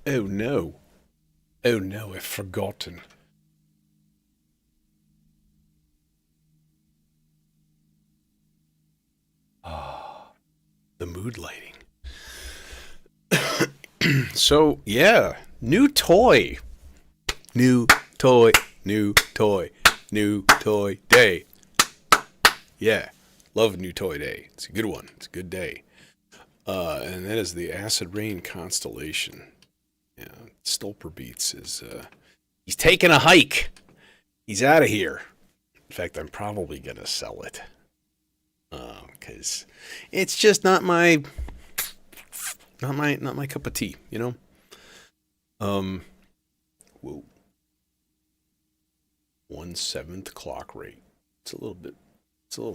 Oh no. Oh no, I've forgotten. Ah, the mood lighting. So, yeah, new toy. New toy, new toy, new toy day. Yeah, love new toy day. It's a good one. It's a good day. And that is the Acid Rain Constellation. Yeah, Stolper Beats is, he's taking a hike. He's out of here. In fact, I'm probably going to sell it. Because it's just not my cup of tea, you know? Whoa. 1/7 clock rate. It's a little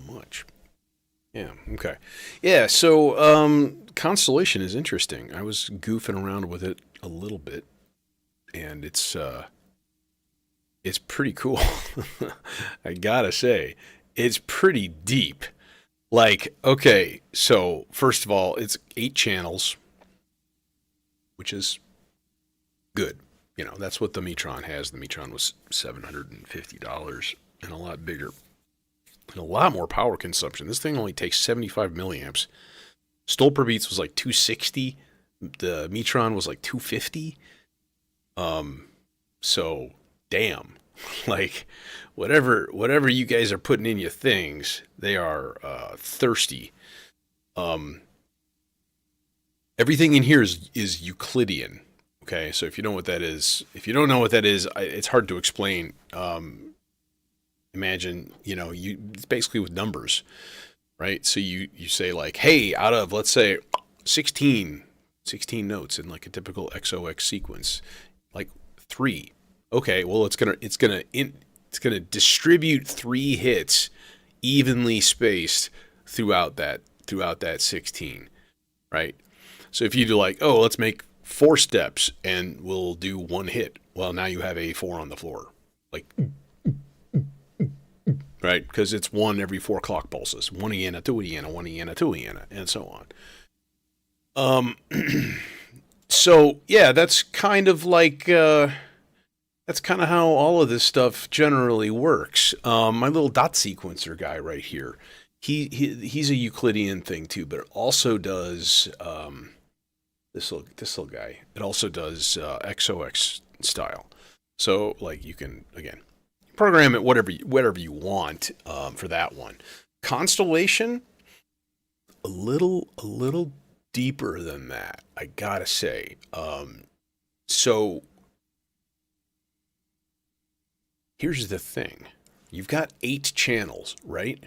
much. Yeah, okay. Yeah, so Constellation is interesting. I was goofing around with it a little bit, and it's pretty cool. I gotta say, it's pretty deep. Like, okay, so first of all, it's 8 channels, which is good. You know, that's what the Metron has. The Metron was $750 and a lot bigger and a lot more power consumption. This thing only takes 75 milliamps. Stolper Beats was like 260. The Metron was like 250. So damn, like whatever you guys are putting in your things, they are thirsty. Everything in here is Euclidean. Okay, so if you don't know what that is, it's hard to explain. Imagine, it's basically with numbers, right? So you say like, hey, out of, let's say, 16 notes in like a typical XOX sequence, like 3. Okay, well it's gonna distribute 3 hits evenly spaced throughout that 16, right? So if you do like, oh, let's make 4 steps and we'll do 1 hit. Well, now you have a 4 on the floor. Like, right? Because it's 1 every 4 clock pulses. 1 iana, 2 iana, 1 iana, 2 iana, and so on. So, yeah, that's kind of like, that's kind of how all of this stuff generally works. My little dot sequencer guy right here, he's a Euclidean thing too, but it also does, this little guy, it also does XOX style. So like you can again program it whatever you want for that one. Constellation, a little deeper than that, I gotta say. So here's the thing: you've got 8 channels, right?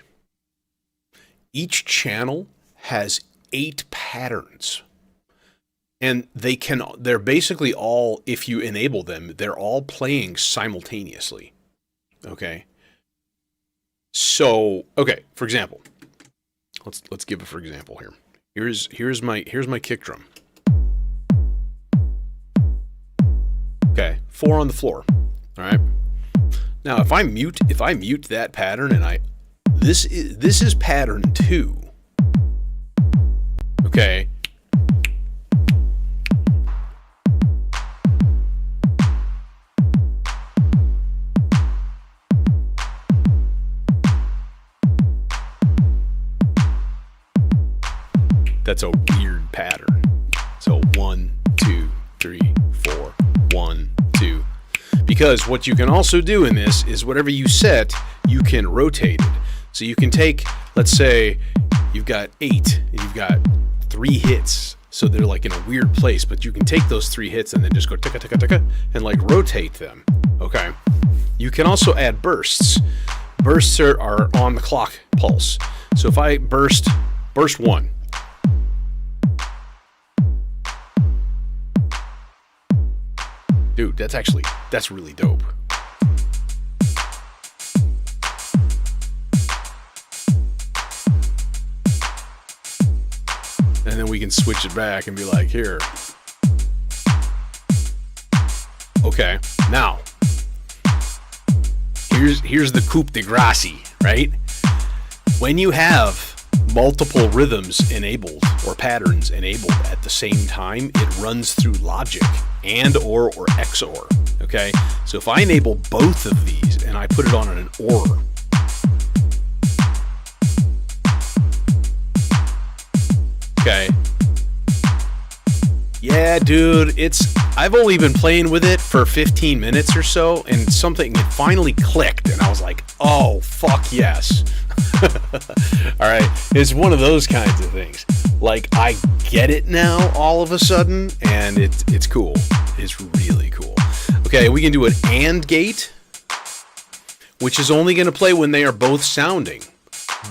Each channel has 8 patterns. And they're basically all, if you enable them, they're all playing simultaneously. Okay. So, okay, for example, let's give a for example here. Here's my kick drum. Okay, 4 on the floor. All right. Now, if I mute that pattern and this is pattern 2. Okay. That's a weird pattern. So 1, 2, 3, 4, 1, 2. Because what you can also do in this is whatever you set, you can rotate it. So you can take, let's say, you've got 8 and you've got 3 hits. So they're like in a weird place, but you can take those 3 hits and then just go ticka ticka ticka and like rotate them. Okay. You can also add bursts. Bursts are on the clock pulse. So if I burst 1. Dude, that's really dope. And then we can switch it back and be like, here. Okay, now, here's the coup de grace, right? When you have multiple rhythms enabled or patterns enabled at the same time, it runs through logic and or XOR. Okay, so if I enable both of these and I put it on an OR, okay, yeah, dude, I've only been playing with it for 15 minutes or so, and something it finally clicked, and I was like, oh, fuck yes. All right, it's one of those kinds of things. Like, I get it now all of a sudden, and it's cool. It's really cool. Okay, we can do an AND gate, which is only going to play when they are both sounding,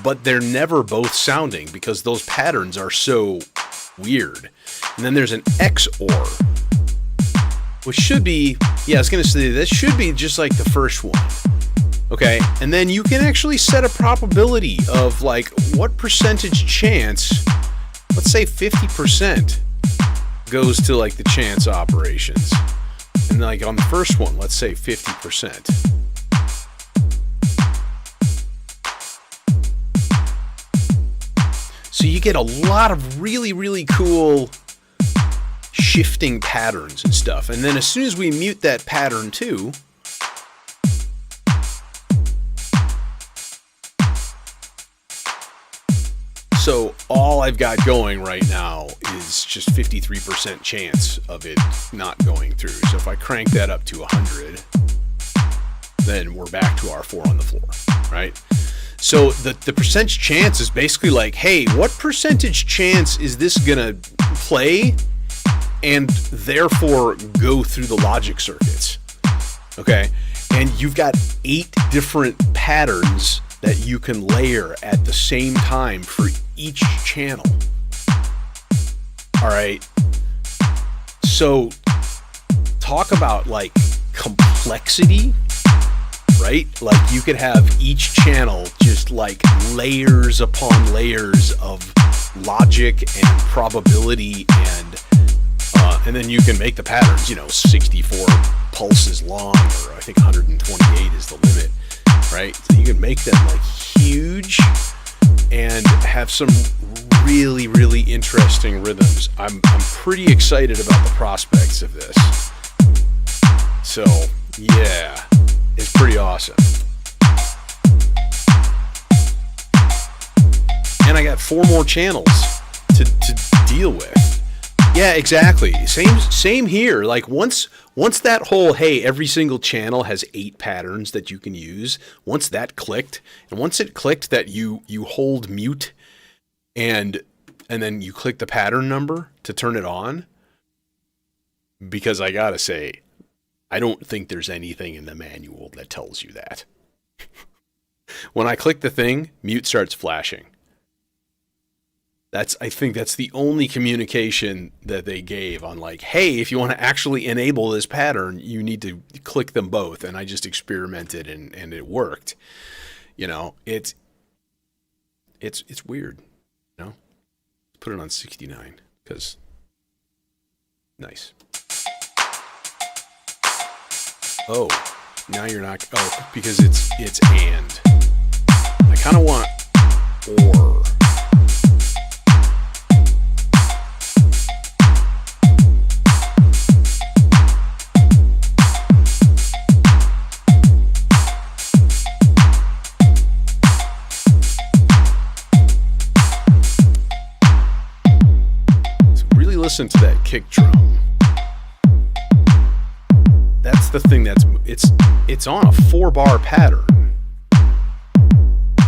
but they're never both sounding because those patterns are so weird. And then there's an XOR, which should be, yeah, I was going to say, that should be just like the first one. Okay, and then you can actually set a probability of like what percentage chance, let's say 50% goes to like the chance operations. And like on the first one, let's say 50%. So you get a lot of really, really cool shifting patterns and stuff. And then as soon as we mute that pattern too, so all I've got going right now is just 53% chance of it not going through. So if I crank that up to 100, then we're back to our 4 on the floor, right? So the percentage chance is basically like, hey, what percentage chance is this gonna play and therefore go through the logic circuits? Okay, and you've got 8 different patterns that you can layer at the same time for each channel. All right, so talk about like complexity, right? Like you could have each channel just like layers upon layers of logic and probability, and then you can make the patterns, 64 pulses long, or I think 128 is the limit, right? So you can make them like huge and have some really, really interesting rhythms. I'm pretty excited about the prospects of this. So yeah, it's pretty awesome. And I got 4 more channels to deal with. Yeah, exactly. Same here. Like once that whole, hey, every single channel has 8 patterns that you can use. Once that clicked, and once it clicked that you hold mute and then you click the pattern number to turn it on, because I gotta say, I don't think there's anything in the manual that tells you that. When I click the thing, mute starts flashing. I think that's the only communication that they gave on like, hey, if you want to actually enable this pattern, you need to click them both. And I just experimented and it worked. It's weird. Put it on 69 because nice. Oh, now you're not. Oh, because it's and. I kind of want or. Listen to that kick drum. That's the thing it's on a 4-bar pattern.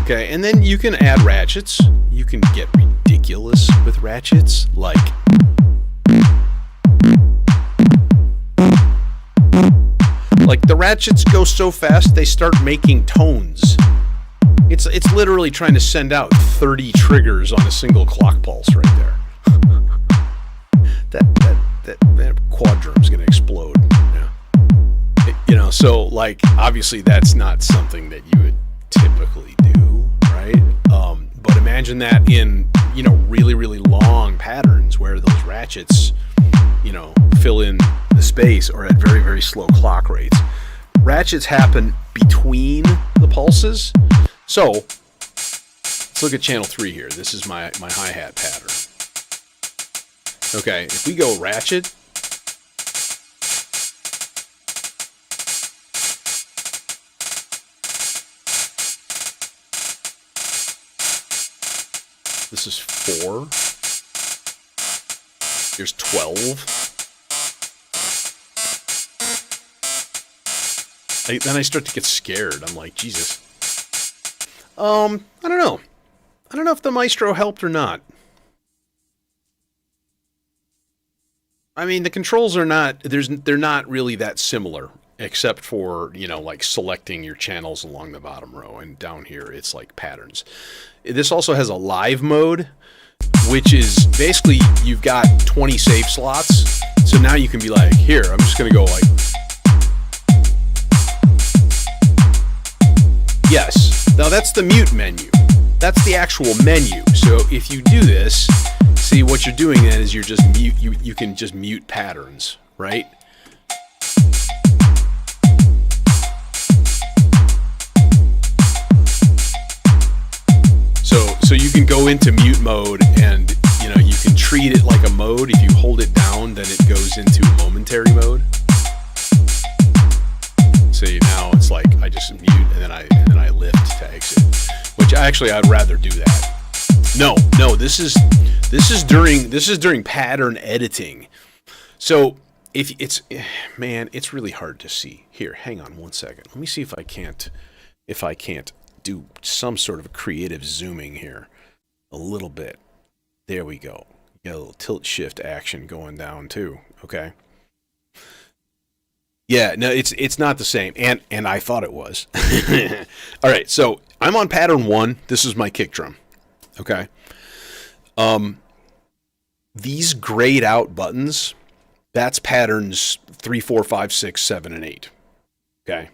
Okay, and then you can add ratchets. You can get ridiculous with ratchets, like the ratchets go so fast they start making tones. It's literally trying to send out 30 triggers on a single clock pulse right there. That quad drum's gonna explode. So like obviously that's not something that you would typically do, right? But imagine that in really, really long patterns where those ratchets fill in the space or at very, very slow clock rates. Ratchets happen between the pulses, so Let's look at channel 3 here. This is my hi-hat pattern. Okay, if we go ratchet, this is 4. Here's 12. Then I start to get scared. I'm like, Jesus. I don't know. I don't know if the Maestro helped or not. I mean, the controls are not, they're not really that similar, except for, you know, like selecting your channels along the bottom row, and down here it's like patterns. This also has a live mode, which is basically you've got 20 save slots. So now you can be like, here, I'm just going to go like, yes. Now that's the mute menu. That's the actual menu. So if you do this, see what you're doing then is you're just mute. You can just mute patterns, right? So you can go into mute mode, and you know you can treat it like a mode. If you hold it down, then it goes into momentary mode. See, now it's like I just mute and then I lift to exit. Which I'd rather do that. No, this is during pattern editing. So if it's, man, it's really hard to see. Here, hang on one second. Let me see if I can't do some sort of creative zooming here a little bit. There we go. Got a little tilt shift action going down too. Okay. Yeah, no, it's not the same, and I thought it was. All right, so I'm on pattern 1. This is my kick drum. Okay. These grayed out buttons, that's patterns 3, 4, 5, 6, 7, and 8. Okay.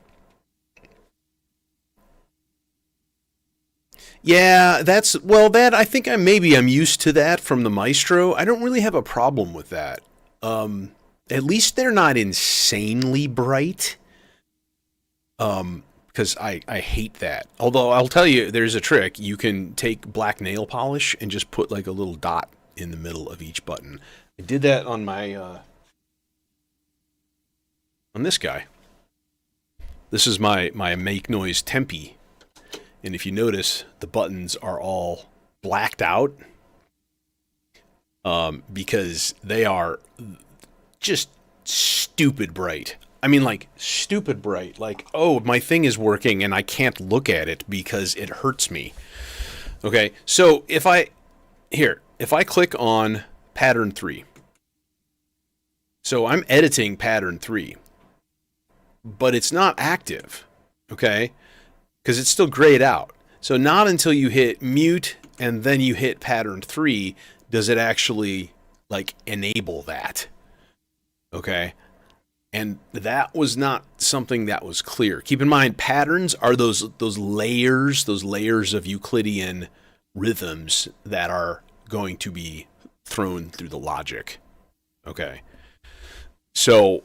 Yeah, that I think I'm used to that from the Maestro. I don't really have a problem with that. At least they're not insanely bright. Because I hate that. Although I'll tell you, there's a trick. You can take black nail polish and just put like a little dot in the middle of each button. I did that on my on this guy. This is my Make Noise Tempe. And if you notice, the buttons are all blacked out because they are just stupid bright. I mean, like, stupid bright. Like, oh, my thing is working and I can't look at it because it hurts me. Okay, so if I click on pattern 3, so I'm editing pattern 3, but it's not active, okay? Because it's still grayed out. So not until you hit mute and then you hit pattern 3 does it actually, like, enable that. Okay? And that was not something that was clear. Keep in mind, patterns are those layers of Euclidean rhythms that are going to be thrown through the logic. Okay? So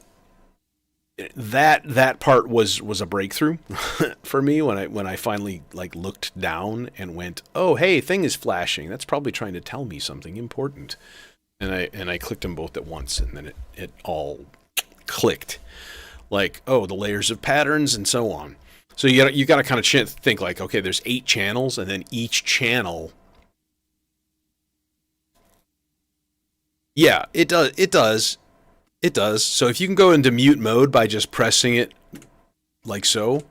that part was a breakthrough for me when I finally like looked down and went, oh hey, thing is flashing. That's probably trying to tell me something important. And I clicked them both at once, and then it all clicked. Like, oh, the layers of patterns and so on. So you got to kind of think like, okay, there's 8 channels, and then each channel. Yeah, it does. It does. So if you can go into mute mode by just pressing it like so.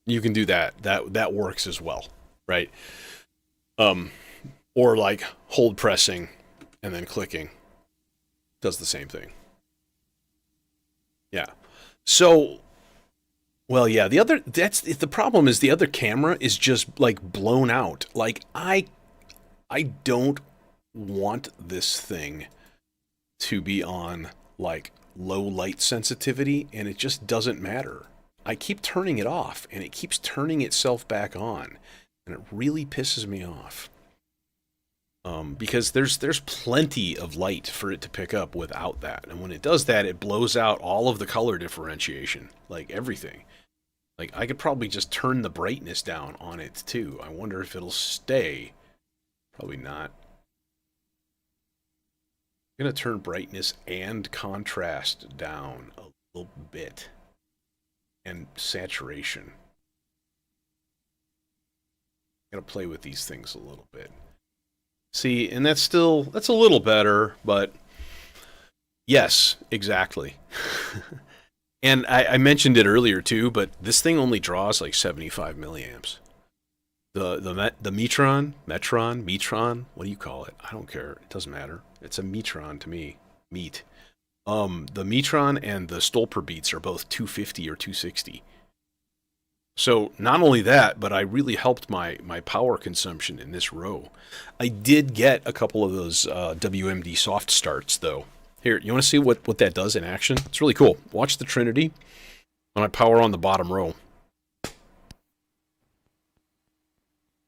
You can do that. That works as well, right? Or like hold pressing and then clicking does the same thing. Yeah. So, well, yeah, the problem is the other camera is just like blown out. Like I don't want this thing to be on like low light sensitivity, and it just doesn't matter. I keep turning it off and it keeps turning itself back on, and it really pisses me off. because there's plenty of light for it to pick up without that. And when it does that, it blows out all of the color differentiation, like everything. Like, I could probably just turn the brightness down on it, too. I wonder if it'll stay. Probably not. I'm going to turn brightness and contrast down a little bit. And saturation. I'm going to play with these things a little bit. See, and that's a little better, but yes, exactly. And I mentioned it earlier too, but this thing only draws like 75 milliamps. The Metron, what do you call it? I don't care. It doesn't matter. It's a Metron to me. Meat. The Metron and the Stolper Beats are both 250 or 260. So not only that, but I really helped my power consumption in this row. I did get a couple of those WMD soft starts though. Here, you want to see what that does in action? It's really cool. Watch the Trinity when I power on the bottom row.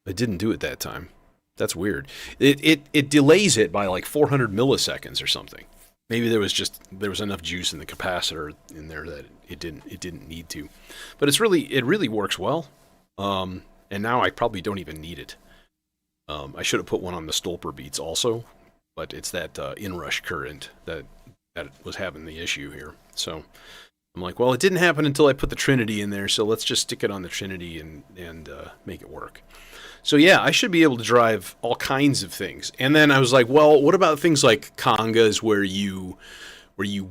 It didn't do it that time. That's weird. It delays it by like 400 milliseconds or something. Maybe there was enough juice in the capacitor in there that it didn't need to. But it really works well. And now I probably don't even need it. I should have put one on the Stolper Beats also, but it's that inrush current that was having the issue here. So I'm like, well, it didn't happen until I put the Trinity in there, so let's just stick it on the Trinity and make it work. So yeah, I should be able to drive all kinds of things. And then I was like, well, what about things like congas where you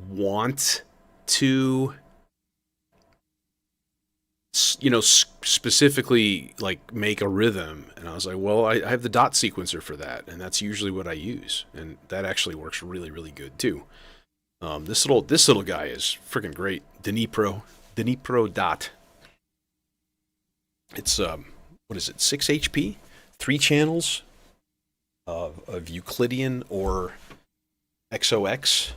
want to, specifically like make a rhythm? And I was like, well, I have the dot sequencer for that, and that's usually what I use, and that actually works really, really good too. This little guy is freaking great. Dnipro dot. It's what is it? 6 HP, 3 channels of Euclidean or XOX,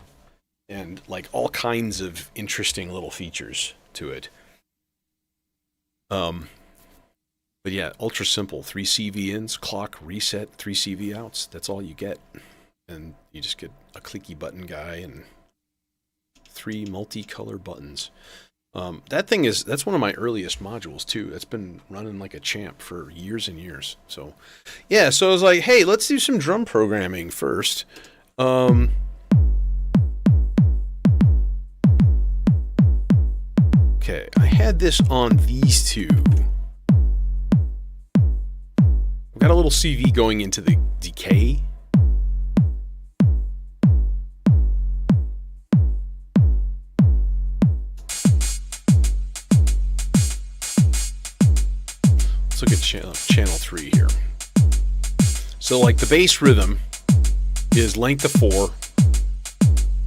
and like all kinds of interesting little features to it. But yeah, ultra simple. 3 CV ins, clock, reset, 3 CV outs. That's all you get. And you just get a clicky button guy and 3 multicolor buttons. That's one of my earliest modules too. That's been running like a champ for years and years. So yeah, so I was like, hey, let's do some drum programming first. Okay, I had this on these two. I've got a little CV going into the decay. Let's look at channel 3 here. So like the bass rhythm is length of 4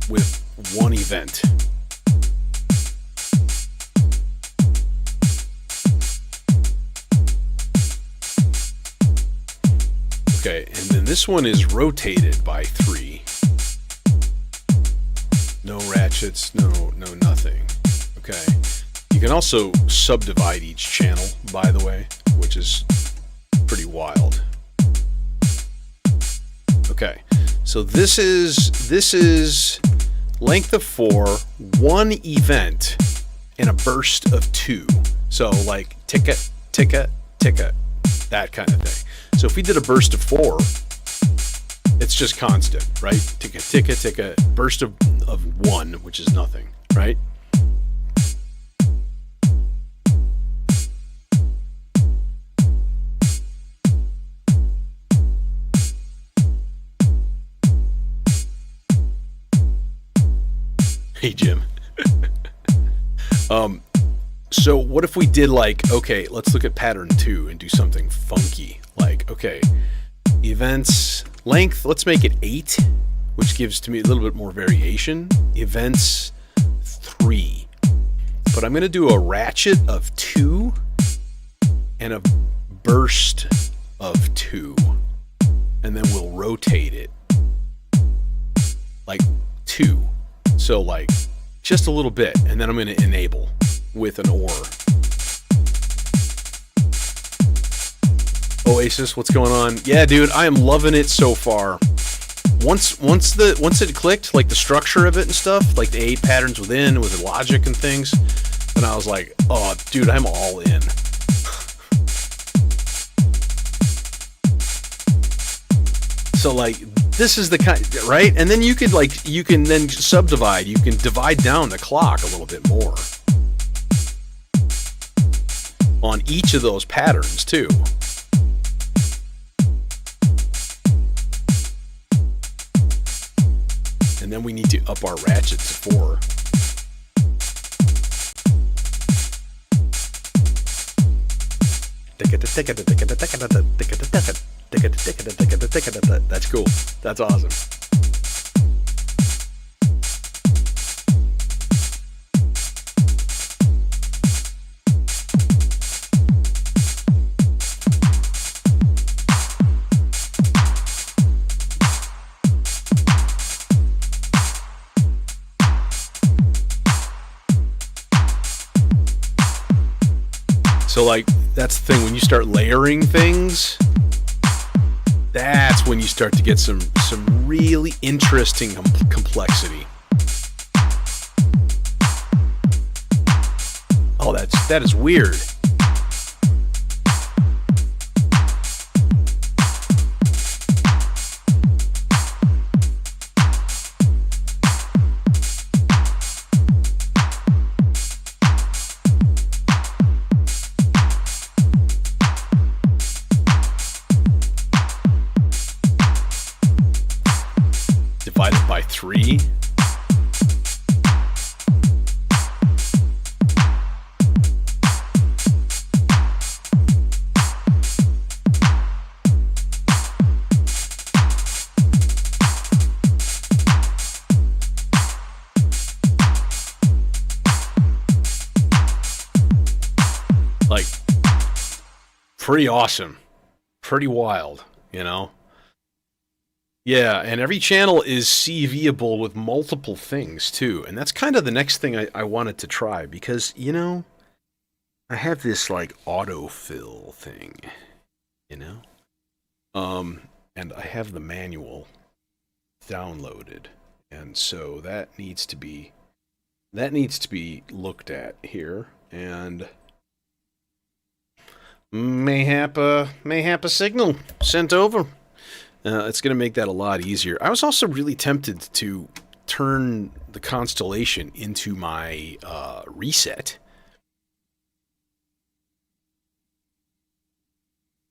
with 1 event. Okay, and then this one is rotated by 3. No ratchets, no nothing. Okay. You can also subdivide each channel, by the way, which is pretty wild. Okay. So this is length of 4, 1 event, and a burst of 2. So like ticka, ticka, ticka, that kind of thing. So if we did a burst of 4, it's just constant, right? Ticka, ticka, ticka, burst of 1, which is nothing, right? Hey, Jim. So what if we did like, okay, let's look at pattern 2 and do something funky. Like, okay, events length, let's make it 8, which gives to me a little bit more variation. Events 3. But I'm going to do a ratchet of 2 and a burst of 2. And then we'll rotate it like 2. So like just a little bit, and then I'm going to enable with an OR. Oasis, what's going on? Yeah, dude, I am loving it so far. Once it clicked, like the structure of it and stuff, like the 8 patterns within with the logic and things, then I was like, oh, dude, I'm all in. So like, this is the kind, right? And then you can then subdivide. You can divide down the clock a little bit more on each of those patterns too. And then we need to up our ratchet to 4. That's cool. That's awesome. So like, that's the thing, when you start layering things, that's when you start to get some really interesting complexity. Oh, that is weird. Divided by 3. Like, pretty awesome. Pretty wild, you know? Yeah, and every channel is CVable with multiple things, too. And that's kind of the next thing I wanted to try, because, you know, I have this, like, autofill thing, you know? And I have the manual downloaded, and so that needs to be looked at here, and mayhap a signal sent over. It's going to make that a lot easier. I was also really tempted to turn the Constellation into my reset,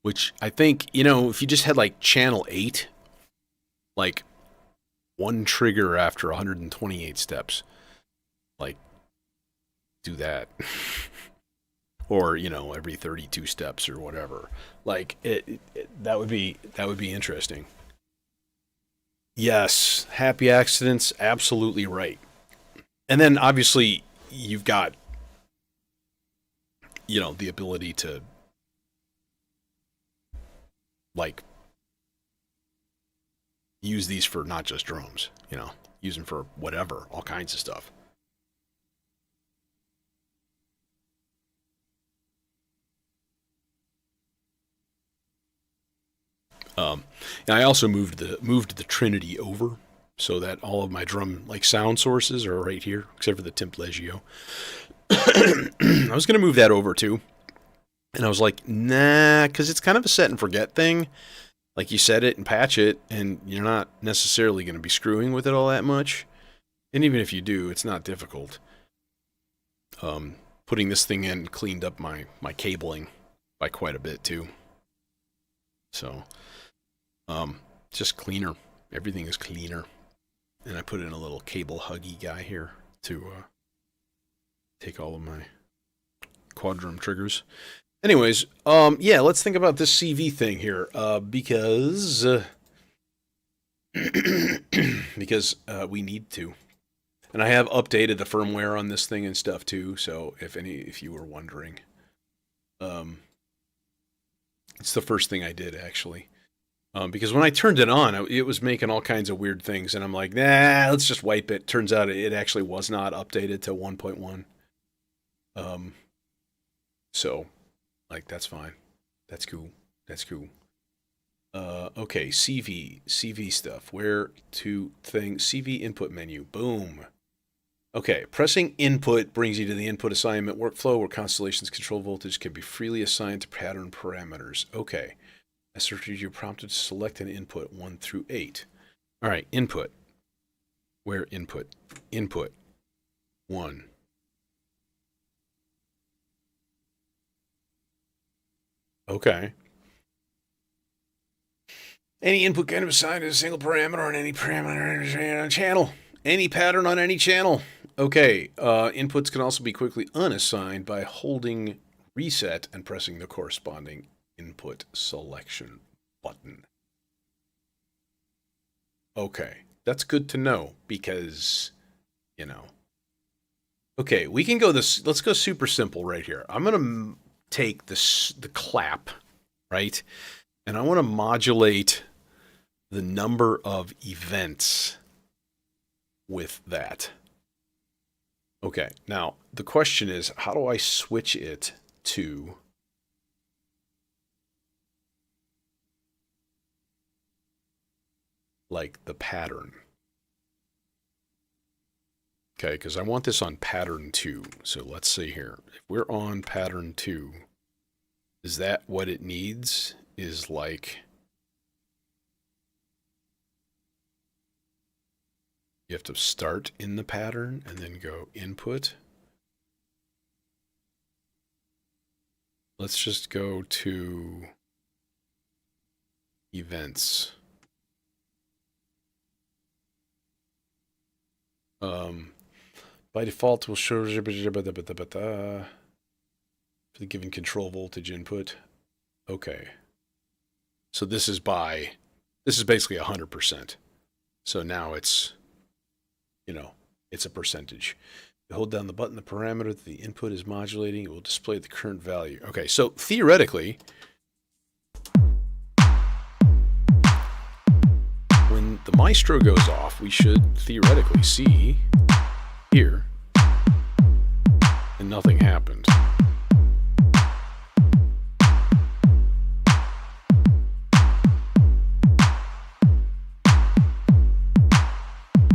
which I think, you know, if you just had like channel 8, like one trigger after 128 steps, like do that. Or, you know, every 32 steps or whatever. Like, that would be interesting. Yes, happy accidents, absolutely right. And then, obviously, you've got, you know, the ability to, like, use these for not just drums, you know, use them for whatever, all kinds of stuff. And I also moved the Trinity over so that all of my drum like sound sources are right here, except for the Timplegio. I was gonna move that over too, and I was like, nah, because it's kind of a set and forget thing. Like you set it and patch it, and you're not necessarily going to be screwing with it all that much. And even if you do, it's not difficult. Putting this thing in cleaned up my cabling by quite a bit too. So, just cleaner. Everything is cleaner. And I put in a little cable huggy guy here to take all of my quad drum triggers. Anyways, yeah, let's think about this CV thing here, because because we need to. And I have updated the firmware on this thing and stuff too, so if you were wondering. It's the first thing I did, actually. Because when I turned it on, it was making all kinds of weird things, and I'm like, nah, let's just wipe it. Turns out it actually was not updated to 1.1. So, like, that's fine. That's cool. That's cool. Okay, CV stuff. Where to thing, CV input menu. Boom. Okay, pressing input brings you to the input assignment workflow where Constellation's control voltage can be freely assigned to pattern parameters. Okay. As you're prompted to select an input 1 through 8. All right, input. Where input? Input 1. Okay. Any input can be assigned to a single parameter on any parameter on a channel. Any pattern on any channel. Okay, inputs can also be quickly unassigned by holding reset and pressing the corresponding input selection button. Okay, that's good to know because, you know. Okay, we can go this, let's go super simple right here. I'm going to take this, the clap, right? And I want to modulate the number of events with that. Okay, now the question is, how do I switch it to like the pattern? Okay, because I want this on pattern 2. So let's see here. If we're on pattern 2, is that what it needs? Is like, you have to start in the pattern and then go input. Let's just go to events. By default, we'll show for the given control voltage input. Okay. So this is basically 100%. So now it's, you know, it's a percentage. You hold down the button, the parameter that the input is modulating, it will display the current value. Okay, so theoretically, when the maestro goes off, we should theoretically see here, and nothing happened.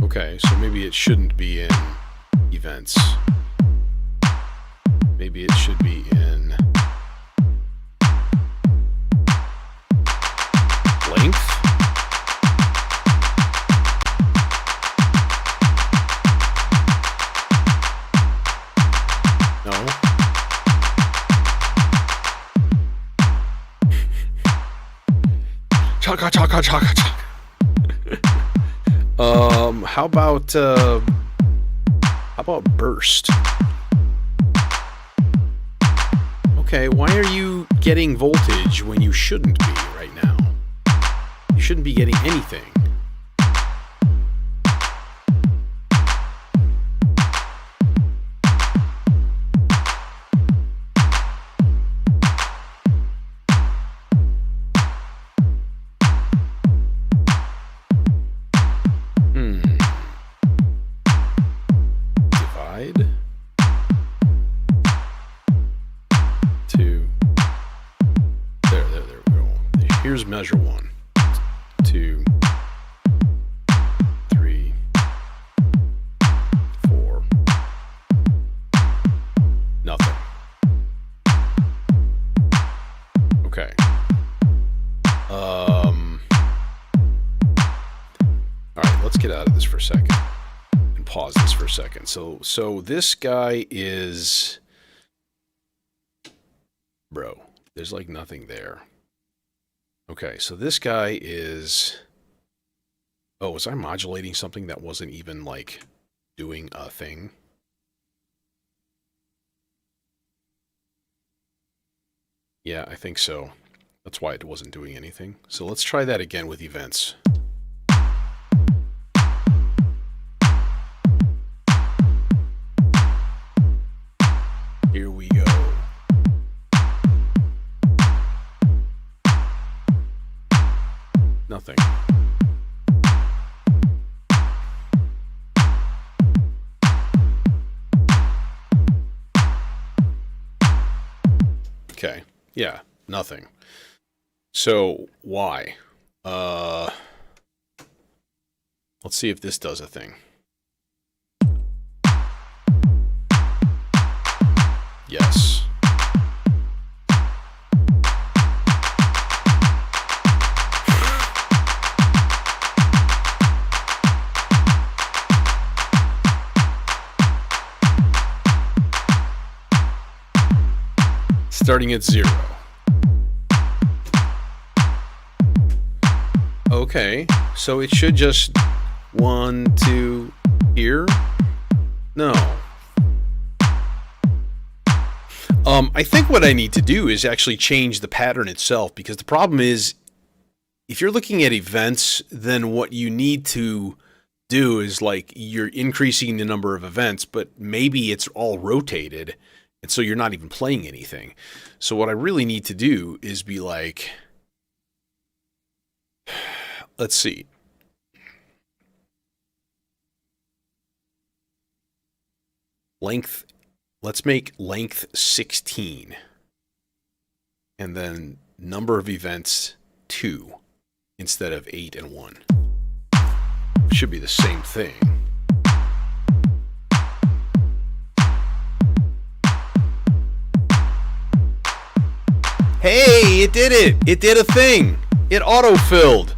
Okay, so maybe it shouldn't be in events. Maybe it should be in length. No. Chaka chaka chaka chaka. How about burst? Okay, why are you getting voltage when you shouldn't be right now? You shouldn't be getting anything. Here's measure 1, 2, 3, 4. Nothing. Okay. All right, let's get out of this for a second and pause this for a second. So this guy is, bro, there's like nothing there. Okay, so this guy is, oh, was I modulating something that wasn't even, like, doing a thing? Yeah, I think so. That's why it wasn't doing anything. So let's try that again with events. Here we go. Nothing. Okay. Yeah, nothing. So, why? Let's see if this does a thing. Yes. Starting at 0. Okay, so it should just 1, 2 here? No. I think what I need to do is actually change the pattern itself, because the problem is, if you're looking at events, then what you need to do is, like, you're increasing the number of events, but maybe it's all rotated, and so you're not even playing anything. So what I really need to do is be like, let's see. Length, let's make length 16. And then number of events 2 instead of 8 and 1. Should be the same thing. Hey, it did it! It did a thing! It auto-filled!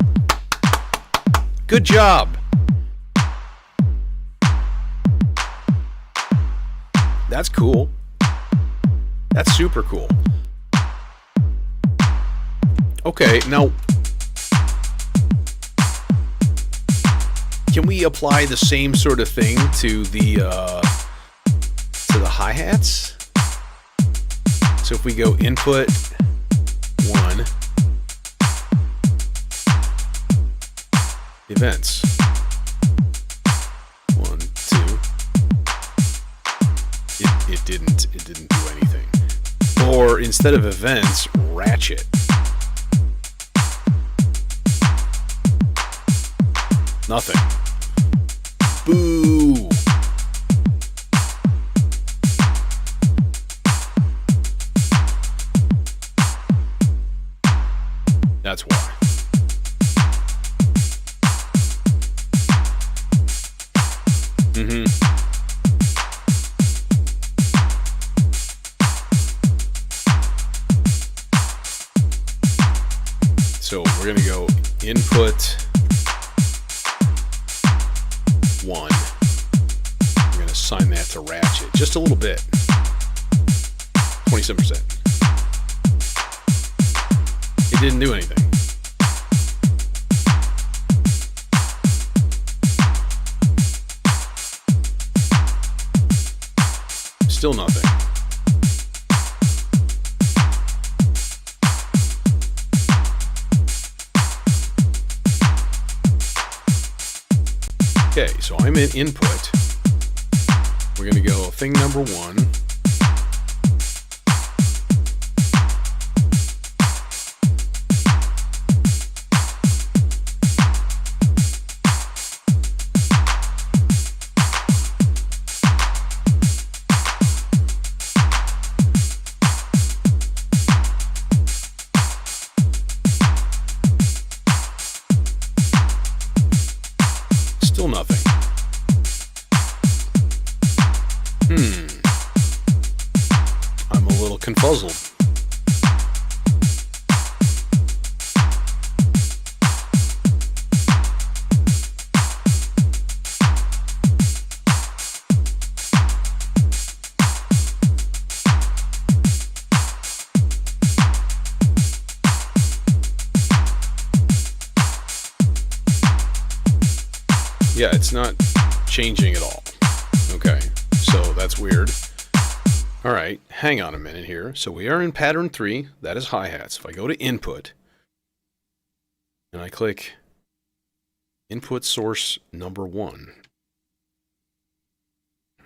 Good job! That's cool. That's super cool. Okay, now, can we apply the same sort of thing to the hi-hats? So if we go input 1, events 1, 2. It didn't do anything. Or instead of events, ratchet. Nothing. Boo! That's why. So we're going to go input 1. We're going to assign that to ratchet just a little bit. 27%. It didn't do anything. Still nothing. Okay, so I'm in input. We're going to go thing number 1. Still nothing. I'm a little confuzzled. Yeah, it's not changing at all. Okay, so that's weird. All right, hang on a minute here. So we are in pattern 3. That is hi-hats. If I go to input and I click input source number 1,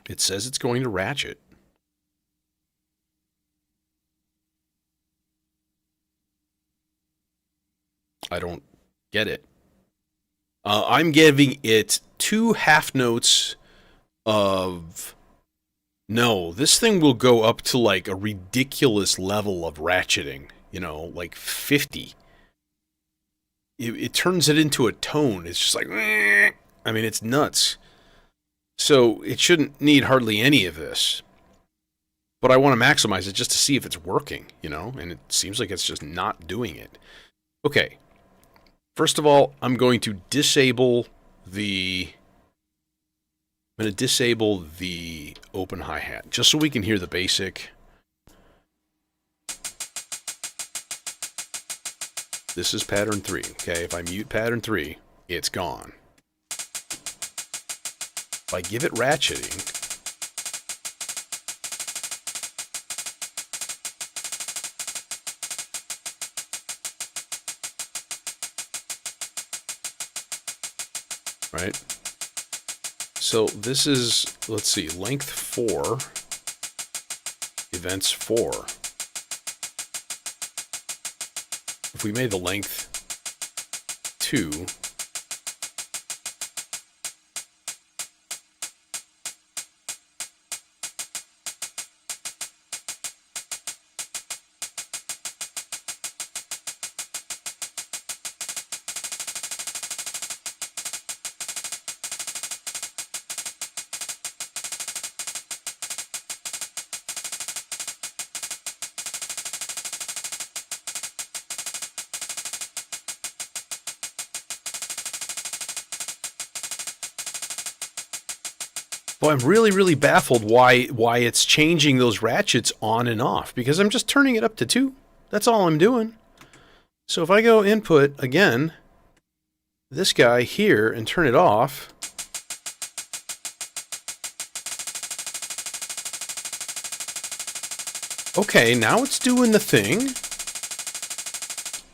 it says it's going to ratchet. I don't get it. I'm giving it 2 half notes of... No, this thing will go up to like a ridiculous level of ratcheting. You know, like 50. it turns it into a tone. It's just like, I mean, it's nuts. So it shouldn't need hardly any of this. But I want to maximize it just to see if it's working, you know? And it seems like it's just not doing it. Okay. First of all, I'm going to disable the open hi-hat, just so we can hear the basic. This is pattern 3, okay? If I mute pattern 3, it's gone. If I give it ratcheting, right? So this is, let's see, length 4, events 4. If we made the length 2, well, I'm really, really baffled why it's changing those ratchets on and off, because I'm just turning it up to 2. That's all I'm doing. So if I go input again, this guy here, and turn it off, okay, now it's doing the thing.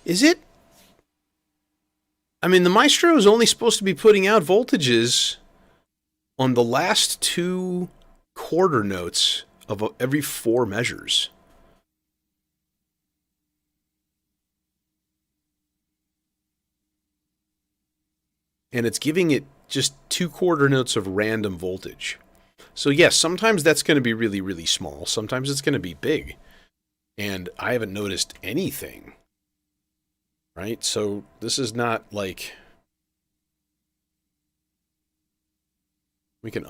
Is it? I mean, the Maestro is only supposed to be putting out voltages on the last 2 quarter notes of every 4 measures. And it's giving it just 2 quarter notes of random voltage. So yes, sometimes that's going to be really, really small. Sometimes it's going to be big. And I haven't noticed anything. Right? So this is not like... We can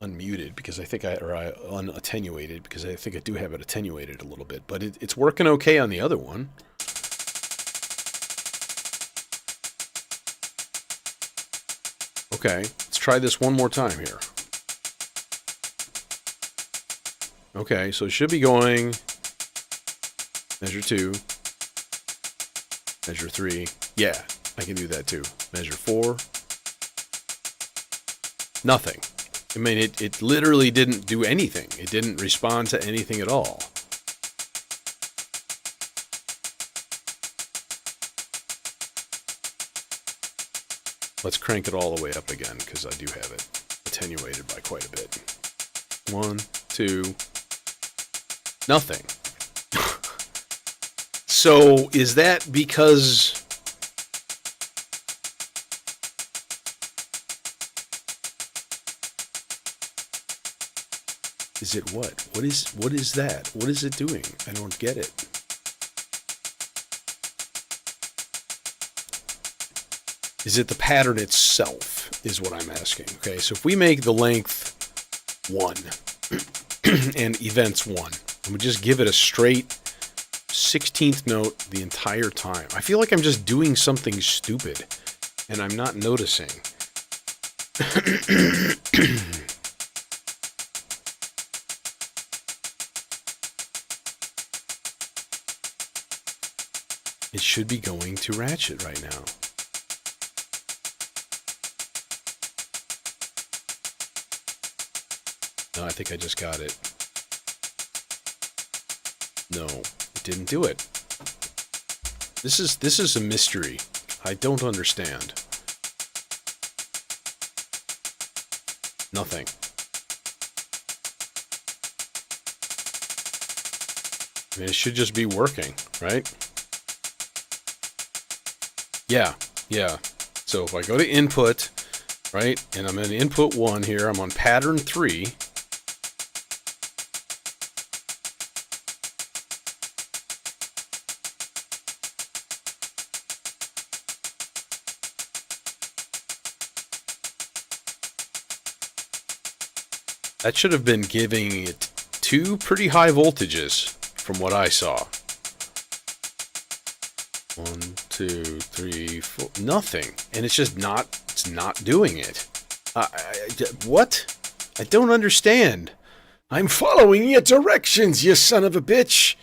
unmuted because I think unattenuated because I think I do have it attenuated a little bit, but it's working okay on the other one. Okay, let's try this one more time here. Okay, so it should be going measure 2, measure 3. Yeah, I can do that too. Measure 4. Nothing. I mean, it literally didn't do anything. It didn't respond to anything at all. Let's crank it all the way up again, because I do have it attenuated by quite a bit. 1, 2, nothing. So, is that because... Is it what? What is that? What is it doing? I don't get it. Is it the pattern itself, is what I'm asking. Okay, so if we make the length 1 and events 1, and we just give it a straight 16th note the entire time. I feel like I'm just doing something stupid, and I'm not noticing. It should be going to ratchet right now. No, I think I just got it. No, it didn't do it. This is a mystery. I don't understand. Nothing. I mean, it should just be working, right? Yeah. So if I go to input, right, and I'm in input 1 here, I'm on pattern 3. That should have been giving it 2 pretty high voltages from what I saw. 1, 2, 3, 4. Nothing. And it's just not, it's not doing it. What? I don't understand. I'm following your directions, you son of a bitch.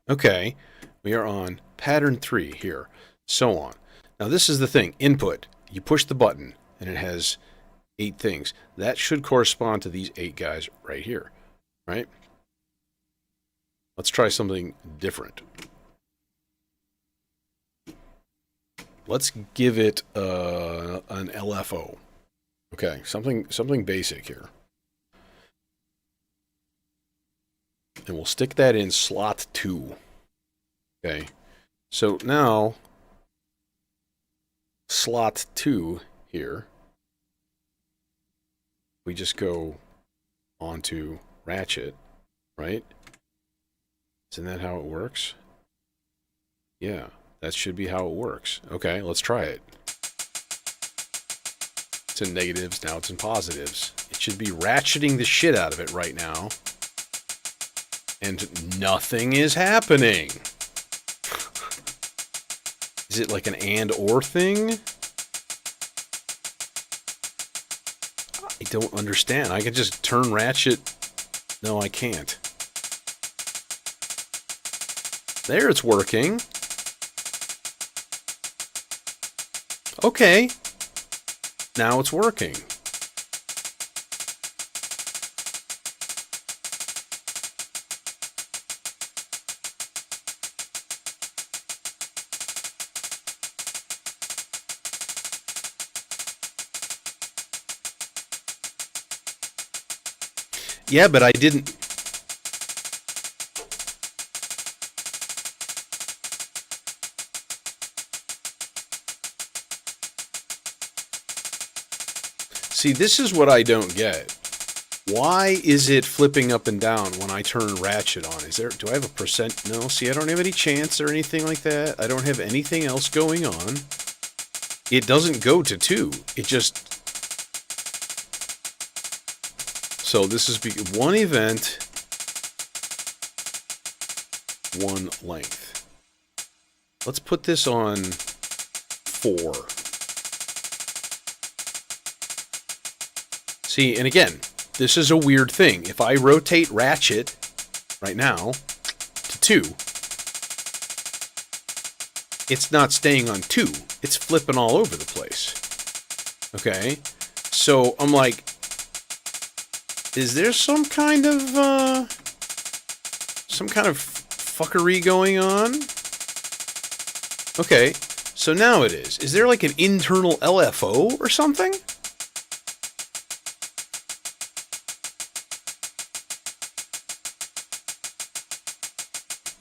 Okay. We are on pattern 3 here. So on. Now this is the thing. Input. You push the button and it has 8 things. That should correspond to these 8 guys right here. Right? Let's try something different. Let's give it an LFO. Okay, something basic here. And we'll stick that in slot 2. Okay. So now slot 2 here. We just go onto ratchet, right? Isn't that how it works? Yeah, that should be how it works. Okay, let's try it. It's in negatives, now it's in positives. It should be ratcheting the shit out of it right now. And nothing is happening. Is it like an and or thing? I don't understand. I can just turn ratchet. No, I can't. There, it's working. Okay. Now it's working. Yeah, but I didn't... See, this is what I don't get. Why is it flipping up and down when I turn ratchet on? Is there... Do I have a percent? No, see, I don't have any chance or anything like that. I don't have anything else going on. It doesn't go to 2. It just... So this is one event, one length. Let's put this on 4. See, and again, this is a weird thing. If I rotate ratchet right now to 2, it's not staying on 2. It's flipping all over the place. Okay? So I'm like, is there some kind of fuckery going on? Okay, so now it is. Is there like an internal LFO or something?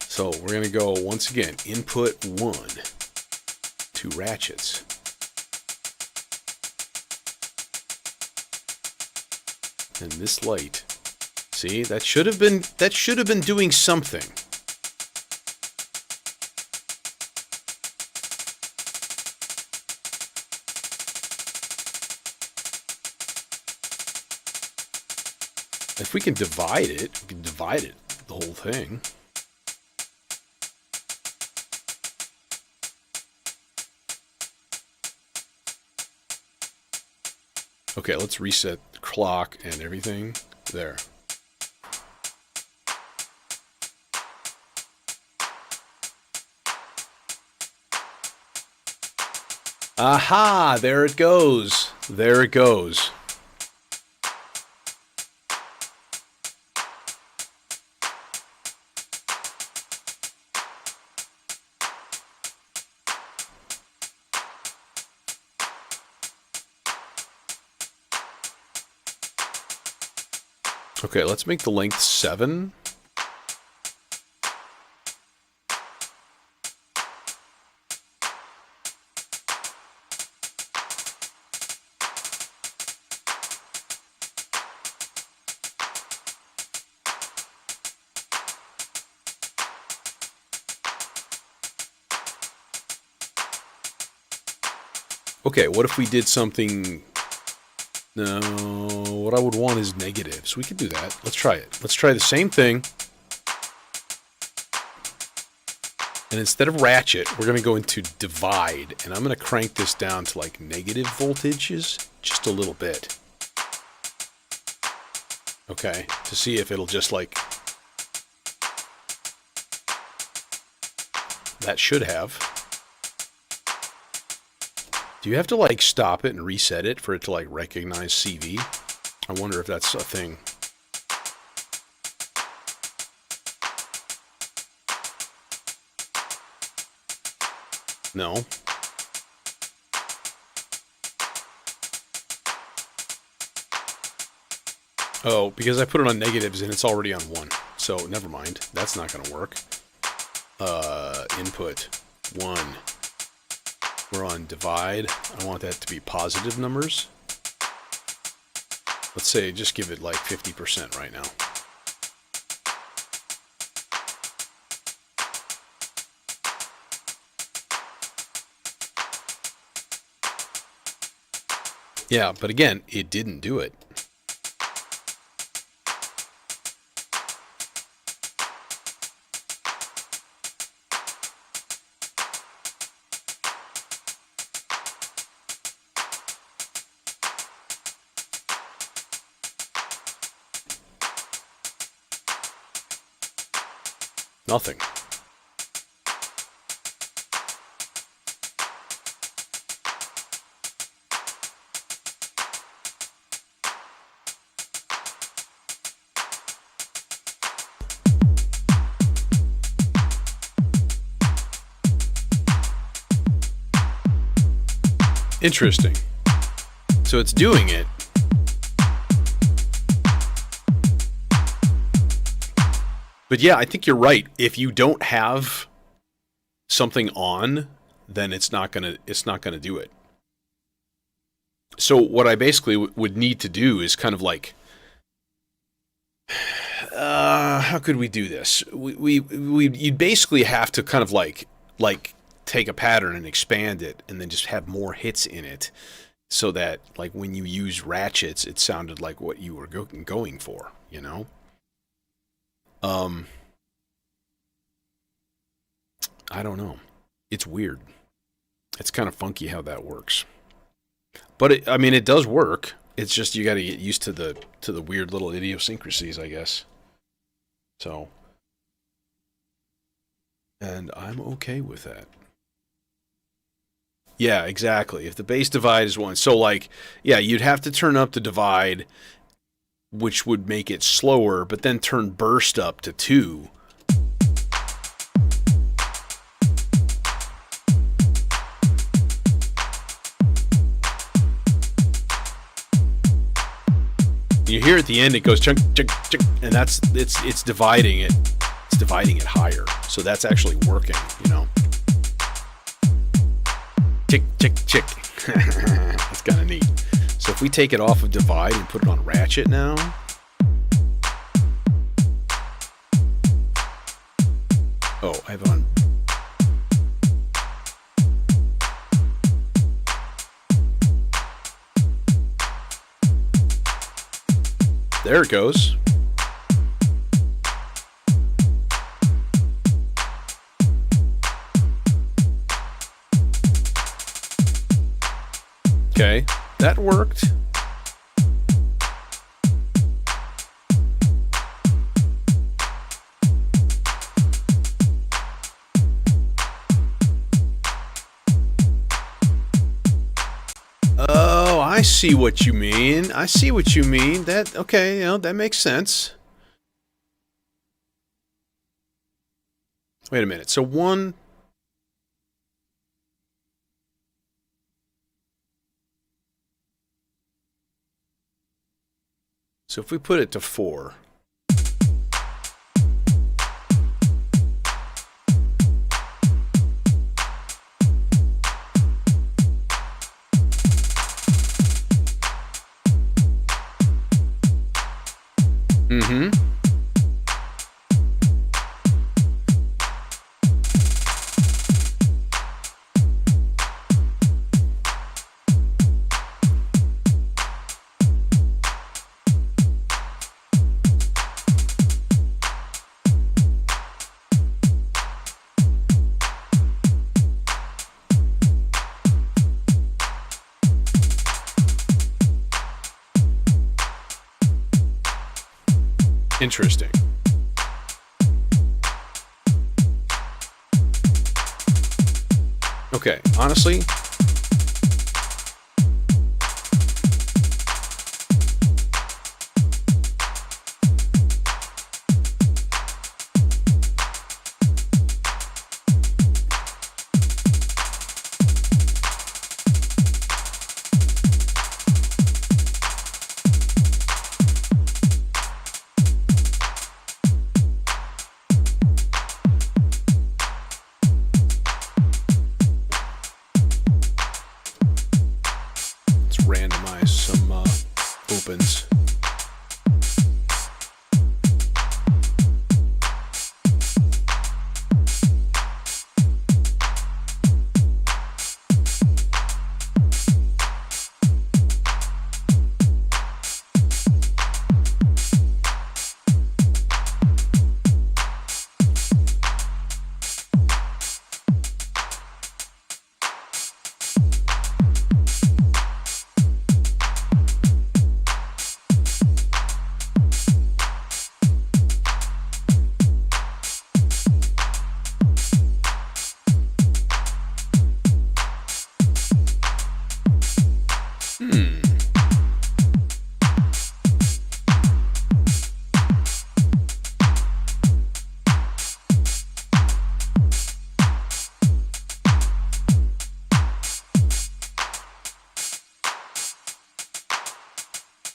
So we're going to go once again, input 1, 2 ratchets. And this light, see, that should have been doing something. If we can divide it, we can divide it, the whole thing. Okay, let's reset the clock and everything. There. Aha! There it goes. There it goes. Okay, let's make the length 7. Okay, what if we did something... No, what I would want is negatives. We could do that. Let's try it. Let's try the same thing. And instead of ratchet, we're going to go into divide. And I'm going to crank this down to like negative voltages just a little bit. Okay, to see if it'll just like... That should have. Do you have to like stop it and reset it for it to like recognize CV? I wonder if that's a thing. No. Oh, because I put it on negatives and it's already on 1. So never mind. That's not going to work. Input 1. We're on divide. I want that to be positive numbers. Let's say just give it like 50% right now. Yeah, but again, it didn't do it. Nothing. Interesting. So it's doing it. But yeah, I think you're right. If you don't have something on, then it's not gonna do it. So what I basically would need to do is kind of like, how could we do this? You'd basically have to kind of like take a pattern and expand it, and then just have more hits in it, so that like when you use ratchets, it sounded like what you were going for, you know. I don't know. It's weird. It's kind of funky how that works. But I mean, it does work. It's just you got to get used to the weird little idiosyncrasies, I guess. So, and I'm okay with that. Yeah, exactly. If the bass divide is 1, so like, yeah, you'd have to turn up the divide, which would make it slower, but then turn burst up to 2. You hear at the end it goes chunk chunk chunk, and it's dividing it. It's dividing it higher, so that's actually working, you know. Chick chick chick. That's kind of neat. So if we take it off of divide and put it on ratchet now. Oh, I have it on. There it goes. Okay, that worked. Oh, I see what you mean. I see what you mean. That, okay, you know, that makes sense. Wait a minute. So 1... So if we put it to 4... Mm-hmm. Interesting. Okay, honestly, randomize some opens.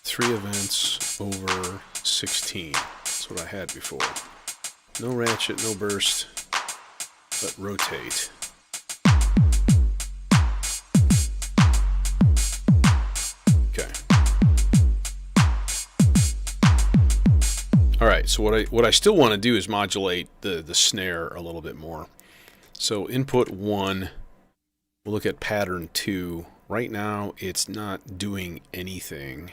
Three events over 16. That's what I had before. No ratchet, no burst, but rotate. Okay. All right. So what I still want to do is modulate the snare a little bit more. So input 1. We'll look at pattern 2. Right now, it's not doing anything.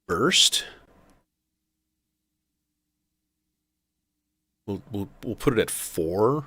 Burst. We'll put it at 4.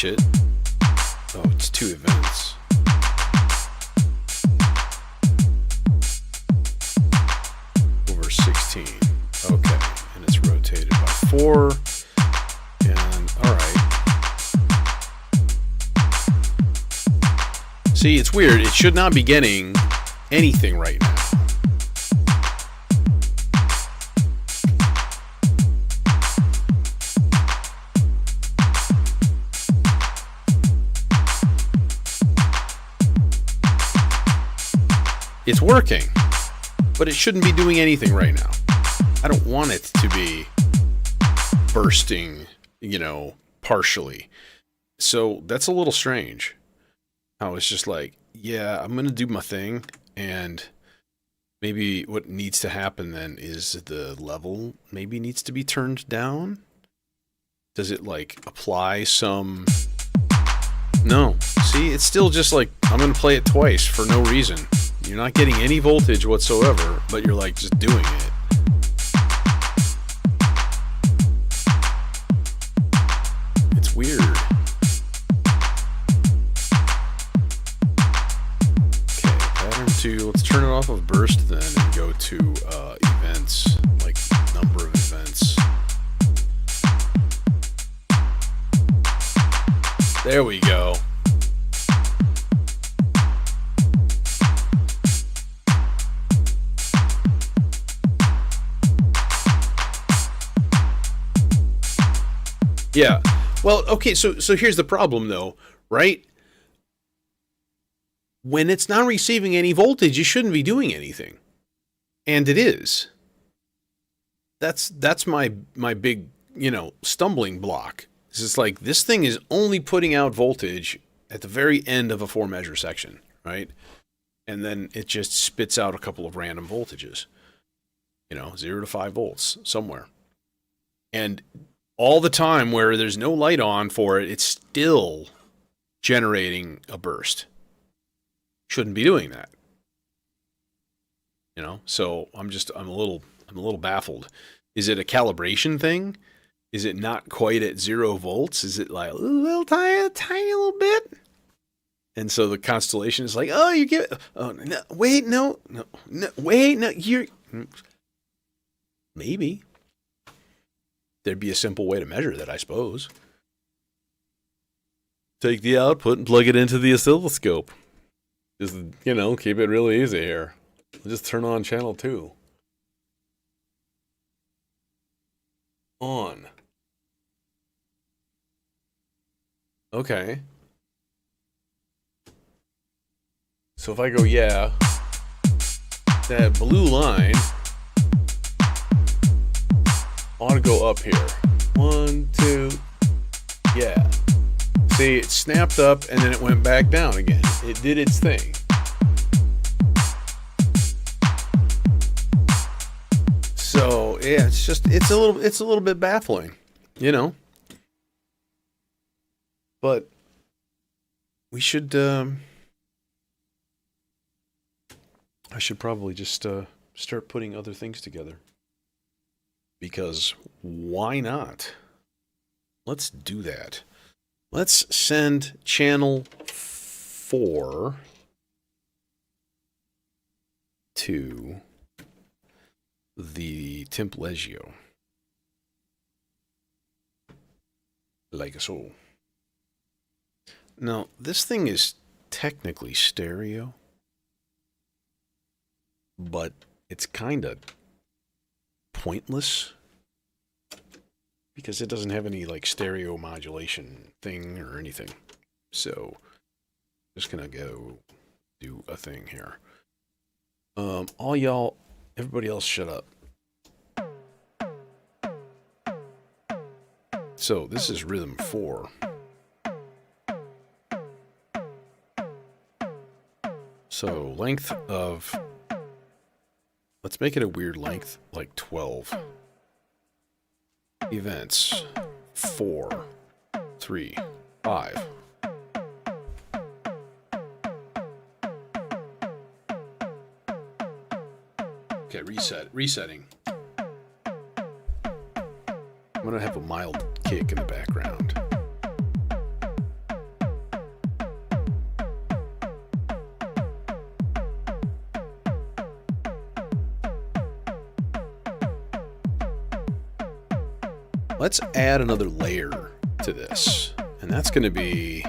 It. Oh, it's 2 events. Over 16. Okay, and it's rotated by 4. And alright. See, it's weird. It should not be getting anything right now. It's working, but it shouldn't be doing anything right now. I don't want it to be bursting, partially. So that's a little strange. How it's just like, yeah, I'm going to do my thing, and maybe what needs to happen then is the level maybe needs to be turned down? Does it, apply some... No. See, it's still just like, I'm going to play it twice for no reason. You're not getting any voltage whatsoever, but you're just doing it. It's weird. Okay, pattern 2. Let's turn it off of burst then and go to events, number of events. There we go. Yeah. Well, okay, so here's the problem though, right? When it's not receiving any voltage, you shouldn't be doing anything. And it is. That's my big, stumbling block. Because it's like this thing is only putting out voltage at the very end of a 4-measure section, right? And then it just spits out a couple of random voltages. 0 to 5 volts somewhere. And all the time where there's no light on for it, it's still generating a burst. Shouldn't be doing that. So I'm a little baffled. Is it a calibration thing? Is it not quite at 0 volts? Is it like a little tiny little bit? And so the Constellation is like, oh, you get, oh, no, wait, no, you're, maybe. There'd be a simple way to measure that, I suppose. Take the output and plug it into the oscilloscope. Just, keep it really easy here. Just turn on channel 2. On. Okay. So if I go, yeah, that blue line ought to go up here. 1, 2, yeah. See, it snapped up and then it went back down again. It did its thing. So yeah, it's a little bit baffling, But we should. I should probably just start putting other things together. Because why not? Let's do that. Let's send channel 4 to the Templegio. Like so. Now, this thing is technically stereo, but it's kind of pointless because it doesn't have any like stereo modulation thing or anything. So, just gonna go do a thing here. All y'all, everybody else, shut up. So this is rhythm 4. So length of, let's make it a weird length, like 12. Events, 4, 3, 5. Okay, resetting. I'm gonna have a mild kick in the background. Let's add another layer to this, and that's going to be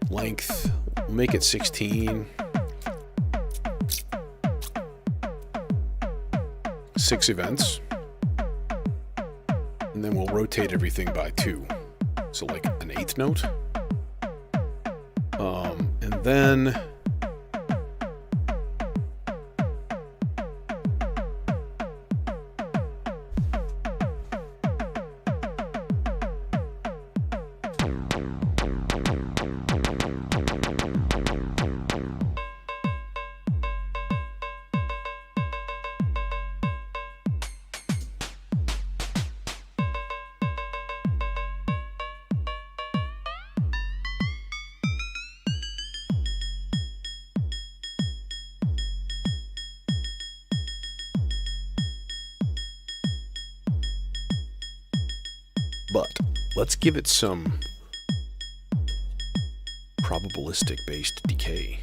length. We'll make it 16. 6 events. And then we'll rotate everything by 2. So like an 8th note. And then let's give it some probabilistic based decay.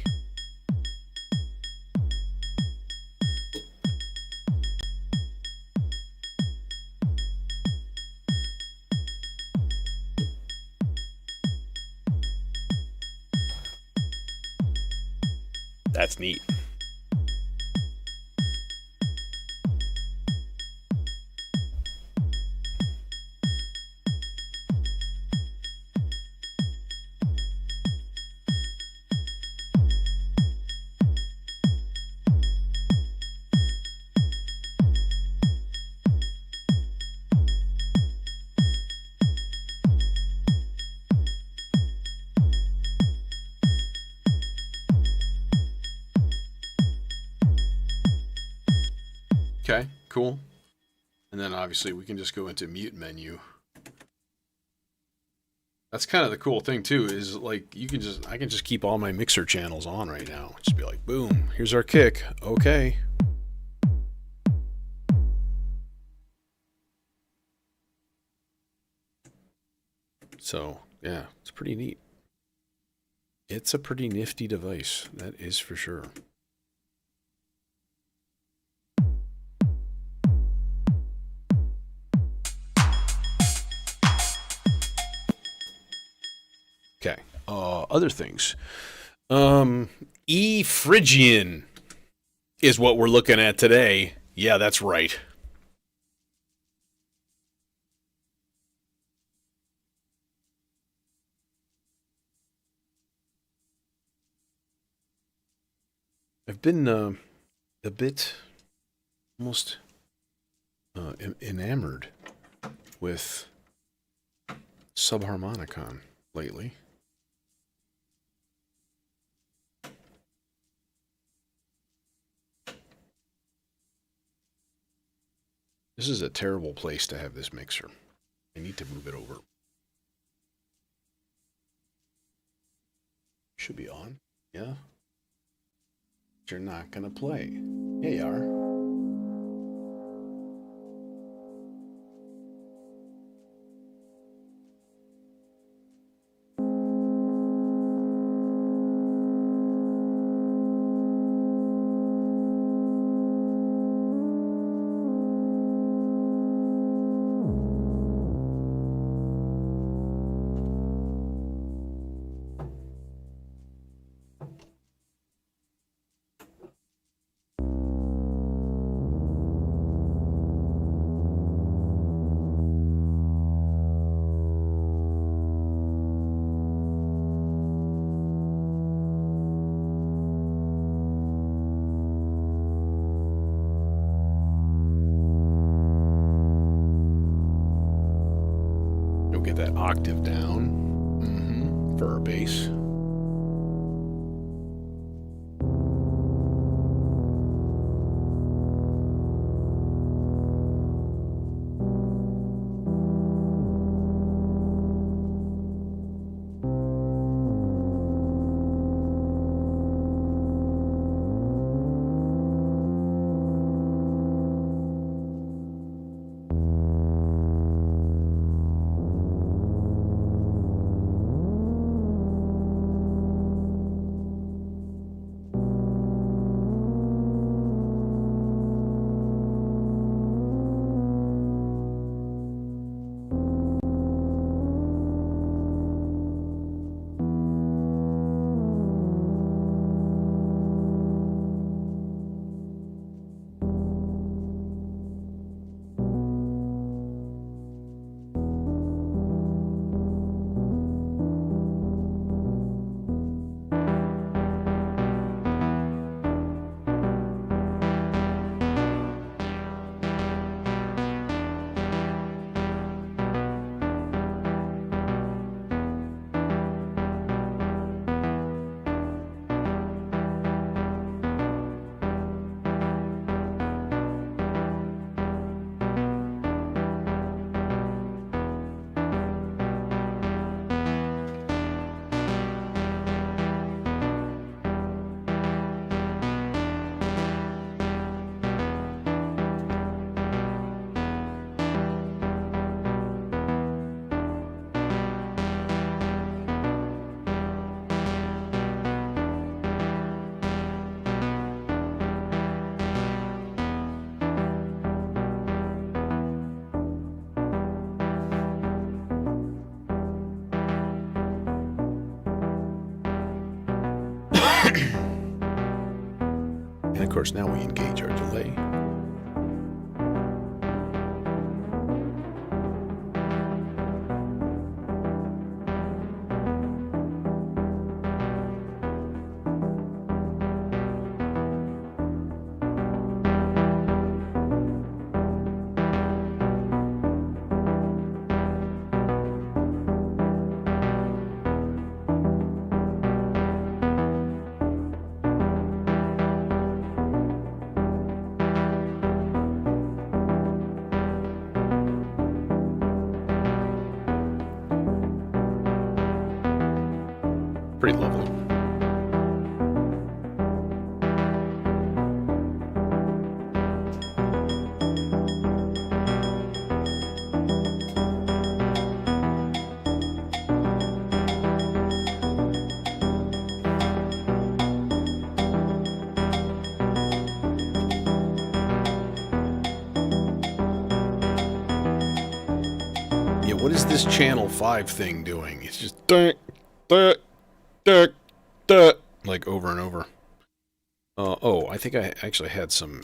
That's neat. Okay, cool. And then obviously we can just go into mute menu. That's kind of the cool thing too, is like I can just keep all my mixer channels on right now. Just be like, boom, here's our kick. Okay. So yeah, it's pretty neat. It's a pretty nifty device, that is for sure. Okay. Other things. Phrygian is what we're looking at today. Yeah, that's right. I've been a bit almost enamored with subharmonicon lately. This is a terrible place to have this mixer. I need to move it over. Should be on. Yeah. But you're not gonna play. Yeah, you are. Get that octave down for our bass. And of course, now we engage our delay. pretty lovely. What is this channel 5 thing doing? It's just like over and over. Oh, I think I actually had some.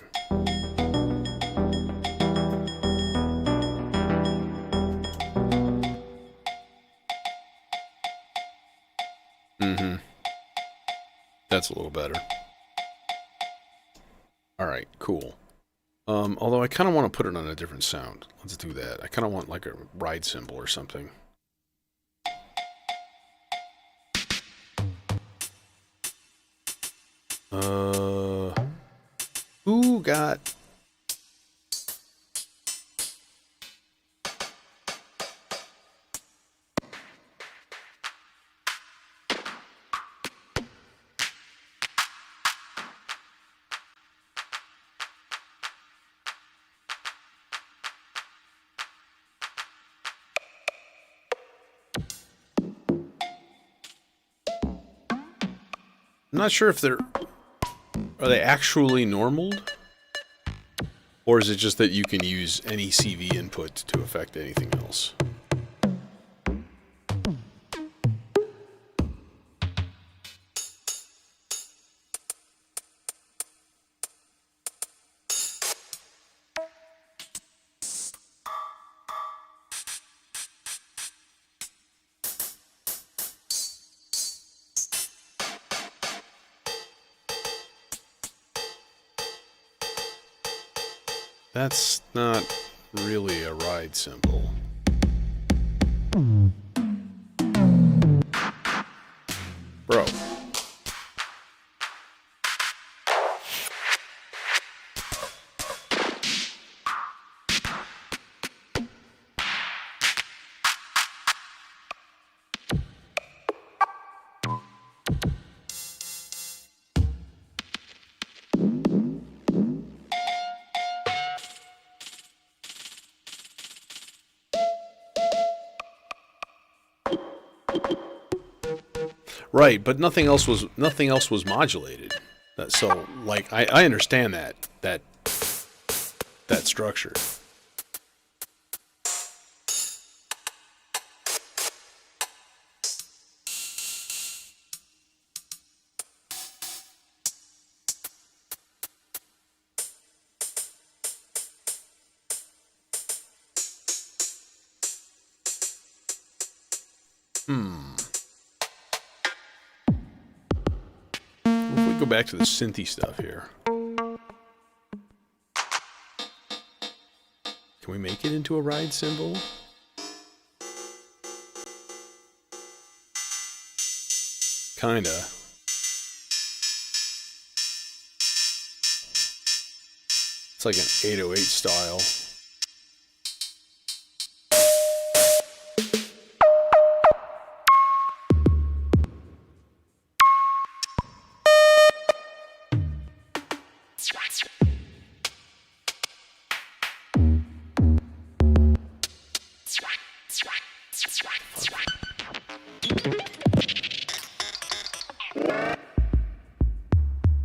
That's a little better. Alright, cool. Although I kind of want to put it on a different sound. Let's do that. I kind of want like a ride cymbal or something. Who got... I'm not sure if they're... Are they actually normaled? Or is it just that you can use any CV input to affect anything else? That's not really a ride cymbal. Bro. Right, but nothing else was modulated. So, like, I understand that structure. If we go back to the synthy stuff here. Can we make it into a ride cymbal? Kinda. It's like an 808 style.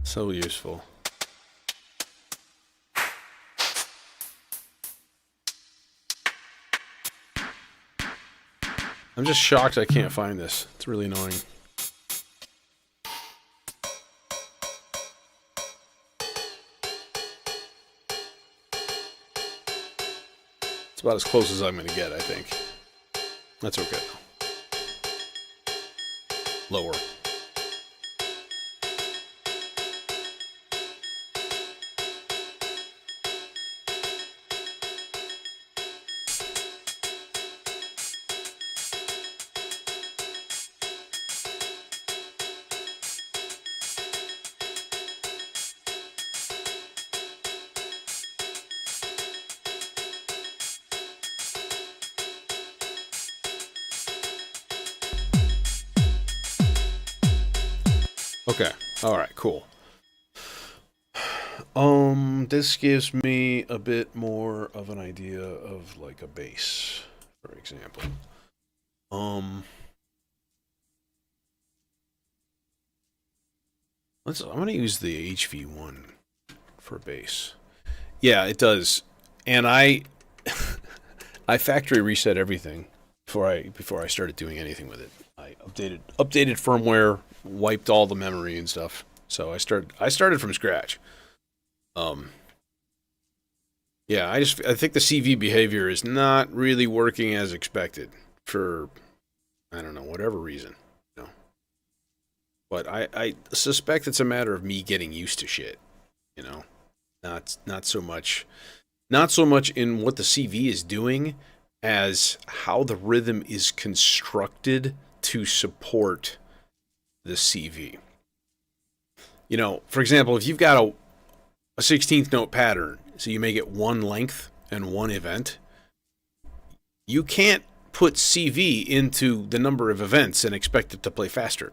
So useful. I'm just shocked I can't find this. It's really annoying. It's about as close as I'm going to get, I think. That's okay. Lower. Okay. All right. Cool. This gives me a bit more of an idea of like a bass, for example. Um, I'm gonna use the HV1 for bass. Yeah, it does. And I factory reset everything before I started doing anything with it. I updated firmware, wiped all the memory and stuff. So I started from scratch. Um, yeah, I think the CV behavior is not really working as expected for I don't know whatever reason. You know, but I suspect it's a matter of me getting used to shit. You know, not so much in what the CV is doing as how the rhythm is constructed to support the CV. You know, for example, if you've got a 16th note pattern, so you make it one length and one event, you can't put CV into the number of events and expect it to play faster.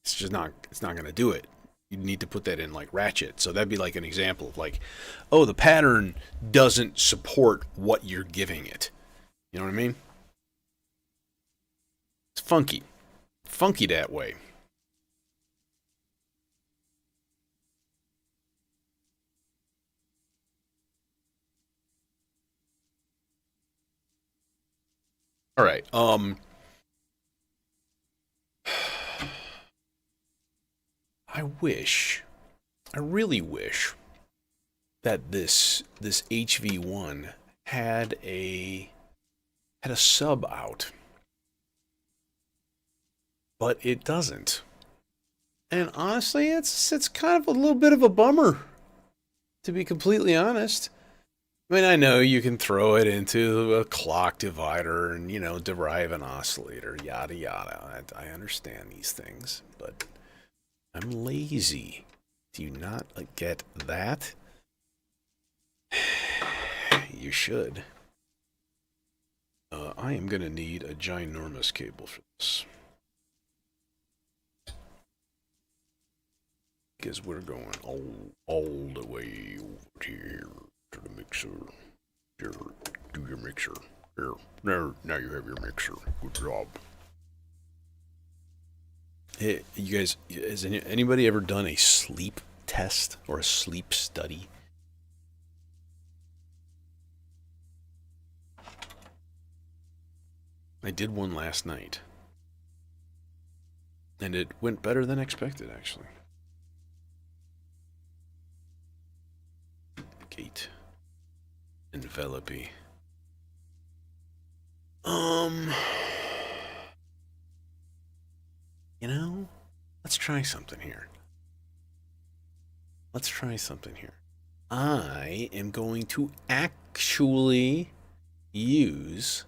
It's not going to do it. You need to put that in like ratchet. So that'd be like an example of like, oh, the pattern doesn't support what you're giving it. You know what I mean? It's funky. Funky that way. All right. I wish, I really wish that this HV1 had a sub out, but it doesn't. And honestly, it's kind of a little bit of a bummer, to be completely honest. I mean, I know you can throw it into a clock divider and, derive an oscillator, yada yada. I understand these things, but I'm lazy. Do you not get that? You should. I am going to need a ginormous cable for this. Because we're going all the way over here to the mixer. Here, do your mixer. Here, now you have your mixer. Good job. Hey, you guys, has anybody ever done a sleep test or a sleep study? I did one last night. And it went better than expected, actually. Gate. Envelopy. Let's try something here. I am going to actually use.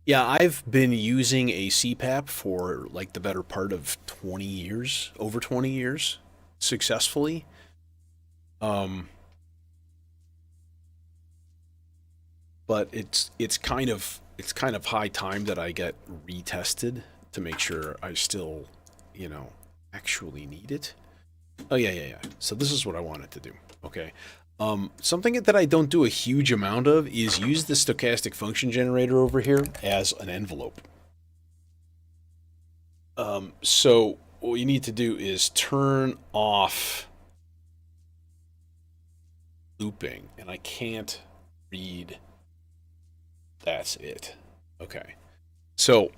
Yeah, I've been using a CPAP for like the better part of 20 years, over 20 years, successfully. Um, but it's kind of high time that I get retested to make sure I still, you know, actually need it. Oh yeah. So this is what I wanted to do. Okay. Something that I don't do a huge amount of is use the stochastic function generator over here as an envelope. So what you need to do is turn off looping, and I can't read. That's it. Okay. So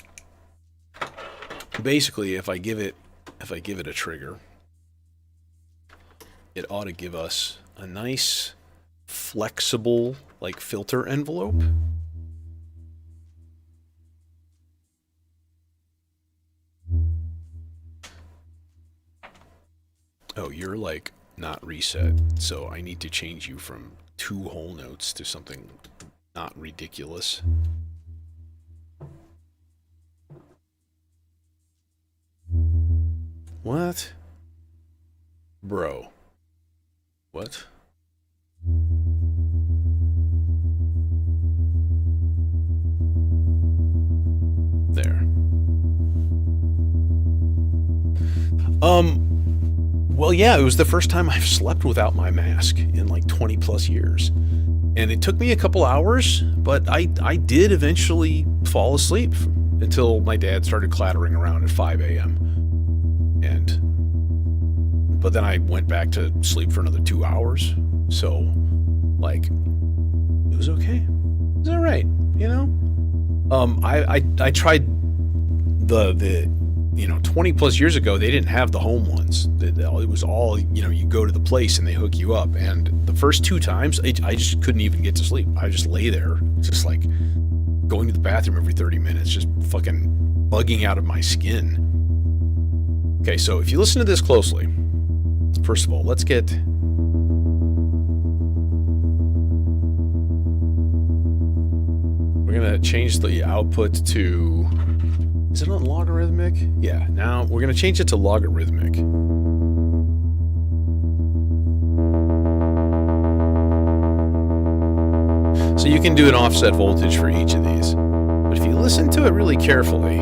basically, if I give it a trigger, it ought to give us a nice flexible like filter envelope. Oh, you're like not reset, so I need to change you from two whole notes to something not ridiculous. What? Bro. What? There. Well, yeah, it was the first time I've slept without my mask in like 20 plus years. And it took me a couple hours, but I did eventually fall asleep until my dad started clattering around at 5 a.m. But then I went back to sleep for another 2 hours. So, like, it was okay. It was all right, you know? I tried the 20 plus years ago, they didn't have the home ones. It was all, you go to the place and they hook you up. And the first 2 times, I just couldn't even get to sleep. I just lay there, just like going to the bathroom every 30 minutes, just fucking bugging out of my skin. Okay, so if you listen to this closely, first of all, let's get... We're going to change the output to... Is it on logarithmic? Yeah, now we're going to change it to logarithmic. So you can do an offset voltage for each of these. But if you listen to it really carefully...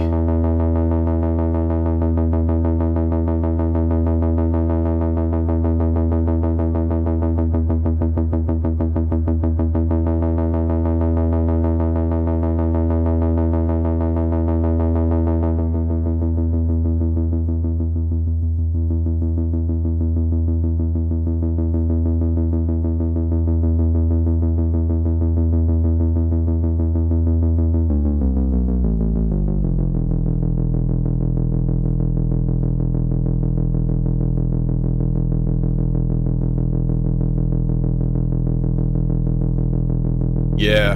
Yeah.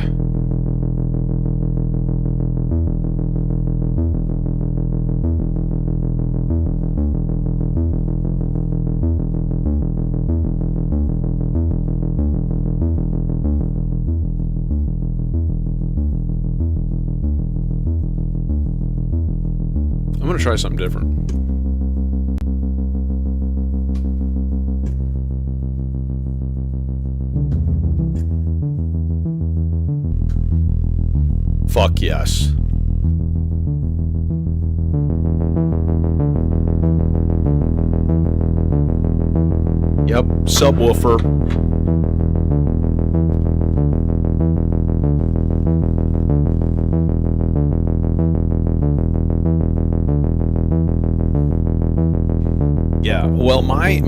I'm gonna try something different. Fuck yes. Yep, subwoofer. Yeah, well, mine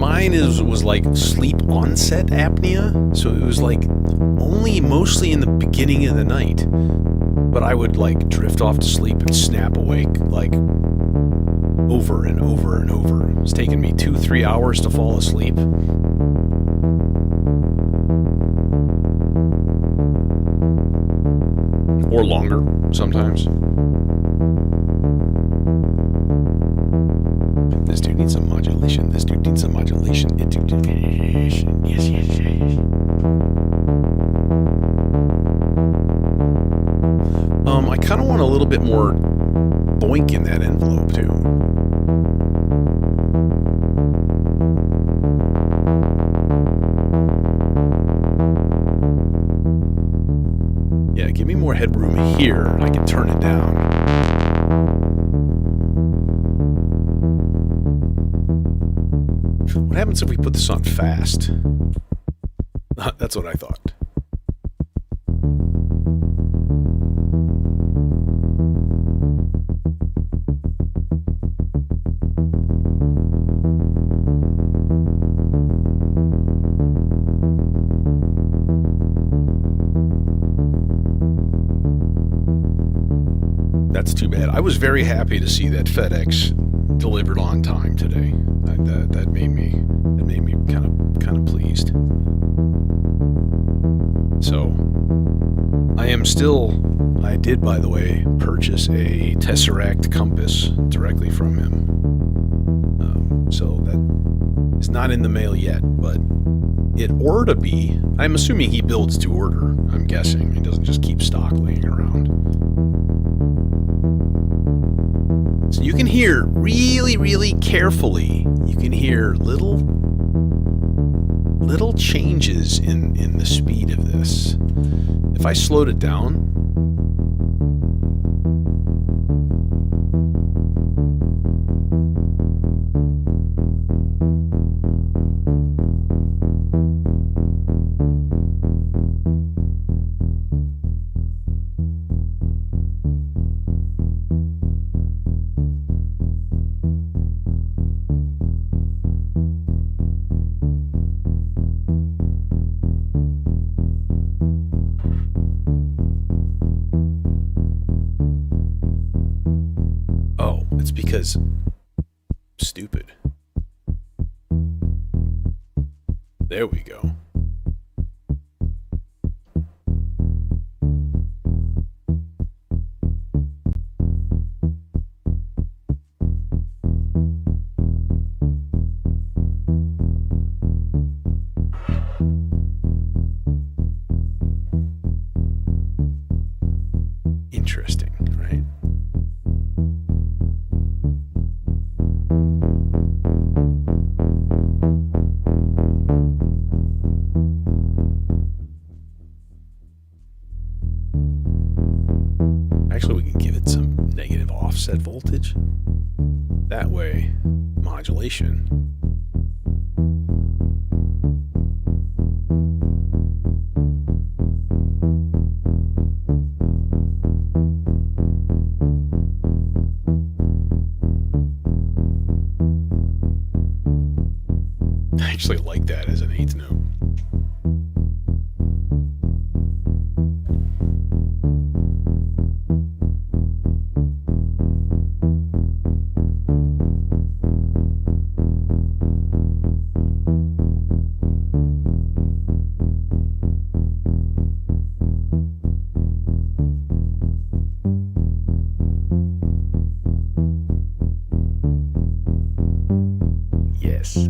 was like sleep onset apnea, so it was like only mostly in the beginning of the night. But I would like drift off to sleep and snap awake like over and over and over. It was taking me 2-3 hours to fall asleep. Or longer, sometimes. This dude needs some modulation. This dude needs some modulation. Yes, yes, yes. I kind of want a little bit more boink in that envelope, too. Yeah, give me more headroom here. I can turn it down. What happens if we put this on fast? That's what I thought. That's too bad. I was very happy to see that FedEx delivered on time today. That made me kind of pleased. So I did, by the way, purchase a Tesseract compass directly from him. So that is not in the mail yet, but it ought to be. I'm assuming he builds to order. I'm guessing he doesn't just keep stock laying around. So you can hear really, really carefully. You can hear little changes in the speed of this. If I slowed it down, Oh, it's because I'm stupid. There we go. Interesting, right? Actually, we can give it some negative offset voltage. That way, modulation. I actually like that as an eighth note. Yes.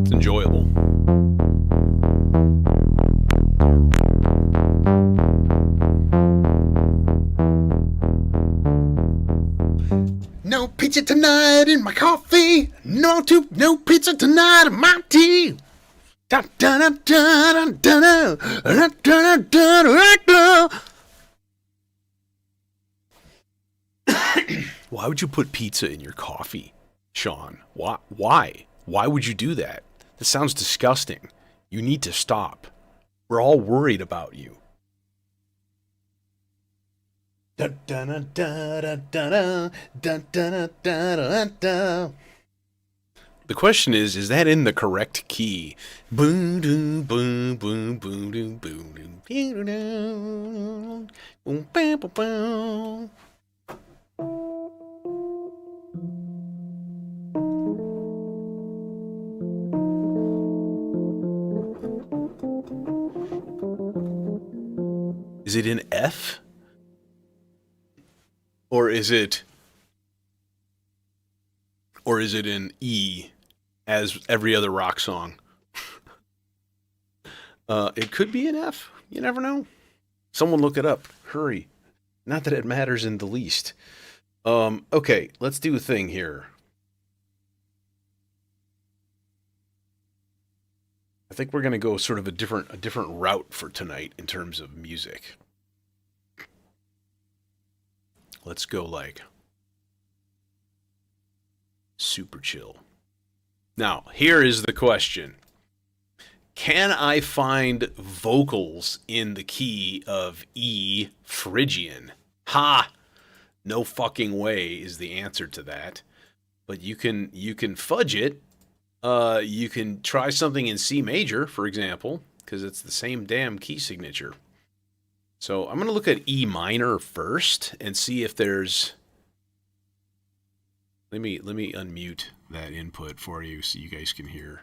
It's enjoyable. No pizza tonight in my coffee. No pizza tonight in my tea. Why would you put pizza in your coffee, Sean? Why? Why would you do that? That sounds disgusting. You need to stop. We're all worried about you. The question is that in the correct key? Boom, boom, boom, boom, boom, boom, boom, boom, boom, boom. Is it in F? Or is it in E, as every other rock song? It could be in F. You never know. Someone look it up. Hurry. Not that it matters in the least. Okay, let's do a thing here. I think we're gonna go sort of a different route for tonight in terms of music. Let's go like super chill. Now, here is the question. Can I find vocals in the key of E Phrygian? Ha! No fucking way is the answer to that. But you can fudge it. You can try something in C major, for example, because it's the same damn key signature. So I'm going to look at E minor first and see if there's... Let me unmute that input for you so you guys can hear.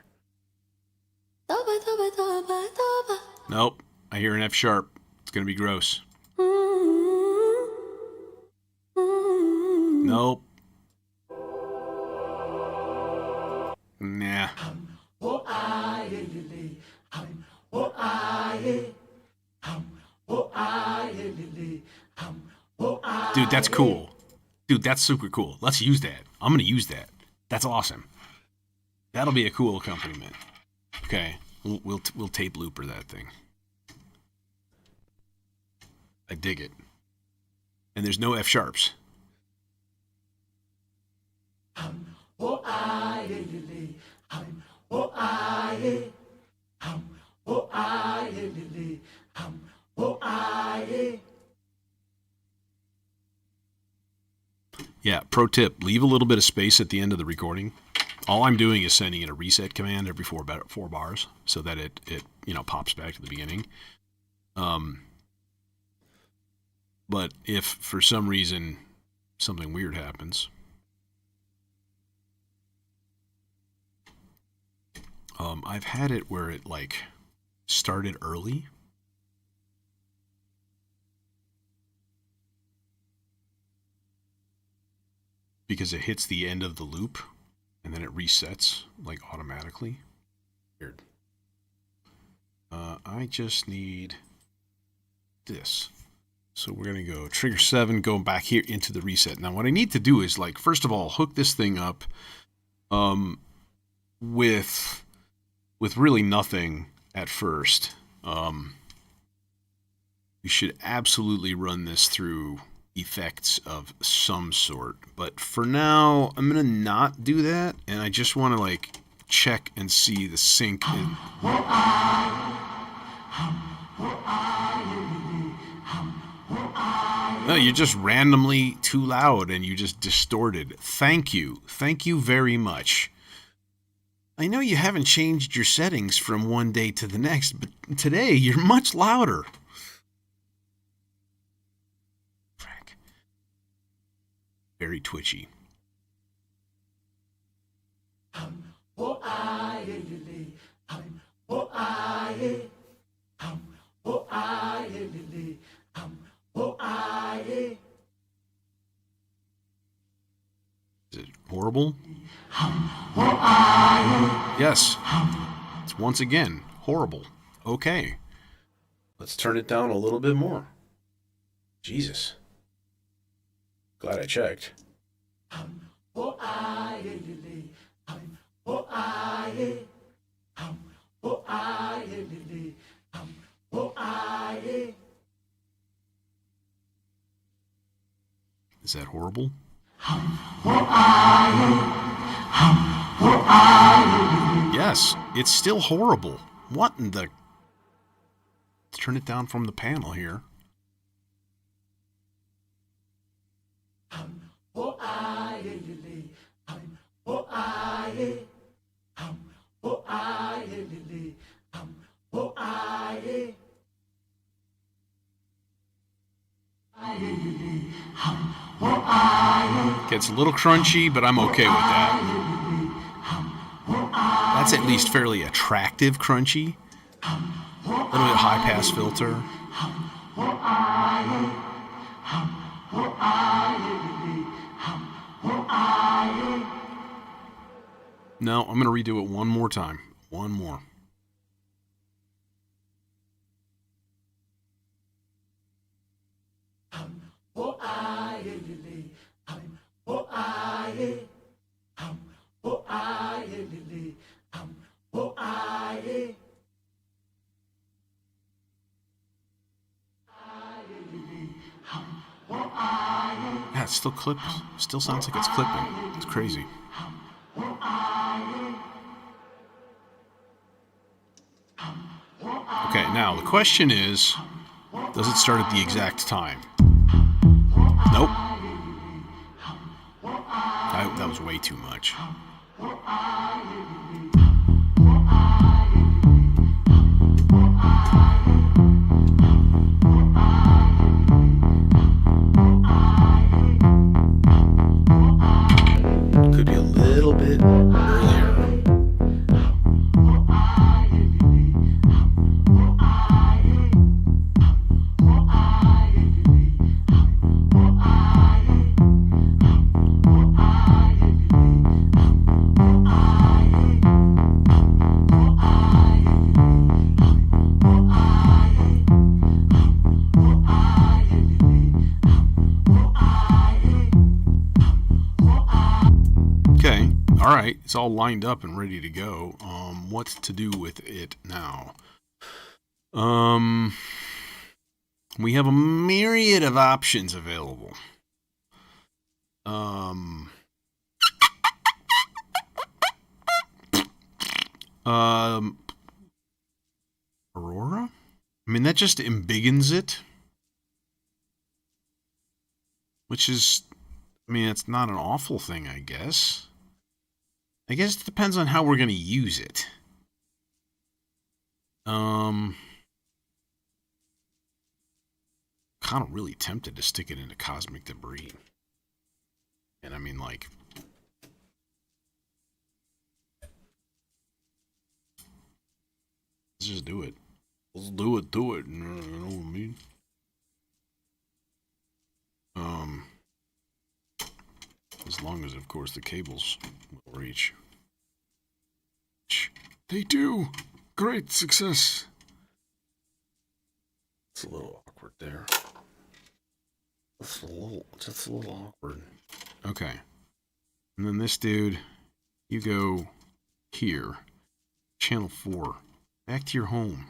Nope, I hear an F sharp. It's going to be gross. Nope. Nah. Dude, that's cool. Dude, that's super cool. Let's use that. I'm going to use that. That's awesome. That'll be a cool accompaniment. Okay, we'll tape looper that thing. I dig it. And there's no F sharps. Yeah, pro tip, leave a little bit of space at the end of the recording. All I'm doing is sending it a reset command every four bars so that it pops back to the beginning. But if for some reason something weird happens, I've had it where it like started early. Because it hits the end of the loop and then it resets like automatically. Weird. I just need this. So we're going to go trigger 7, go back here into the reset. Now what I need to do is like, first of all, hook this thing up with really nothing at first. We should absolutely run this through effects of some sort, but for now I'm gonna not do that, and I just want to like check and see the sync. No, you're just randomly too loud and you just distorted. Thank you very much. I know you haven't changed your settings from one day to the next, but today you're much louder. Very twitchy. Is it horrible? Yes. It's once again horrible. Okay. Let's turn it down a little bit more. Jesus. Glad I checked. Is that horrible? Yes, it's still horrible. What in the... Let's turn it down from the panel here. Gets a little crunchy, but I'm okay with that. That's at least fairly attractive crunchy. A little bit of high pass filter. No, I'm going to redo it one more time. One more. Yeah, it still clips. Still sounds like it's clipping. It's crazy. Okay, now the question is, does it start at the exact time? Nope. That was way too much. Could be a little bit earlier. All right, it's all lined up and ready to go. What to do with it now? We have a myriad of options available. Aurora? I mean, that just embiggens it. Which is, I mean, it's not an awful thing, I guess. I guess it depends on how we're going to use it. Kind of really tempted to stick it into cosmic debris. And I mean, like, let's just do it. Let's do it, You know what I mean? As long as, of course, the cables will reach. They do! Great success! It's a little awkward there. Just a little awkward. Okay. And then this dude, you go here. Channel 4. Back to your home.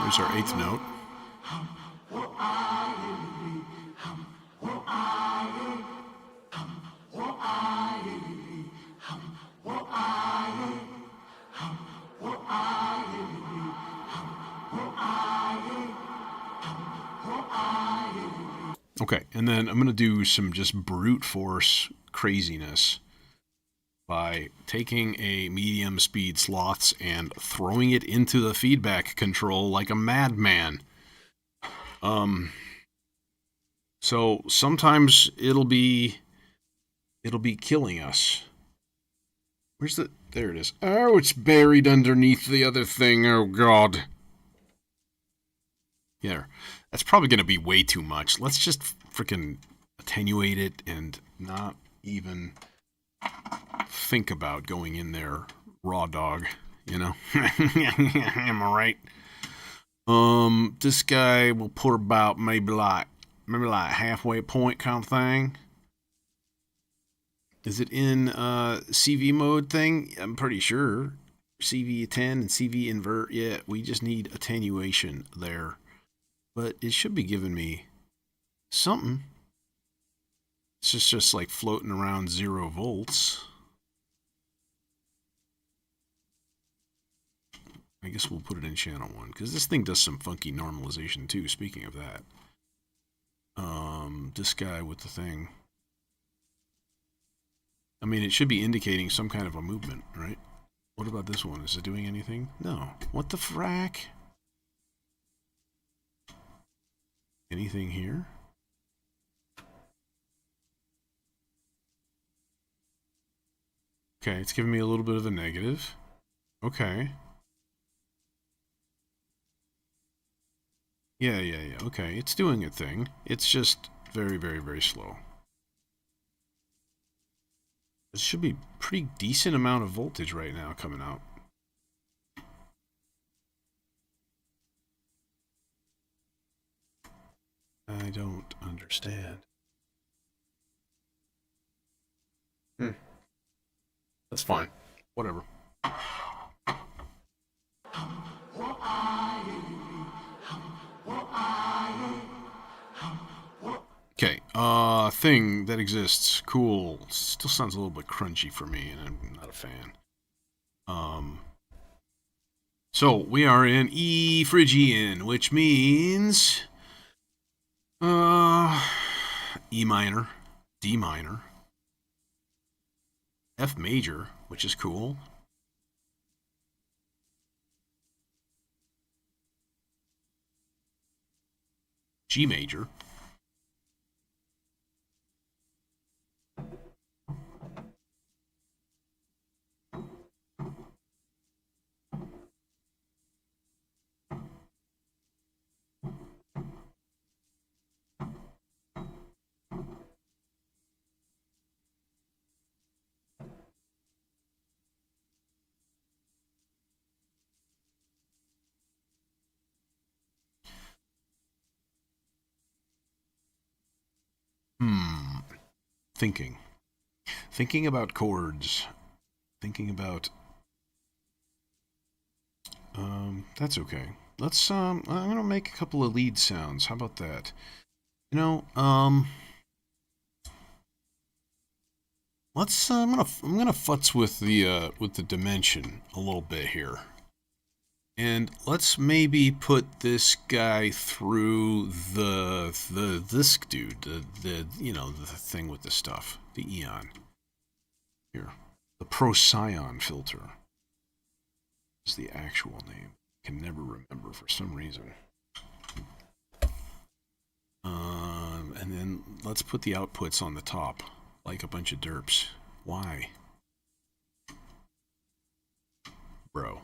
There's our 8th note. Okay, and then I'm going to do some just brute force craziness by taking a medium speed sloths and throwing it into the feedback control like a madman. So sometimes it'll be killing us. Where's the... There it is. Oh, it's buried underneath the other thing. Oh, God. Yeah, that's probably going to be way too much. Let's just freaking attenuate it and not even think about going in there raw dog, you know? Am I right? This guy will put about maybe like halfway point kind of thing. Is it in CV mode thing? I'm pretty sure. CV10 and CV invert. Yeah, we just need attenuation there. But it should be giving me something. It's just like floating around 0 volts. I guess we'll put it in channel 1, because this thing does some funky normalization too, speaking of that. This guy with the thing. I mean, it should be indicating some kind of a movement, right? What about this one? Is it doing anything? No. What the frack? Anything here? Okay, it's giving me a little bit of a negative. Okay. Yeah. Okay, it's doing a thing. It's just very, very, very slow. It should be pretty decent amount of voltage right now coming out. I don't understand. That's fine. Whatever. Okay, thing that exists. Cool. Still sounds a little bit crunchy for me, and I'm not a fan. So we are in E Phrygian, which means Uh, E minor, D minor, F major, which is cool. G major. Hmm. Thinking. Thinking about chords. Thinking about. That's okay. I'm gonna make a couple of lead sounds. How about that? You know, I'm gonna futz with the dimension a little bit here. And let's maybe put this guy through this dude, the thing with the stuff, the Eon. Here. The Procyon filter is the actual name. Can never remember for some reason. And then let's put the outputs on the top, like a bunch of derps. Why? Bro.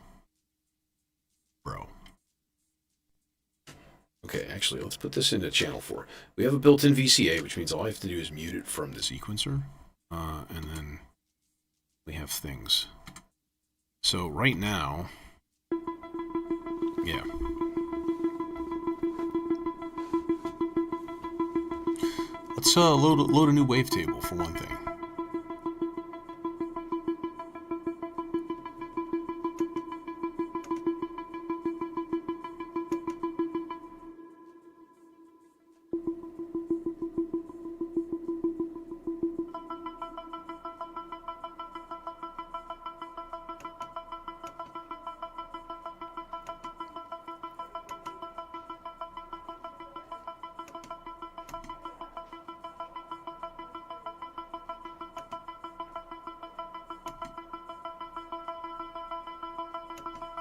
Okay, actually, let's put this into channel 4. We have a built-in VCA, which means all I have to do is mute it from the sequencer. And then we have things. So right now, yeah. Let's load a new wavetable for one thing.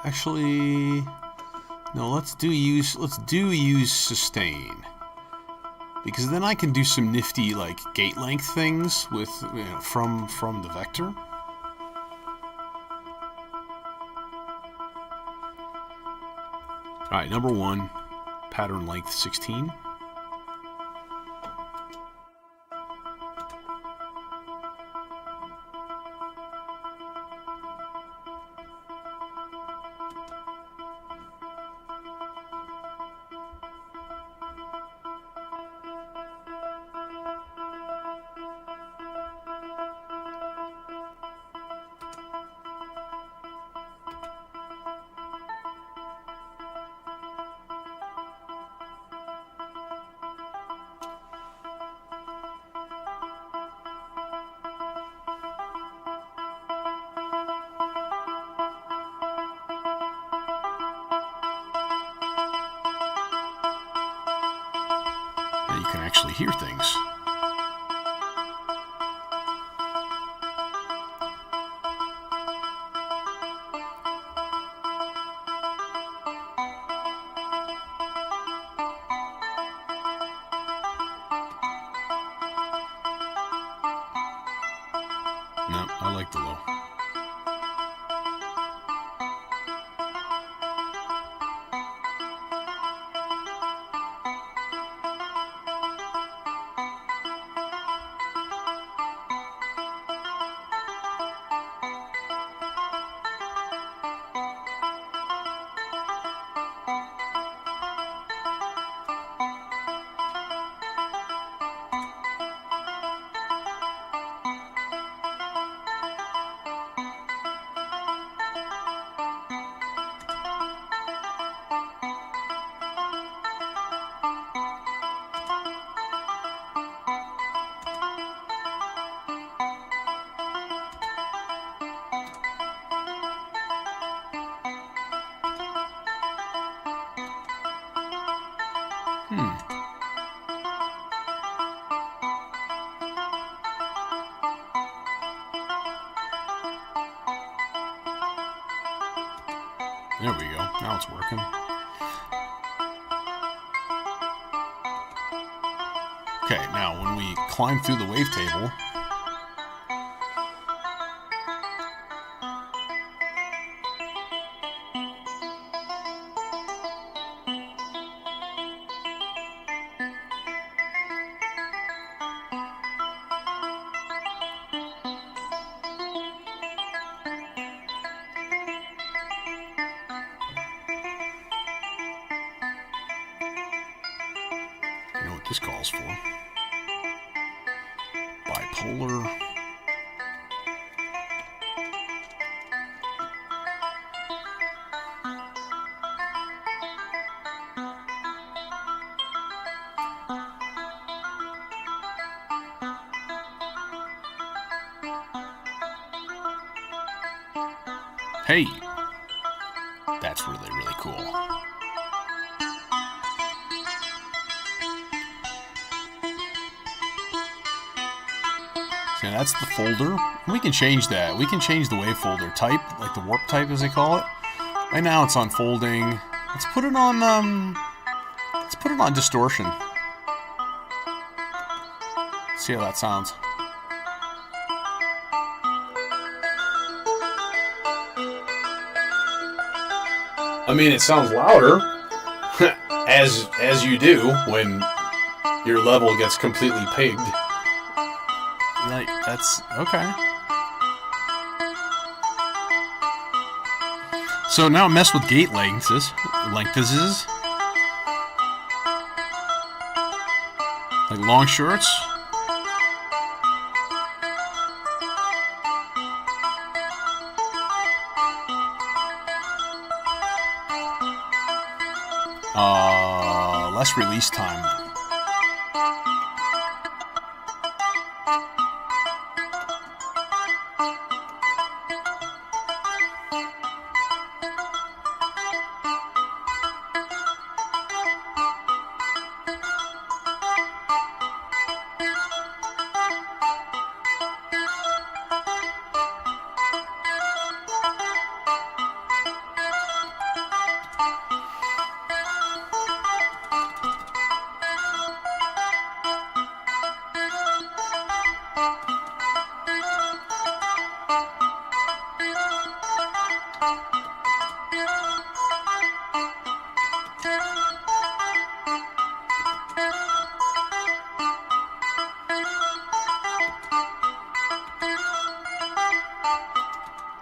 Actually, no. Let's do use sustain, because then I can do some nifty like gate length things with from the vector. All right, number 1, pattern length 16. You can actually hear things. No, I like the low. There we go. Now it's working. Okay, now when we climb through the wavetable, you know what this calls for. Bipolar. Hey, that's really, really cool. So that's the folder. We can change that. We can change the wave folder type, like the warp type as they call it. Right now it's on folding. Let's put it on distortion. See how that sounds. I mean, it sounds louder, as you do when your level gets completely pigged. Like, that's okay. So now mess with gate lengths. Like long shorts. Less release time.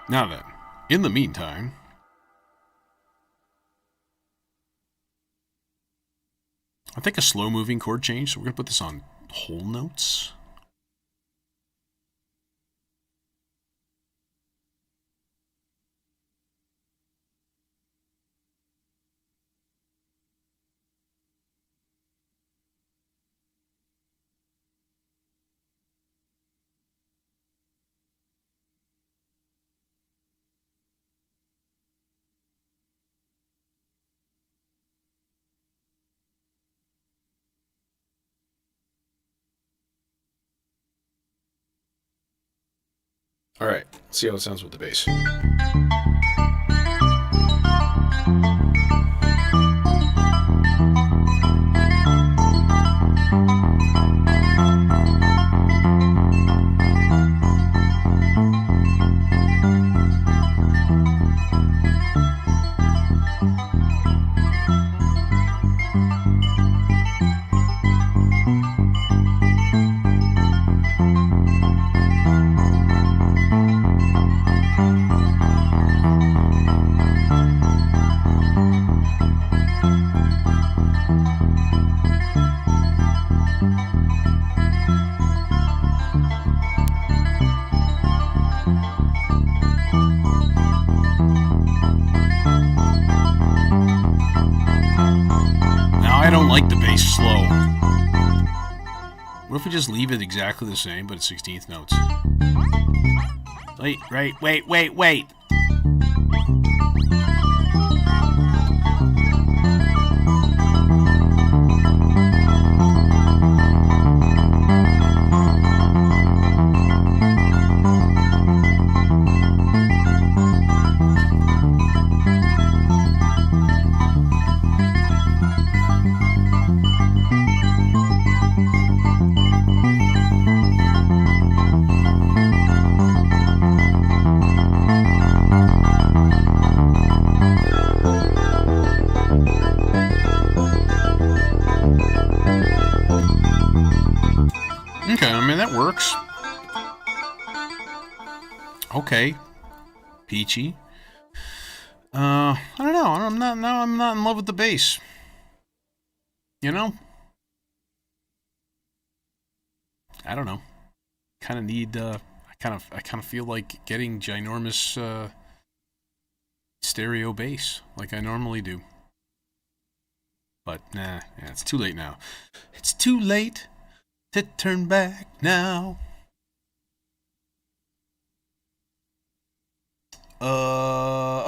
Now then, in the meantime, I think a slow-moving chord change, so we're going to put this on whole notes. All right, let's see how it sounds with the bass. I don't like the bass slow. What if we just leave it exactly the same, but it's 16th notes? Wait. Okay, I mean, that works. Okay. Peachy. I don't know. I'm not in love with the bass. You know? I don't know. Kind of need, I kind of feel like getting ginormous, stereo bass like I normally do. But nah, yeah, it's too late now. It's too late to turn back now.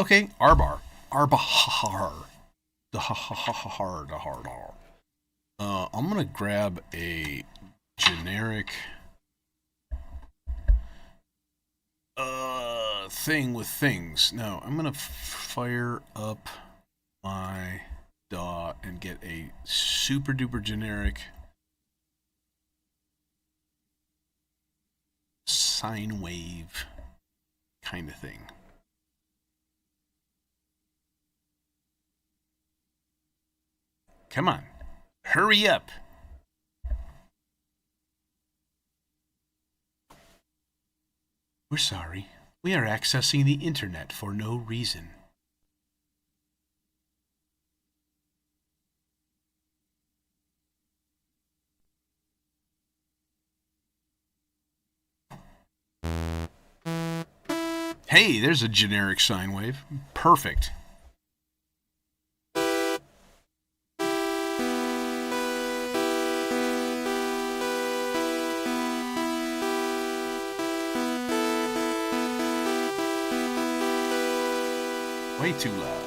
Okay, Arbar. Arbahar. The har. I'm gonna grab a generic thing with things. No, I'm gonna fire up my DAW and get a super duper generic sine wave kind of thing. Come on, hurry up. We're sorry. We are accessing the internet for no reason. Hey, there's a generic sine wave. Perfect. Way too loud.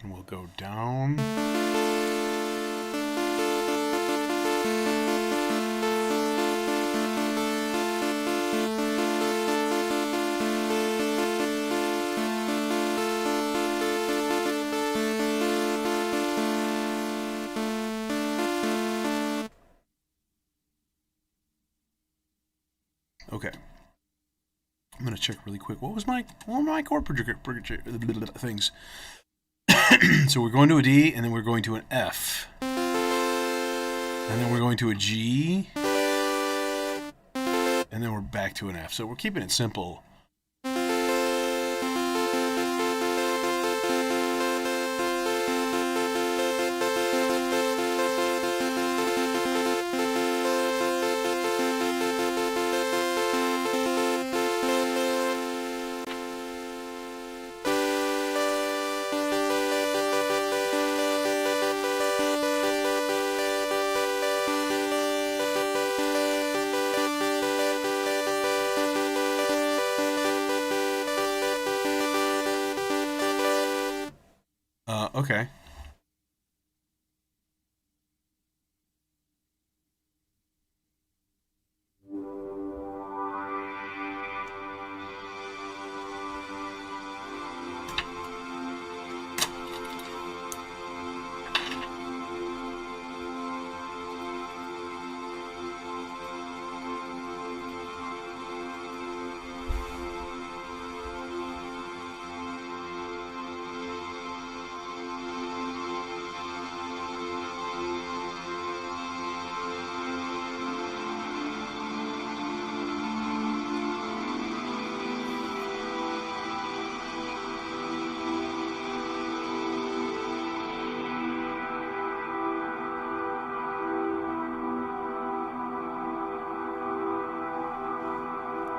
And we'll go down. Okay. I'm gonna check really quick. What were my chord things? So we're going to a D, and then we're going to an F, and then we're going to a G, and then we're back to an F. So we're keeping it simple. Okay.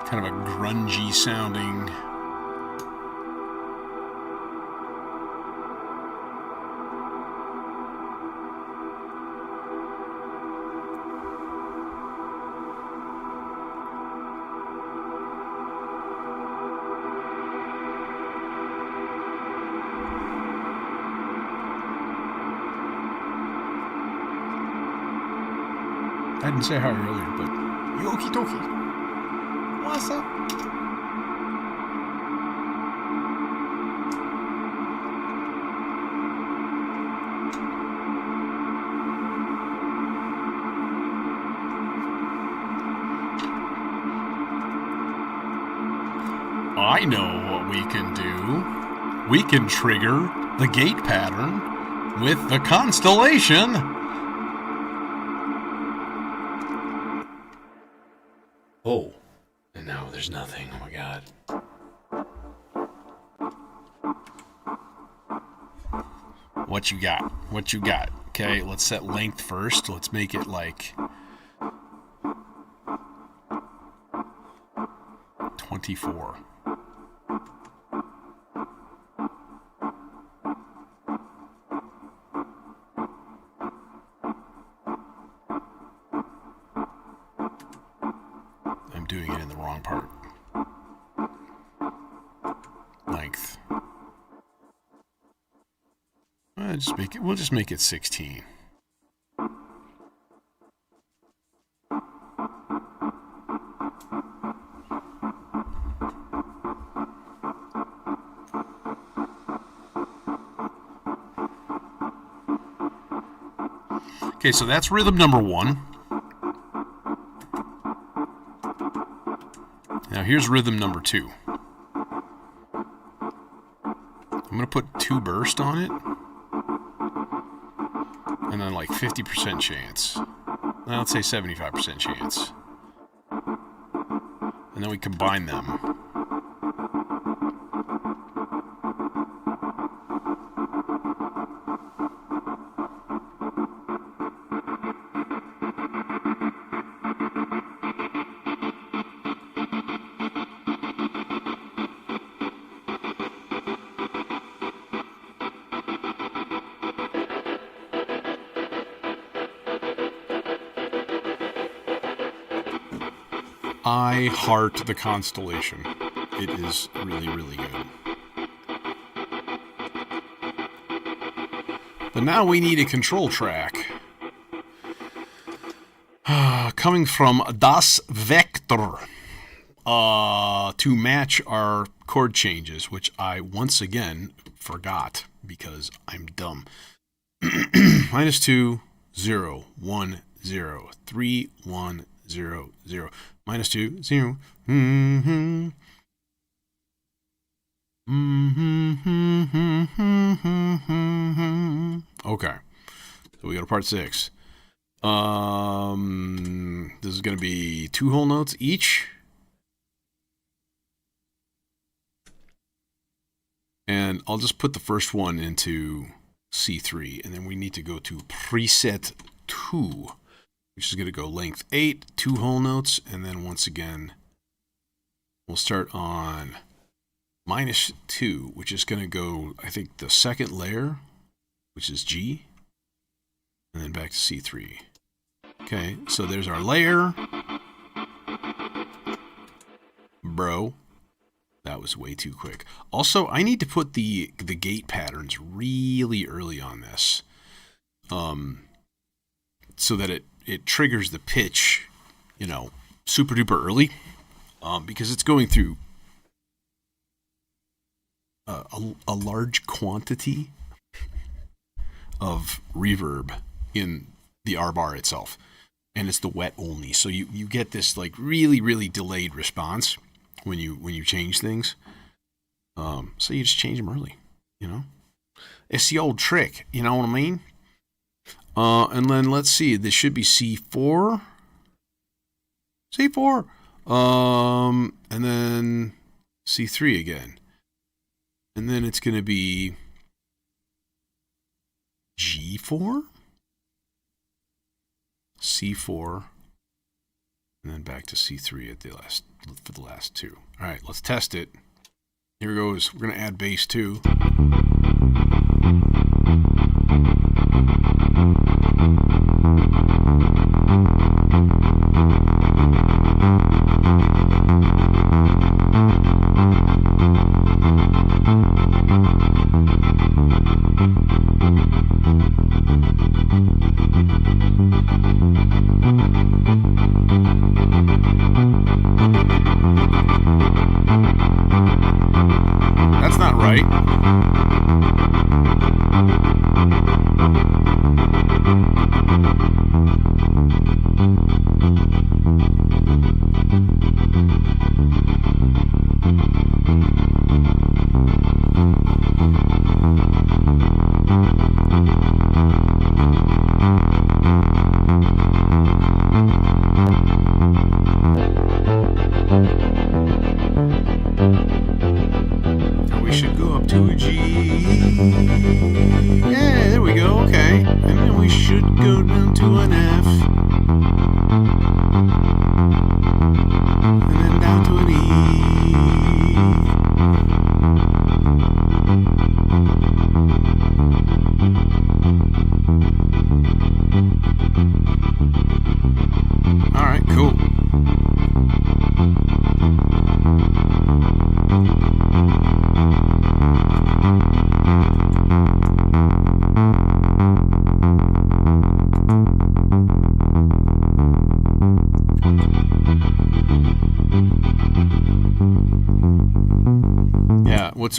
Kind of a grungy sounding. I didn't say hi earlier, but yoki dokie. What's up? I know what we can do. We can trigger the gate pattern with the Constellation. Oh, and now there's nothing. Oh my god. What you got? What you got? Okay, let's set length first. Let's make it like 24. I'm doing it in the wrong part. Length. We'll just make it 16. Okay, so that's rhythm number 1. Now here's rhythm number 2. I'm going to put 2 burst on it. And then like 50% chance. Let's say 75% chance. And then we combine them. I heart the Constellation. It is really, really good. But now we need a control track. Coming from Das Vector to match our chord changes, which I once again forgot because I'm dumb. -2, 0, 1, 0, 3, 1, 0, 0. -2, 0. Okay. So we go to part 6. This is going to be 2 whole notes each. And I'll just put the first one into C3, and then we need to go to preset 2. Which is going to go length 8, 2 whole notes, and then once again, we'll start on -2, which is going to go, I think, the second layer, which is G, and then back to C3. Okay, so there's our layer. Bro, that was way too quick. Also, I need to put the gate patterns really early on this, so that it triggers the pitch, super duper early, because it's going through a large quantity of reverb in the R bar itself, and it's the wet only. So you get this like really, really delayed response when you change things. So you just change them early, It's the old trick, you know what I mean? And then let's see, this should be C4. C4. And then C3 again. And then it's going to be G4, C4, and then back to C3 for the last 2. All right, let's test it. Here goes. We're going to add bass 2. That's not right. we should go up to a G. Yeah, there we go, okay. And then we should go down to an F. And then down to an E. Alright, cool.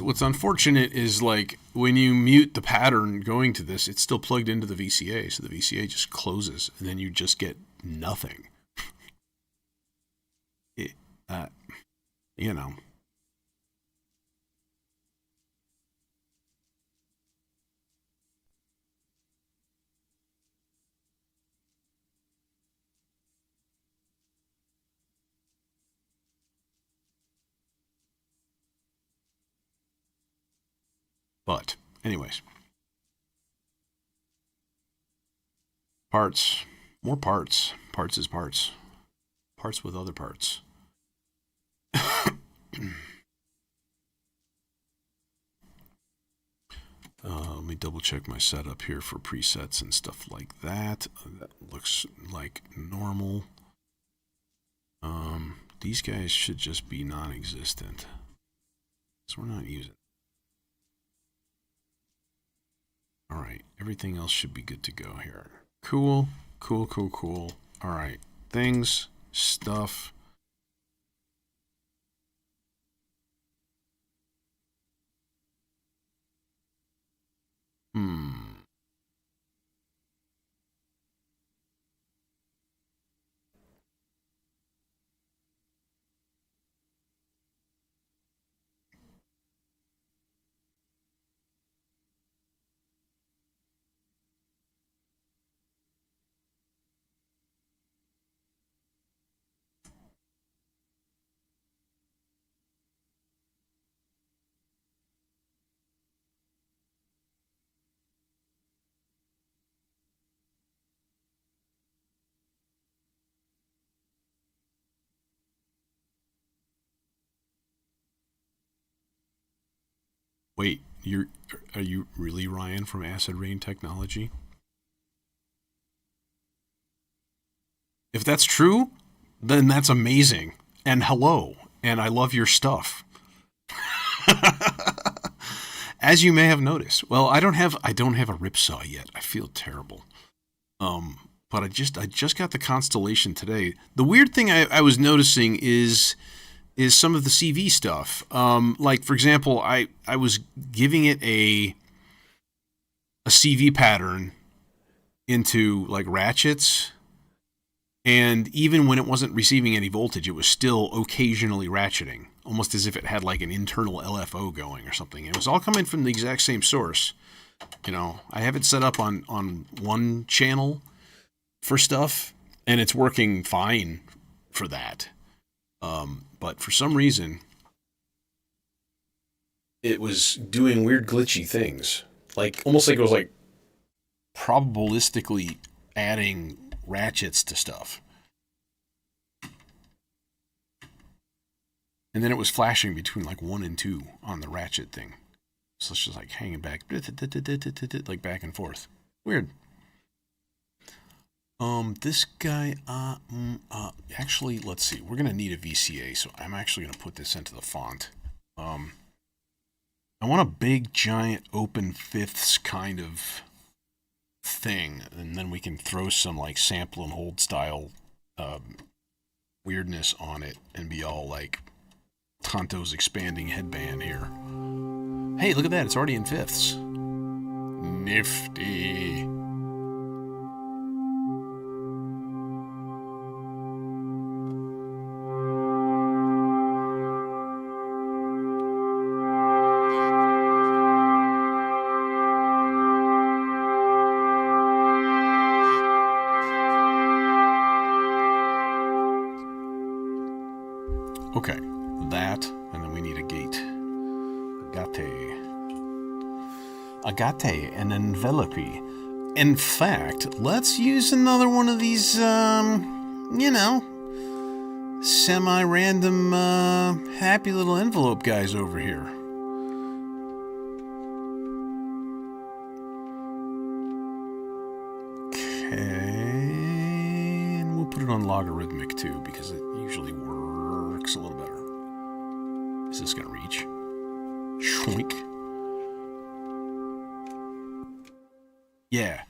What's unfortunate is, like, when you mute the pattern going to this, it's still plugged into the VCA, so the VCA just closes, and then you just get nothing. You know. But, anyways. Parts. More parts. Parts is parts. Parts with other parts. Let me double check my setup here for presets and stuff like that. That looks like normal. These guys should just be non-existent. So we're not using. Alright, everything else should be good to go here. Cool, cool, cool, cool. Alright, things, stuff. Wait, are you really Ryan from Acid Rain Technology? If that's true, then that's amazing. And hello, and I love your stuff. As you may have noticed. Well, I don't have a ripsaw yet. I feel terrible. But I just got the Constellation today. The weird thing I was noticing is some of the CV stuff. Like, for example, I was giving it a CV pattern into, like, ratchets, and even when it wasn't receiving any voltage, it was still occasionally ratcheting, almost as if it had, like, an internal LFO going or something. It was all coming from the exact same source. You know, I have it set up on one channel for stuff, and it's working fine for that. But for some reason, it was doing weird glitchy things. Like, almost like it was, like, probabilistically adding ratchets to stuff. And then it was flashing between, like, 1 and 2 on the ratchet thing. So it's just, like, hanging back, like, back and forth. Weird. This guy, actually, let's see. We're going to need a VCA, so I'm actually going to put this into the font. I want a big, giant, open fifths kind of thing, and then we can throw some, like, sample and hold style weirdness on it and be all, like, Tonto's expanding headband here. Hey, look at that. It's already in fifths. Nifty. Okay, that, and then we need a Agate and envelope. In fact, let's use another one of these, you know, semi-random, happy little envelope guys over here. Okay, and we'll put it on logarithmic too, because it usually works a little better. Is this gonna reach? Shwink. Yeah.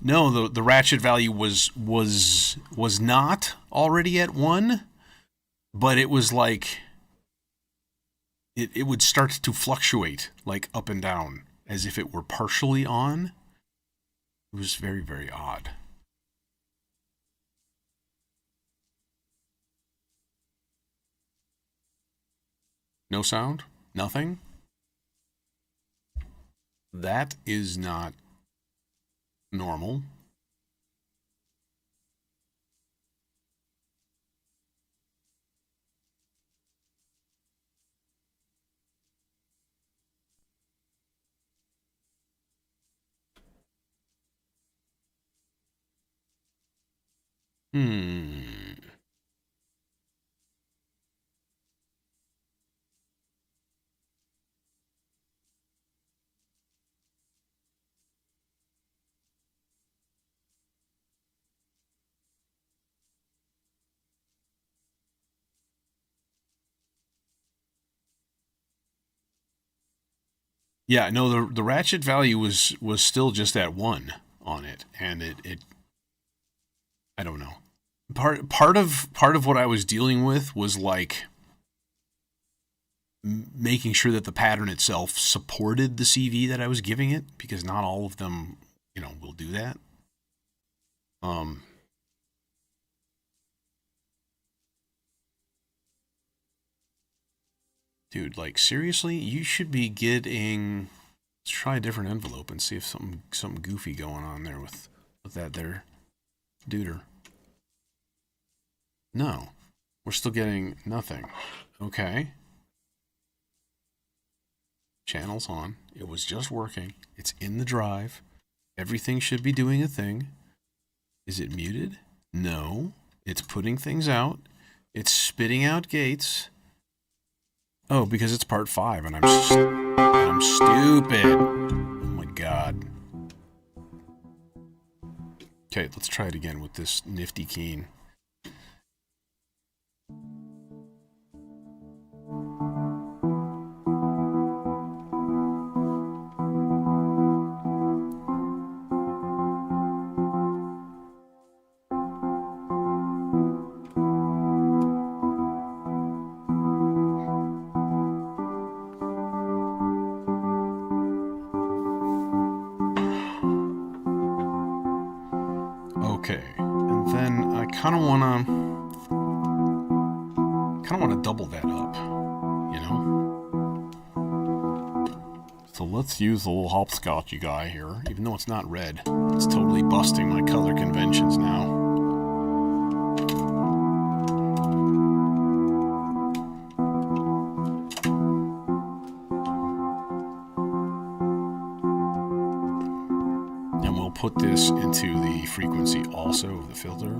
No, the ratchet value was not already at 1, but it was like it would start to fluctuate like up and down as if it were partially on. It was very, very odd. No sound? Nothing? That is not normal. Yeah, no, the ratchet value was still just at 1 on it, and it I don't know. Part of what I was dealing with was like making sure that the pattern itself supported the CV that I was giving it, because not all of them, you know, will do that. Dude, like seriously, you should be getting. Let's try a different envelope and see if something goofy going on there with that there duder. No, we're still getting nothing. Okay. Channel's on. It was just working. It's in the drive. Everything should be doing a thing. Is it muted? No. It's putting things out. It's spitting out gates. Oh, because it's part 5 and I'm stupid. Oh my god. Okay, let's try it again with this nifty keen. kind of want to double that up, you know? So let's use the little hopscotchy guy here, even though it's not red. It's totally busting my color conventions now. And we'll put this into the frequency also of the filter.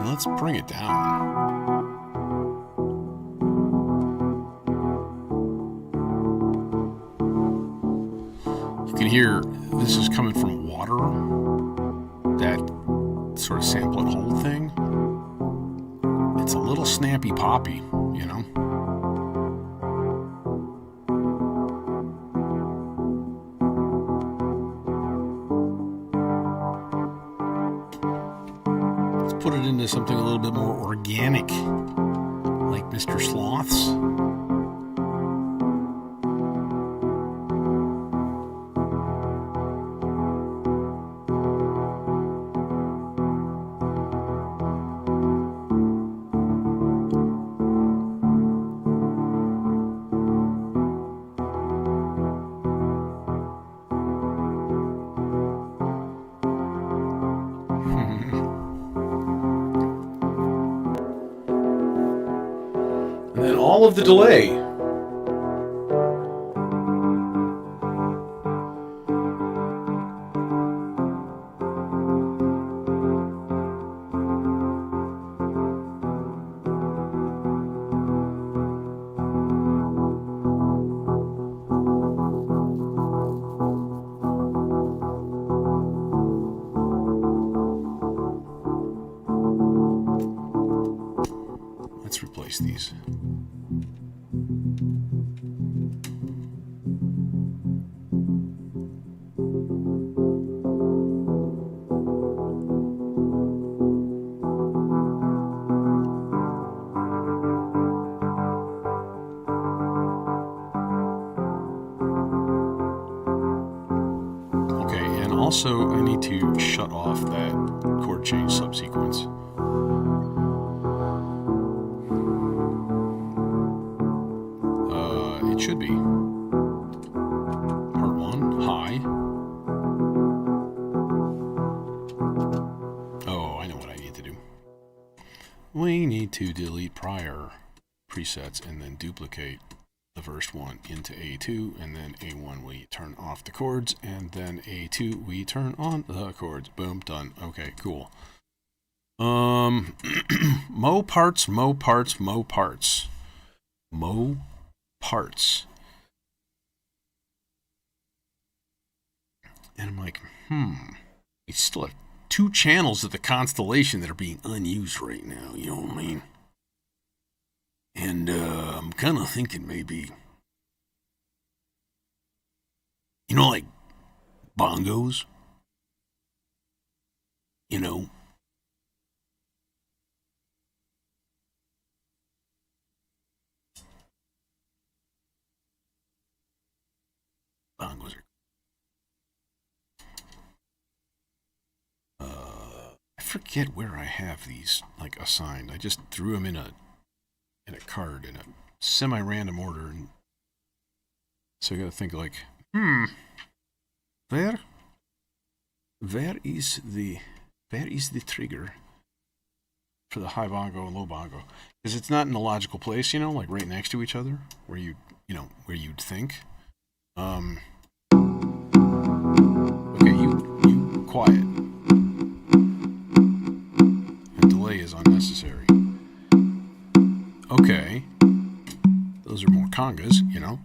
Let's bring it down. You can hear this is coming from water, that sort of sample and hold thing. It's a little snappy poppy, you know? Let's put it into something a little bit more organic, like Mr. Sloth's. And then all of the delay. Let's replace these. Okay, and also I need to shut off that chord change subsequence. It should be. Part 1, high. Oh, I know what I need to do. We need to delete prior presets and then duplicate the first one into A2, and then A1 we turn off the chords, and then A2 we turn on the chords. Boom, done. Okay, cool. Mo parts. And I'm like, we still have 2 channels of the Constellation that are being unused right now, you know what I mean? And I'm kind of thinking maybe, you know, like bongos, you know, bongos are. I forget where I have these like assigned. I just threw them in a card in a semi-random order, and so I got to think like, where is the trigger for the high bongo and low bongo? Because it's not in a logical place, you know, like right next to each other, where where you'd think. Okay, you quiet. And delay is unnecessary. Okay. Those are more congas, you know.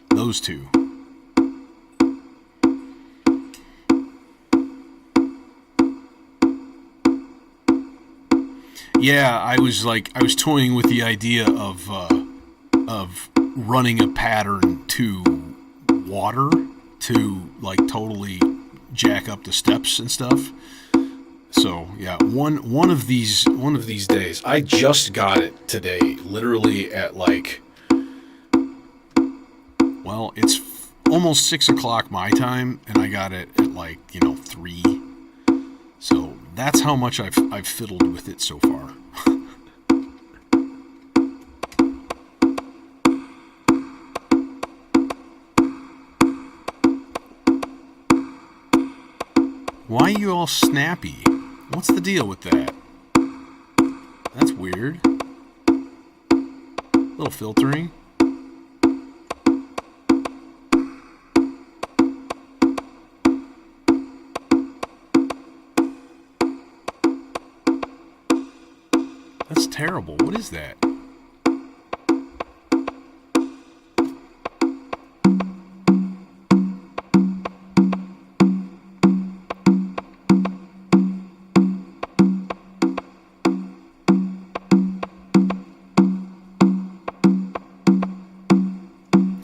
Those 2. Yeah, I was toying with the idea of running a pattern to water to like totally jack up the steps and stuff. So yeah, one of these days. I just got it today, literally at like, well, it's almost 6 o'clock my time, and I got it at like 3. So that's how much I've fiddled with it so far. Why are you all snappy? What's the deal with that? That's weird. A little filtering. That's terrible. What is that?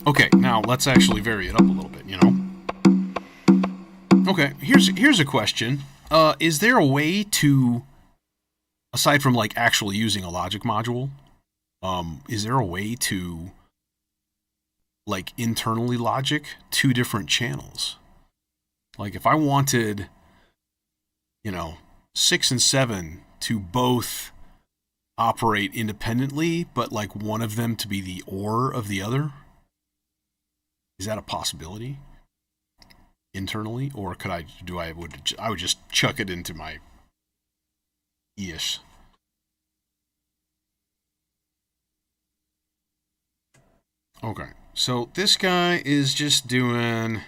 Okay, now let's actually vary it up a little bit, you know? Okay, here's a question. Is there a way to, aside from like actually using a logic module, is there a way to like internally logic two different channels? Like if I wanted, you know, 6 and 7 to both operate independently, but like one of them to be the OR of the other, is that a possibility internally, or could I would just chuck it into my ES? Okay, so this guy is just doing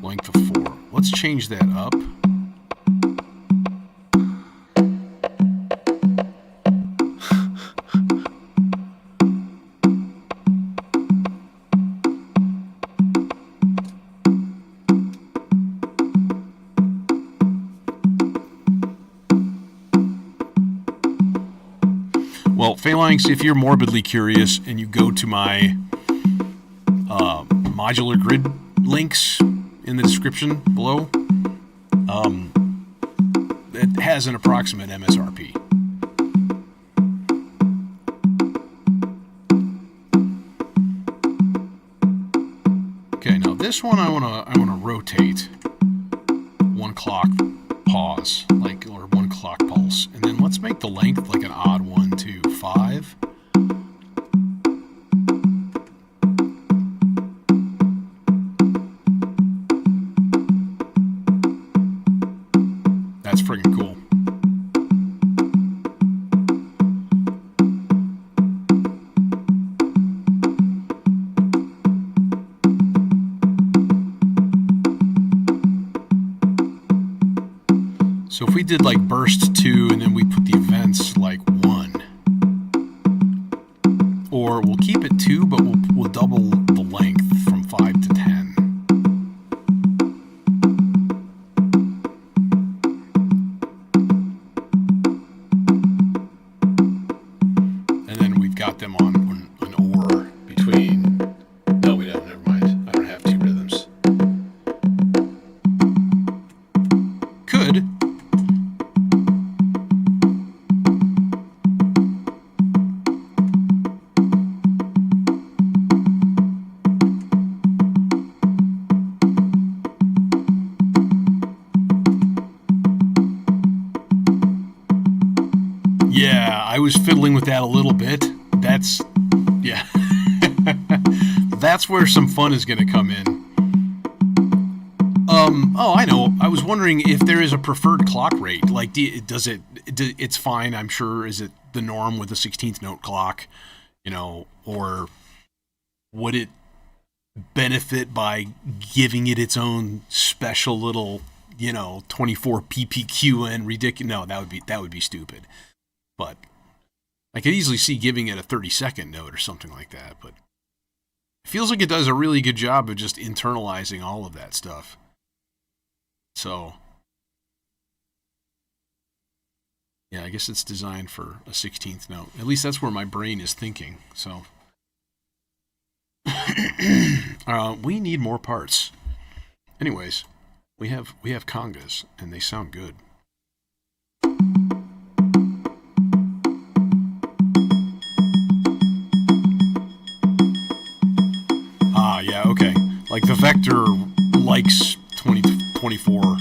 length of 4. Let's change that up. Well, Phalanx, if you're morbidly curious and you go to my modular grid links in the description below, it has an approximate MSRP. Okay, now this one I wanna rotate 1 clock pause, like, or 1 clock pulse, and then let's make the length like an odd 1, 2, 5. That's friggin' cool. So if we did like burst 2 and then we put the events like 1, or we'll keep it 2 but we'll double the length from 5 to 10. And then we've got them on an OR between. No, we don't. Never mind. I don't have 2 rhythms. Could. Yeah, I was fiddling with that a little bit. That's, yeah. That's where some fun is going to come in. Oh, I know. I was wondering if there is a preferred clock rate. Like, it's fine, I'm sure. Is it the norm with a 16th note clock? You know, or would it benefit by giving it its own special little, 24 PPQ and ridiculous? No, that would be stupid. But I could easily see giving it a 30-second note or something like that. But it feels like it does a really good job of just internalizing all of that stuff. So, yeah, I guess it's designed for a 16th note. At least that's where my brain is thinking. So, we need more parts. Anyways, we have congas, and they sound good. Yeah, okay. Like the vector likes 24.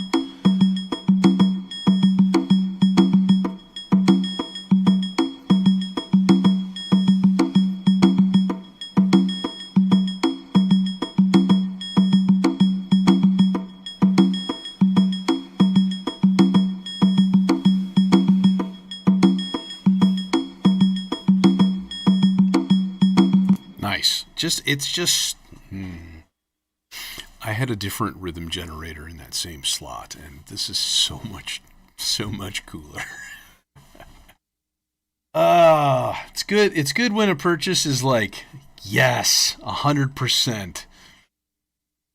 Nice. It's just I had a different rhythm generator in that same slot, and this is so much cooler. It's good. It's good when a purchase is like, yes, 100%.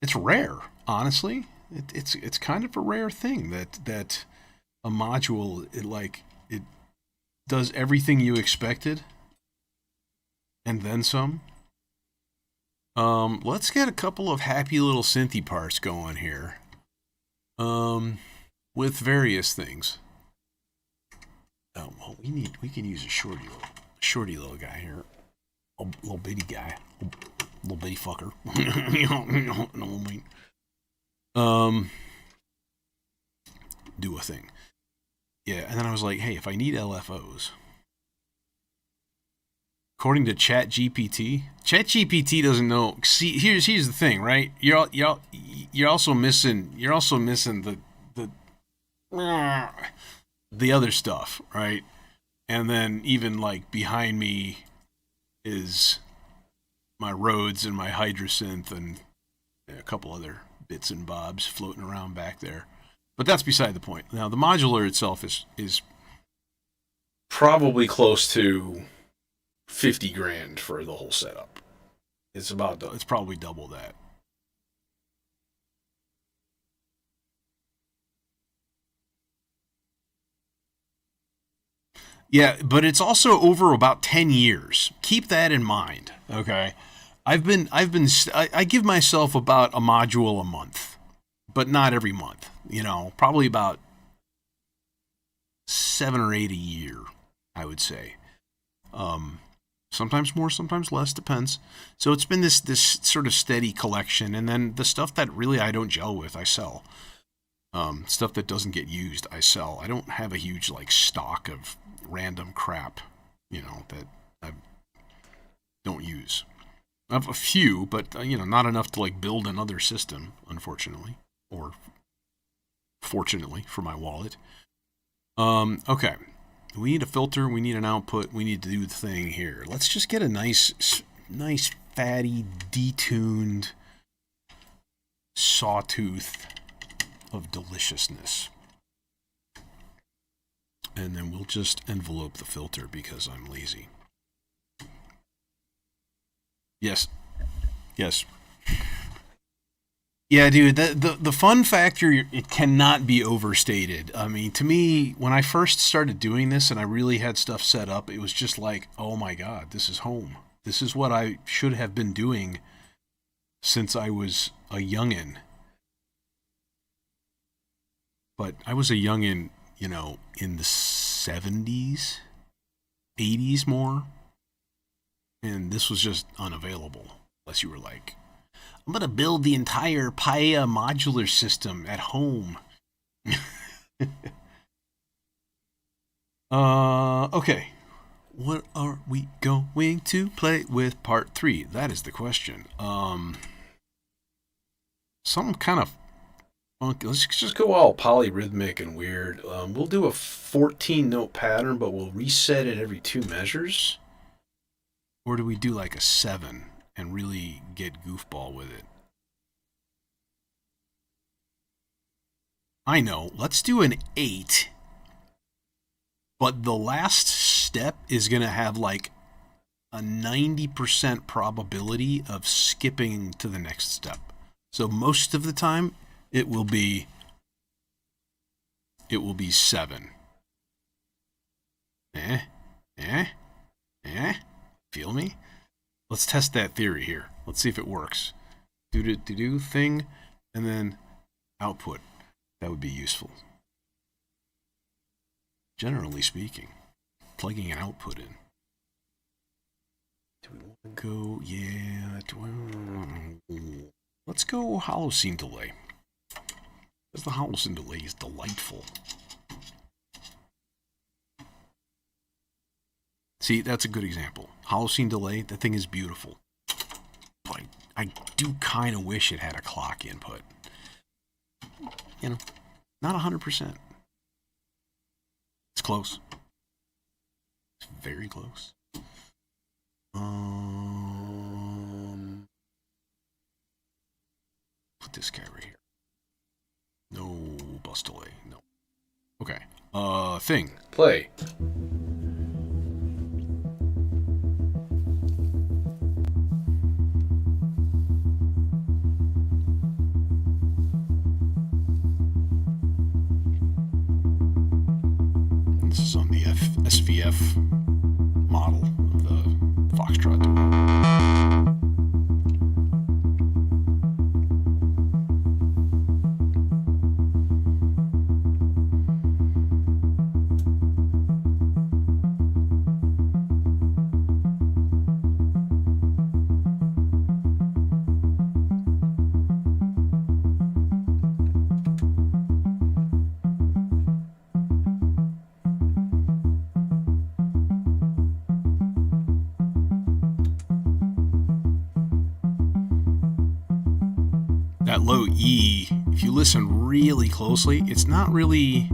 It's rare, honestly. It's kind of a rare thing that a module it does everything you expected and then some. Let's get a couple of happy little synthy parts going here. With various things. Oh, well, we can use a shorty little guy here, a little bitty guy, little bitty fucker. Do a thing. Yeah, and then I was like, hey, if I need LFOs, according to ChatGPT doesn't know. See, here's the thing, right? You're also missing the other stuff, right? And then even like behind me is my Rhodes and my Hydrasynth and a couple other bits and bobs floating around back there. But that's beside the point. Now the modular itself is probably close to 50 grand for the whole setup. It's probably double that. Yeah, but it's also over about 10 years. Keep that in mind, okay? I give myself about a module a month, but not every month. You know, probably about 7 or 8 a year, I would say. Sometimes more, sometimes less, depends. So it's been this sort of steady collection, and then the stuff that really I don't gel with, I sell. Stuff that doesn't get used, I sell. I don't have a huge like stock of random crap, that I don't use. I have a few, but not enough to like build another system, unfortunately, or fortunately for my wallet. Okay. We need a filter, we need an output, we need to do the thing here. Let's just get a nice fatty, detuned sawtooth of deliciousness. And then we'll just envelope the filter because I'm lazy. Yes. Yeah, dude, the fun factor, it cannot be overstated. I mean, to me, when I first started doing this and I really had stuff set up, it was just like, oh my god, this is home. This is what I should have been doing since I was a youngin'. But I was a youngin', in the 70s, 80s more, and this was just unavailable unless you were like, I'm going to build the entire Paya modular system at home. Okay. What are we going to play with part 3? That is the question. Some kind of funky. Let's just go all polyrhythmic and weird. We'll do a 14-note pattern, but we'll reset it every 2 measures. Or do we do like a 7 and really get goofball with it? I know. Let's do an 8. But the last step is going to have like a 90% probability of skipping to the next step. So most of the time it will be 7. Feel me? Let's test that theory here. Let's see if it works. Do thing, and then output. That would be useful. Generally speaking, plugging an output in. Do we want to go? Yeah. Let's go Holocene delay. Because the Holocene delay is delightful. See, that's a good example. Holocene delay, that thing is beautiful. But I do kind of wish it had a clock input. Not 100%. It's close. It's very close. this guy right here. No bus delay. No. Okay. Thing. Play. This is on the SVF model of the Foxtrot. That low E, if you listen really closely, it's not really...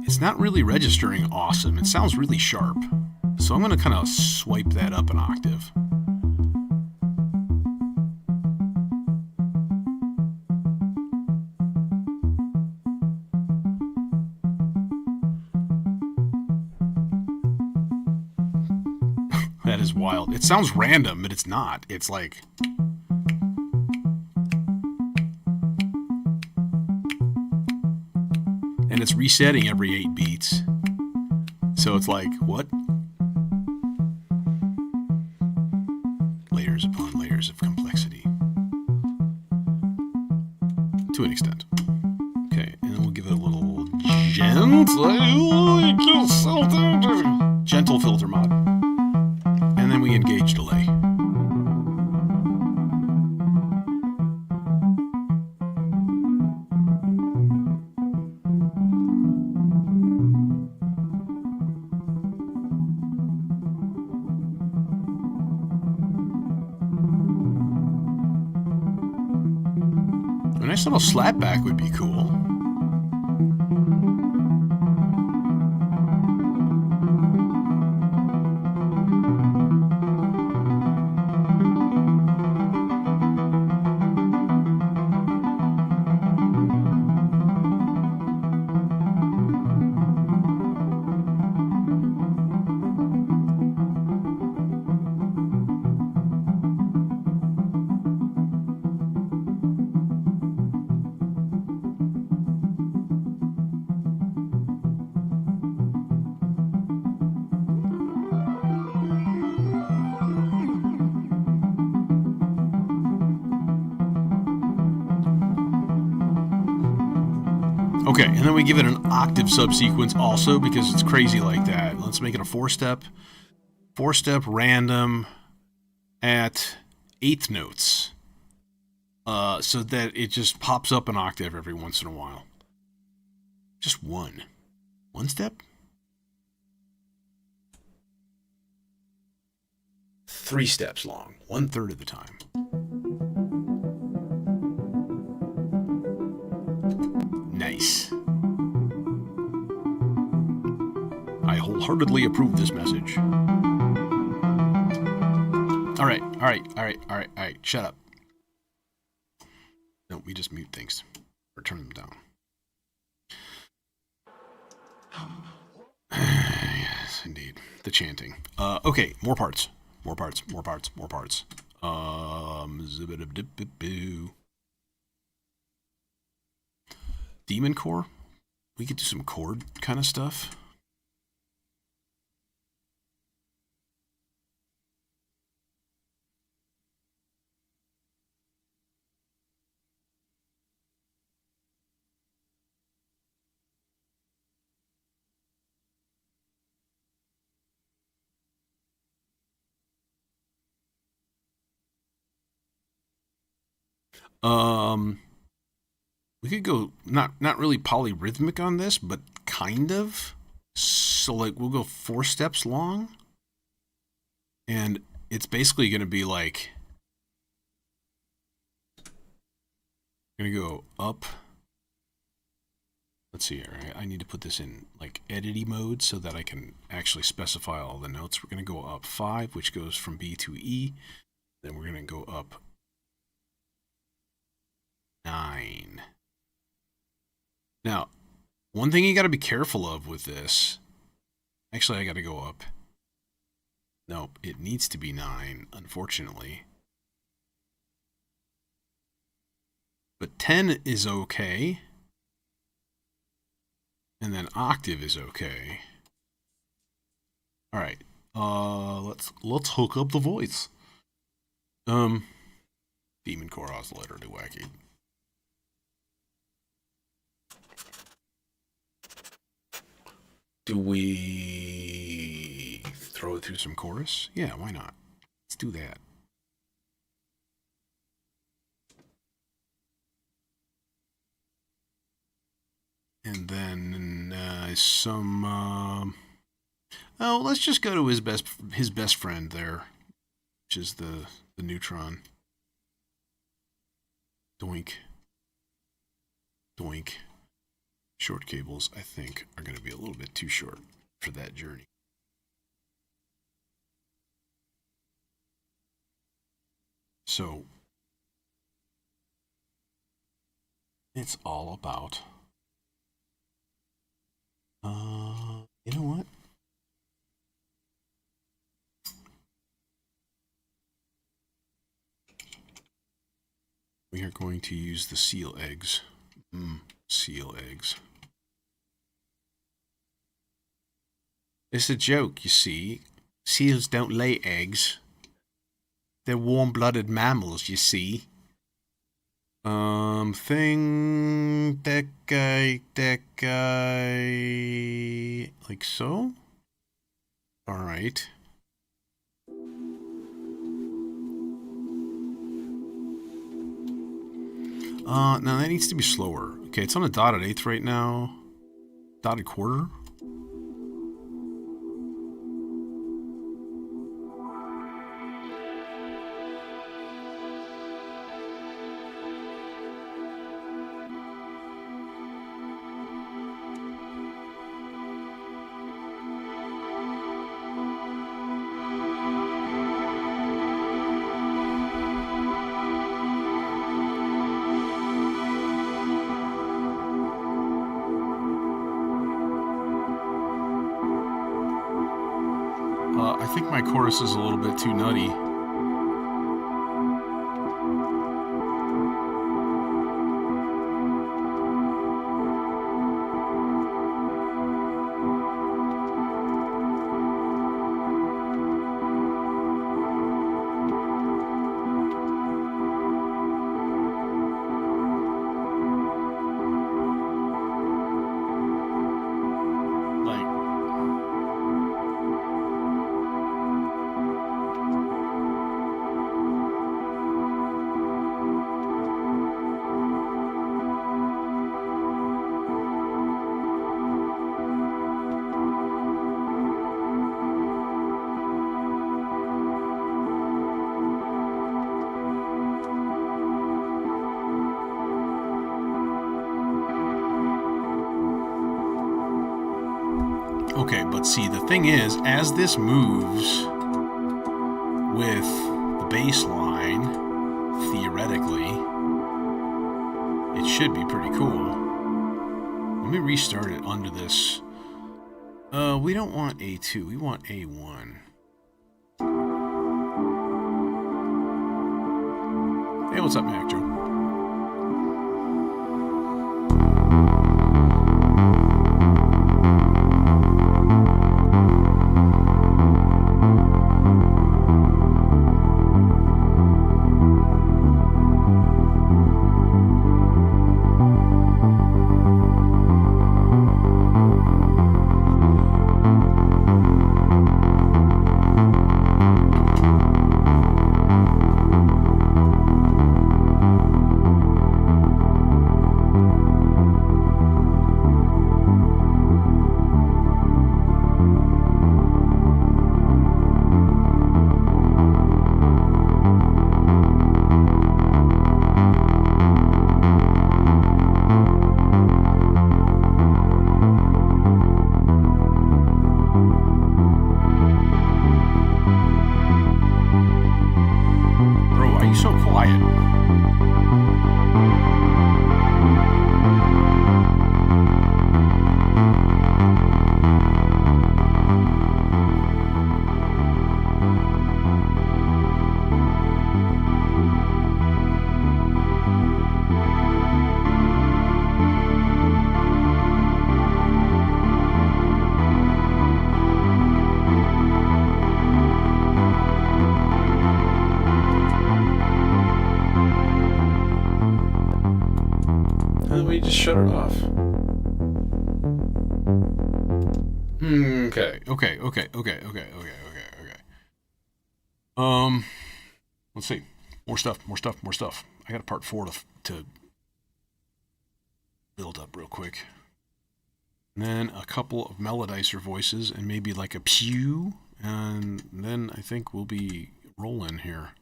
It's not really registering awesome. It sounds really sharp. So I'm going to kind of swipe that up an octave. That is wild. It sounds random, but it's not. It's like... And it's resetting every 8 beats. So it's like, what? Layers upon layers of complexity. To an extent. Okay, and then we'll give it a little gentle filter mod. And then we engage delay. A nice little slapback would be cool. Okay, and then we give it an octave subsequence also because it's crazy like that. Let's make it a 4-step. 4-step random at 8th notes. So that it just pops up an octave every once in a while. Just one. 1 step? 3 steps long. 1/3 of the time. Nice. I wholeheartedly approve this message. All right. Shut up. No, we just mute things. Or turn them down. Yes, indeed. The chanting. Okay, more parts. Zibidibidibidoo. Demon core? We could do some chord kind of stuff. We could go not really polyrhythmic on this, but kind of. So like we'll go 4 steps long, and it's basically going to be like going to go up, let's see here. I need to put this in like edity mode so that I can actually specify all the notes. We're going to go up 5, which goes from B to E. Then we're going to go up 9. Now, one thing you got to be careful of with this, actually I got to go up. Nope, it needs to be 9, unfortunately. But 10 is okay. And then octave is okay. All right, let's hook up the voice. Demon core oscillator to wacky. Do we throw it through some chorus? Yeah, why not? Let's do that. And then some. Oh, let's just go to his best friend there, which is the neutron. Doink. Doink. Short cables, I think, are going to be a little bit too short for that journey. So, it's all about, you know what? We are going to use the seal eggs. Seal eggs. It's a joke, you see. Seals don't lay eggs. They're warm-blooded mammals, you see. Thing, that guy, like so? Alright. Now that needs to be slower. Okay, it's on a dotted eighth right now. Dotted quarter. I think my chorus is a little bit too nutty. Okay, but see, the thing is, as this moves with the bass line, theoretically, it should be pretty cool. Let me restart it under this. We don't want A2, we want A1. Hey, what's up, Mac Joe? quiet. We just shut it off. Okay. Let's see. More stuff. I got a part 4 to build up real quick. And then a couple of melodizer voices and maybe like a pew. And then I think we'll be rolling here.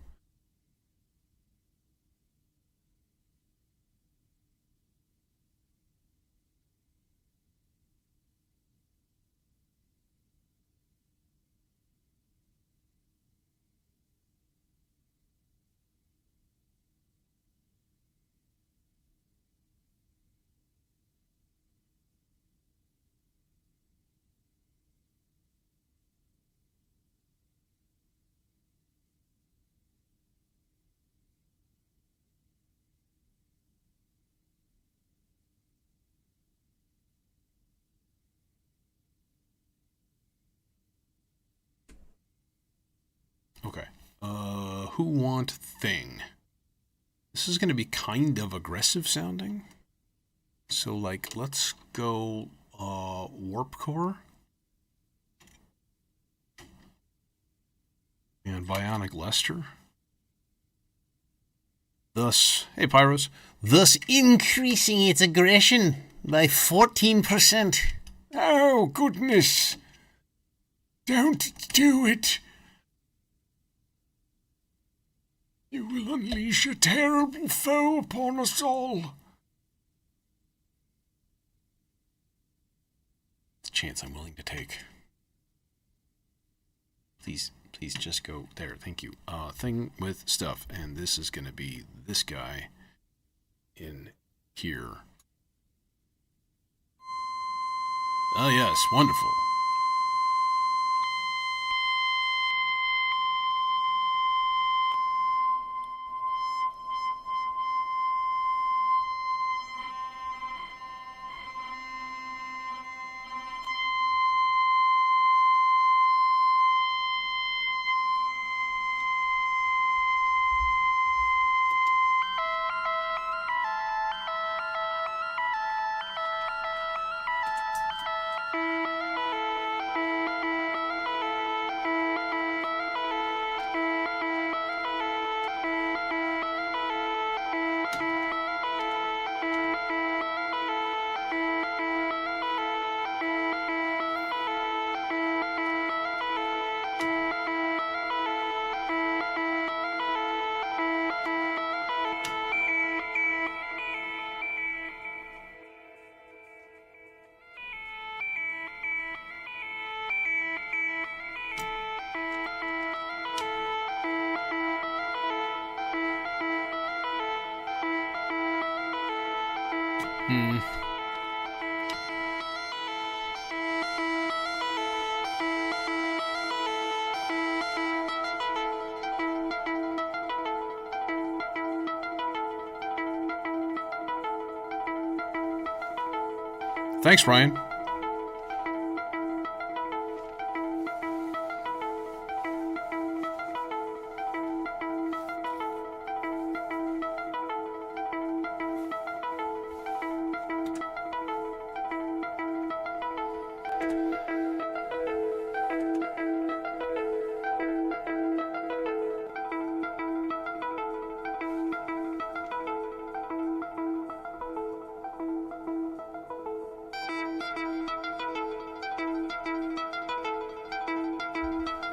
Okay. Who want thing? This is going to be kind of aggressive sounding. So, like, let's go warp core. And bionic Lester. Thus, hey Pyros, thus increasing its aggression by 14%. Oh, goodness. Don't do it. You will unleash a terrible foe upon us all. It's a chance I'm willing to take. Please just go there. Thank you. Thing with stuff. And this is going to be this guy in here. Oh, yes. Wonderful. Thanks, Ryan.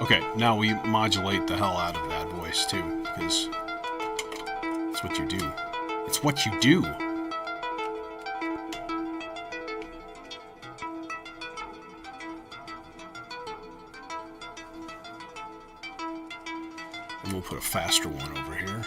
Okay, now we modulate the hell out of that voice too, because it's what you do. It's what you do. And we'll put a faster one over here.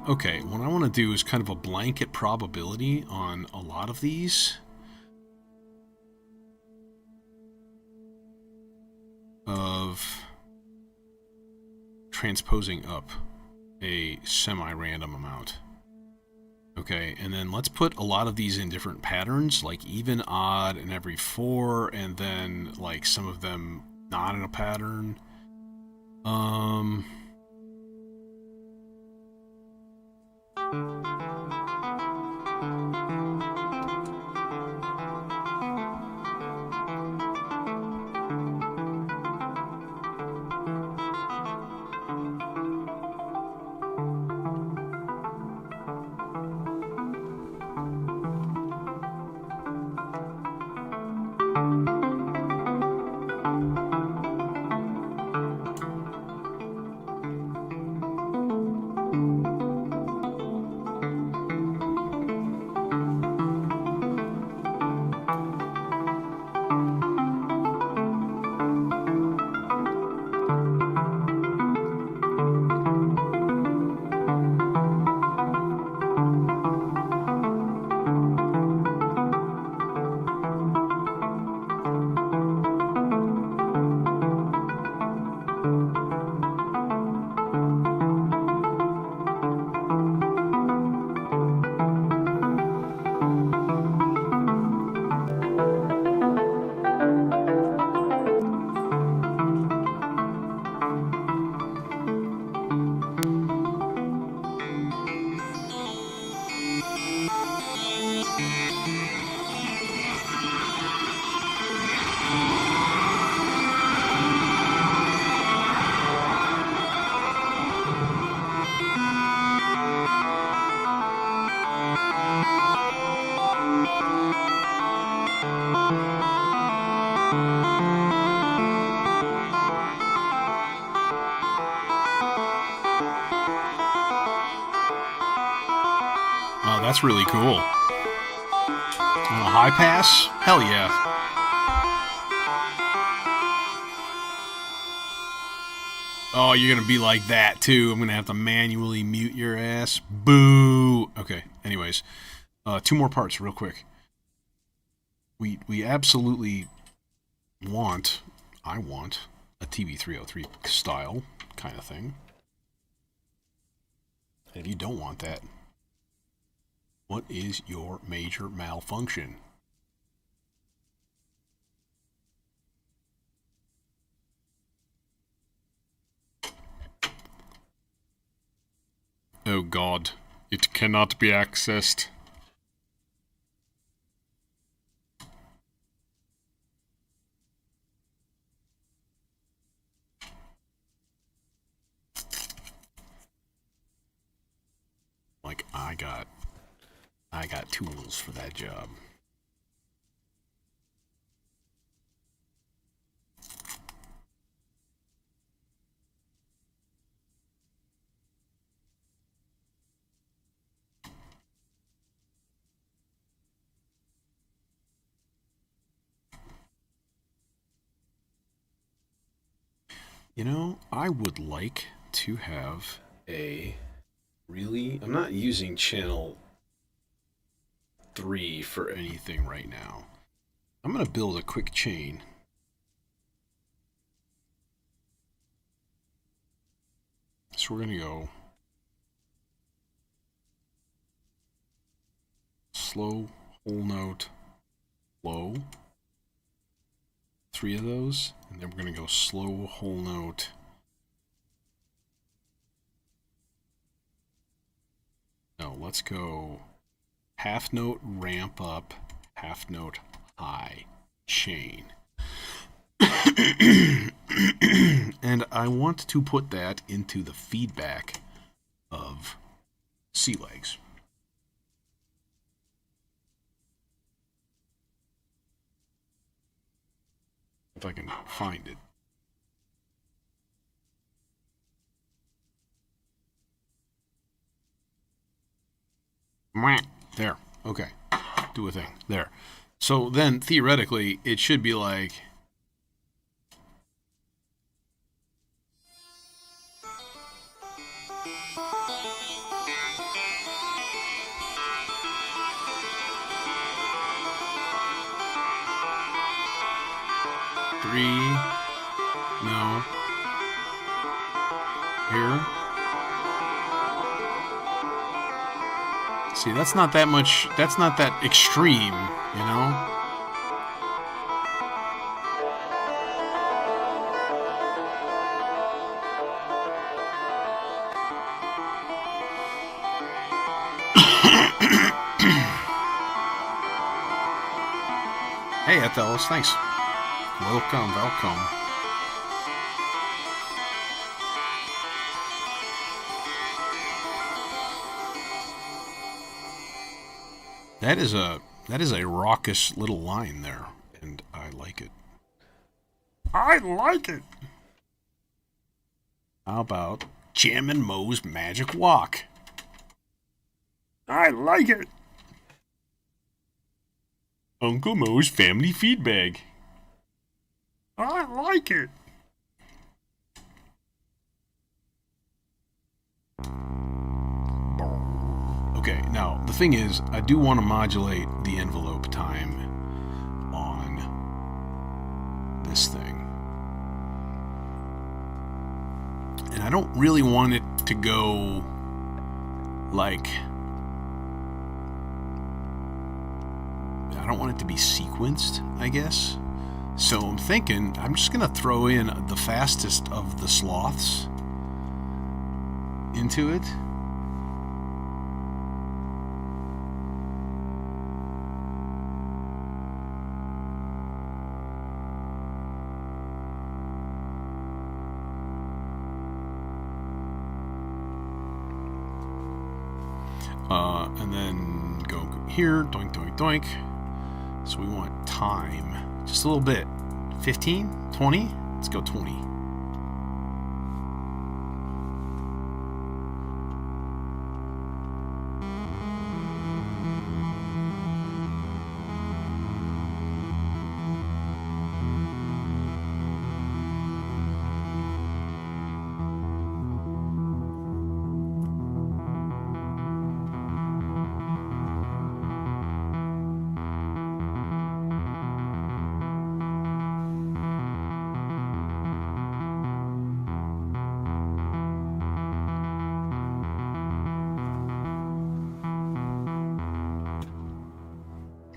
Okay, what I want to do is kind of a blanket probability on a lot of these. Of transposing up a semi-random amount. Okay, and then let's put a lot of these in different patterns, like even, odd, and every 4, and then like some of them not in a pattern. Oh, that's really cool. A high pass? Hell yeah. Oh, you're gonna be like that too. I'm gonna have to manually mute your ass. Boo. Okay. Anyways, 2 more parts, real quick. We absolutely want. I want a TB303 style kind of thing. And if you don't want that, what is your major malfunction? Oh God, it cannot be accessed. Like, I got tools for that job. You know, I would like to have a really... I'm not using channel 3 for anything right now. I'm going to build a quick chain. So we're going to go slow, whole note, low. 3 of those, and then we're going to go slow, whole note. No, let's go half note, ramp up, half note, high, chain. And I want to put that into the feedback of sea legs. If I can find it. There. Okay. Do a thing. There. So then, theoretically, it should be like... Three. No. Here. See, that's not that much, that's not that extreme, you know? Hey, Athelus, thanks. Welcome, welcome. That is a raucous little line there, and I like it. I like it. How about Jammin' Moe's Magic Walk? I like it. Uncle Moe's Family Feed Bag. I like it. Okay, now the thing is, I do want to modulate the envelope time on this thing. And I don't really want it to go like... I don't want it to be sequenced, I guess. So I'm thinking I'm just going to throw in the fastest of the sloths into it. And then go here, doink, doink, doink. So we want time, just a little bit. 15, 20, let's go 20.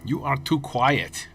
You are too quiet.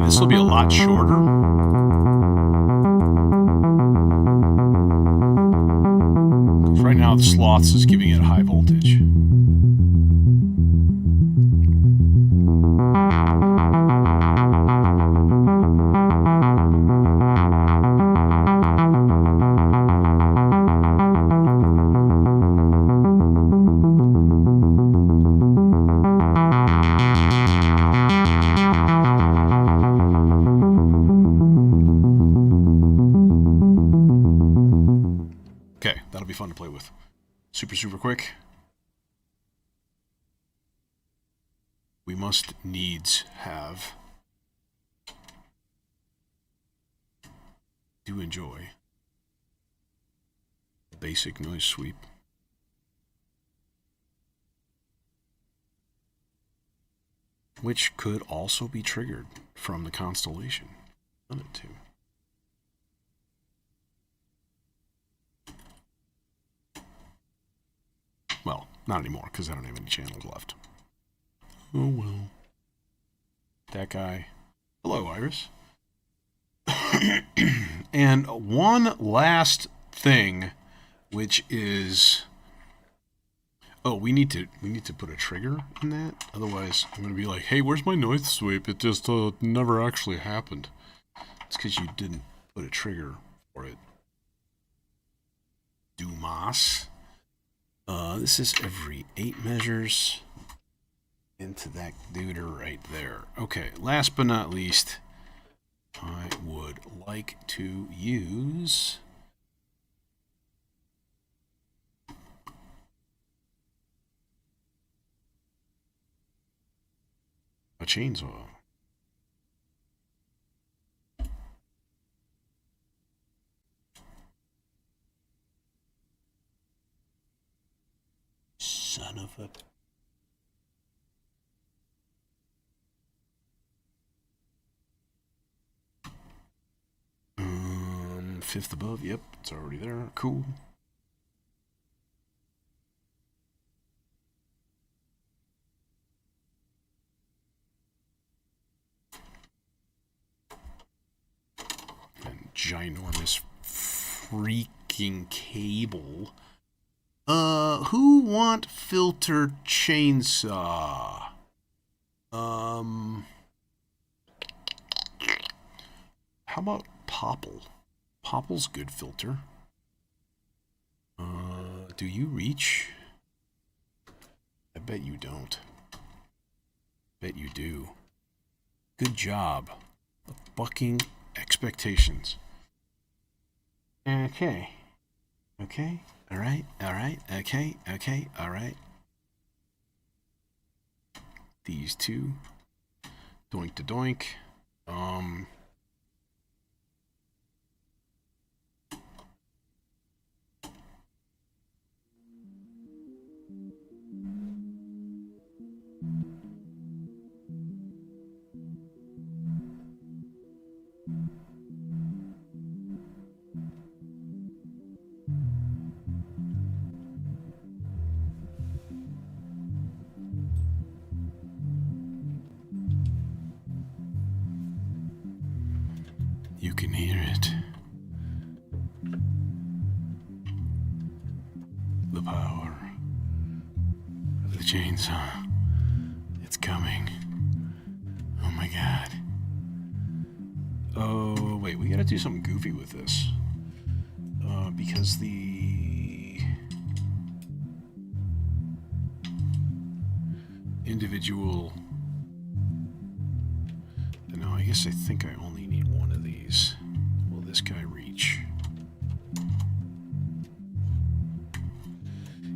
This will be a lot shorter. Because right now the sloths is giving it high voltage. that'll be fun to play with. Super, super quick. We must needs have do enjoy a basic noise sweep. Which could also be triggered from the Constellation. Done it too. Well, not anymore, because I don't have any channels left. Oh well. That guy. Hello, Iris. And one last thing, which is... Oh, we need to put a trigger in that. Otherwise, I'm going to be like, hey, where's my noise sweep? It just never actually happened. It's because you didn't put a trigger for it. Dumas. This is every 8 measures into that dude right there. Okay, last but not least, I would like to use... a chainsaw. Son of a... Fifth above, yep, it's already there. Cool. And ginormous freaking cable. Who want filter chainsaw? How about Popple? Popple's good filter. Do you reach? I bet you don't. Bet you do. Good job of bucking expectations. Okay. Okay. All right. All right. Okay. Okay. All right. These two. Doink to doink. You can hear it. The power of the chainsaw. It's coming. Oh my god. Oh, wait, we gotta do something goofy with this. Because the individual... No, I guess I think I only need one of these. Will this guy reach?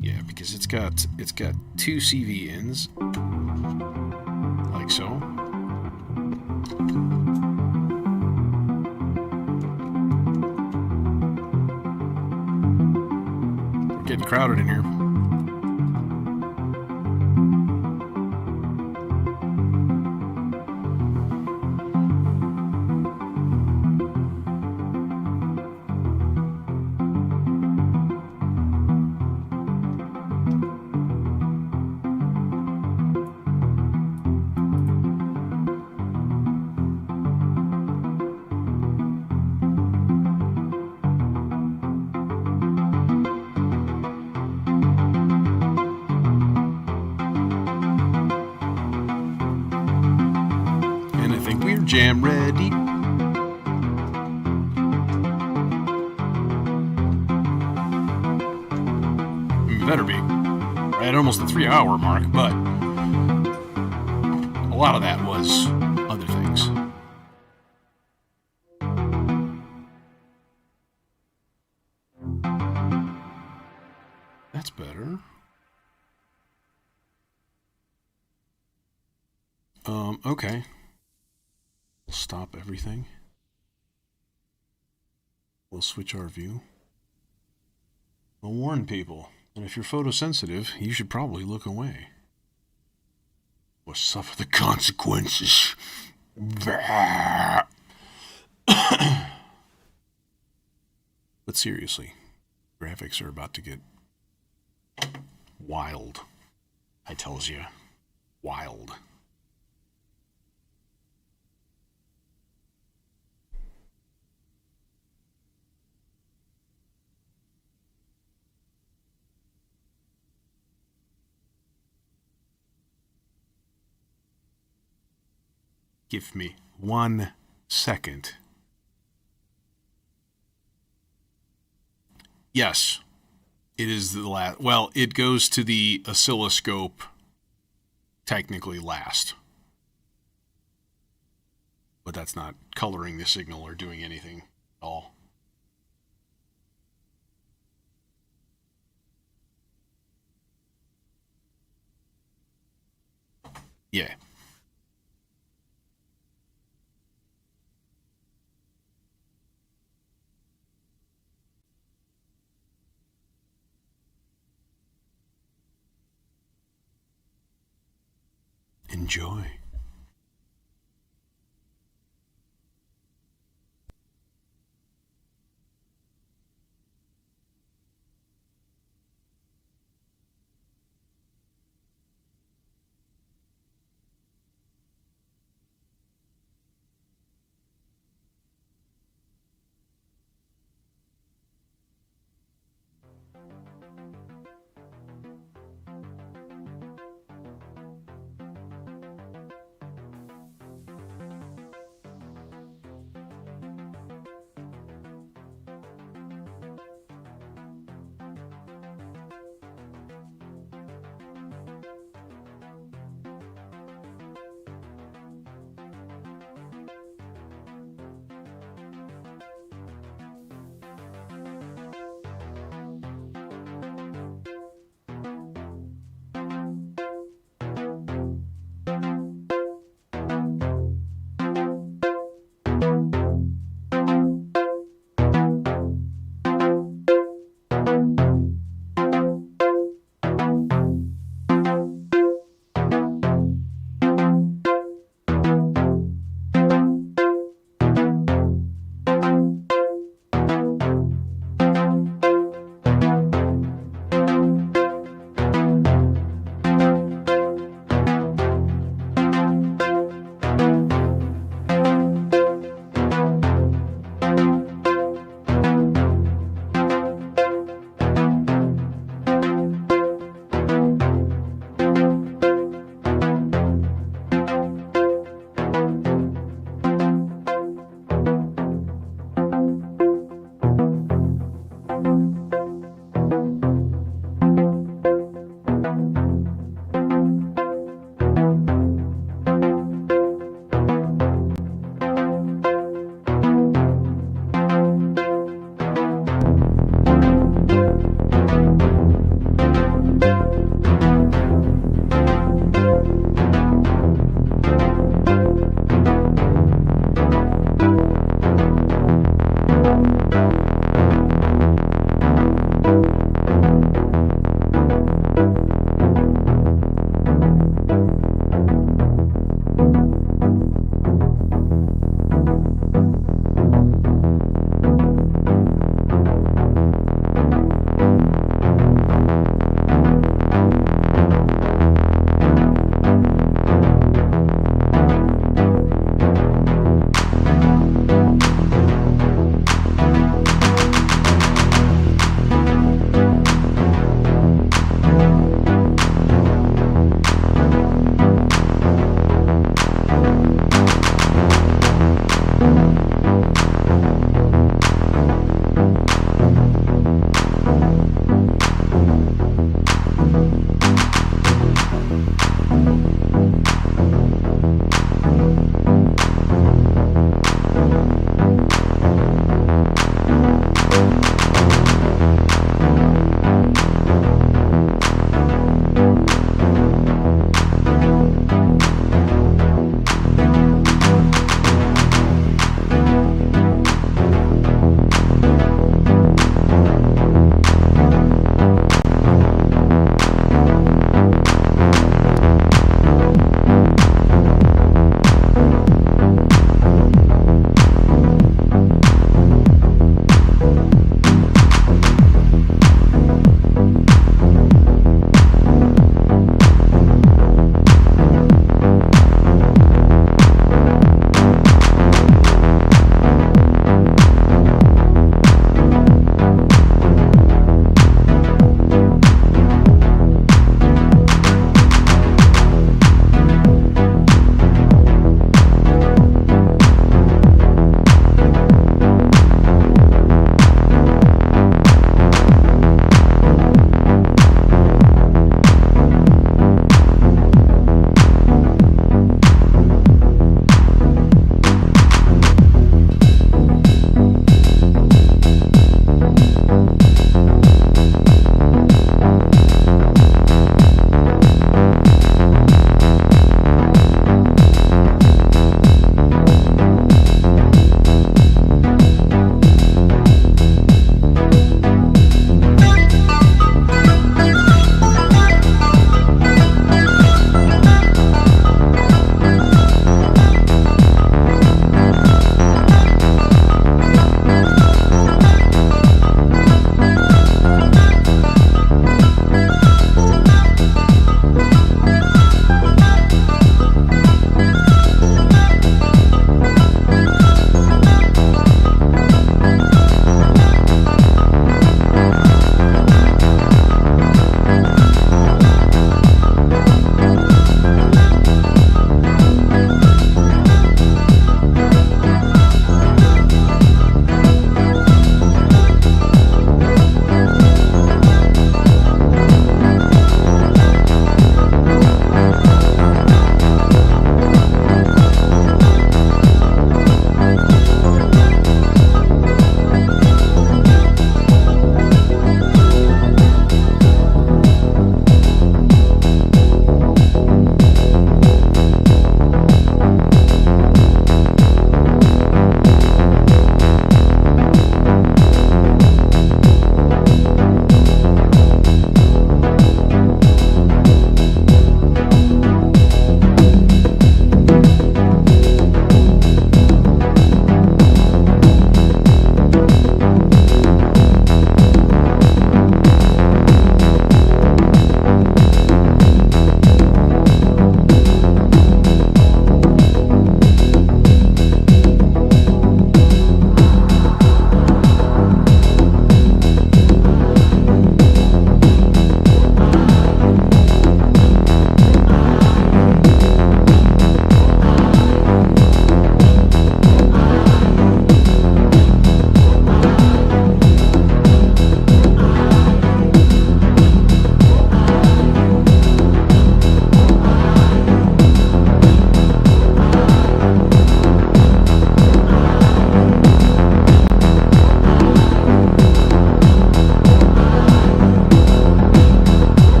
Yeah, because it's got 2 CV ins, like so. We're getting crowded in here. Jam ready. Better be. Right at almost the 3-hour mark, but a lot of that was other things. That's better. Okay. Stop everything. We'll switch our view. We'll warn people. And if you're photosensitive, you should probably look away. Or suffer the consequences. But seriously, graphics are about to get wild. I tells you. Wild. Give me 1 second. Yes, it is the last. Well, it goes to the oscilloscope technically last. But that's not coloring the signal or doing anything at all. Yeah. Enjoy.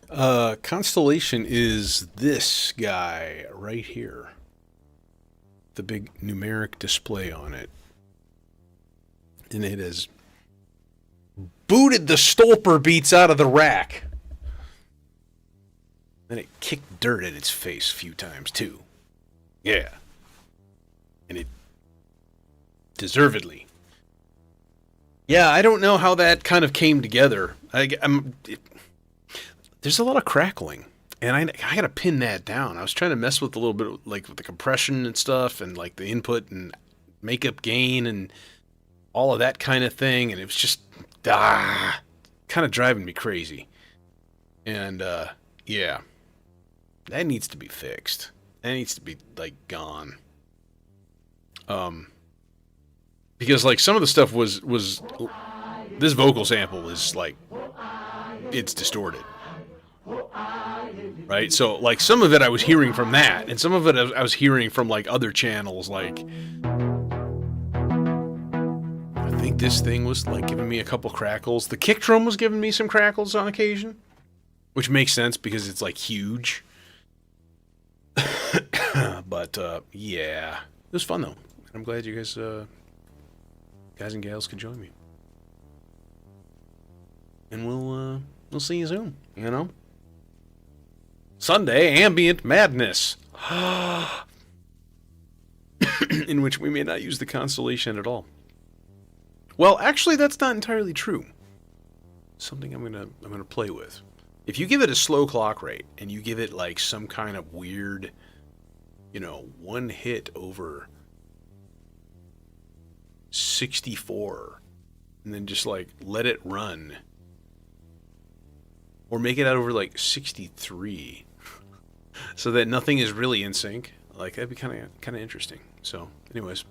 Constellation is this guy right here. The big numeric display on it. And it has booted the stolper beats out of the rack. Then it kicked dirt at its face a few times, too. Yeah. And it deservedly. Yeah, I don't know how that kind of came together. There's a lot of crackling. And I gotta pin that down. I was trying to mess with a little bit, like, with the compression and stuff, and, like, the input and makeup gain and all of that kind of thing. And it was just, kind of driving me crazy. And, yeah. That needs to be fixed. That needs to be, like, gone. Because, like, some of the stuff was this vocal sample is, like, it's distorted. Right? So, like, some of it I was hearing from that, and some of it I was hearing from, like, other channels, like, I think this thing was, like, giving me a couple crackles. The kick drum was giving me some crackles on occasion, which makes sense because it's, like, huge. But, yeah. It was fun, though. I'm glad you guys and gals could join me. And we'll see you soon, you know? Sunday Ambient Madness. In which we may not use the Constellation at all. Well, actually, that's not entirely true. Something I'm gonna play with. If you give it a slow clock rate, and you give it, like, some kind of weird, you know, one hit over 64, and then just, like, let it run, or make it out over, like, 63, so that nothing is really in sync, like, that'd be kind of interesting. So anyways,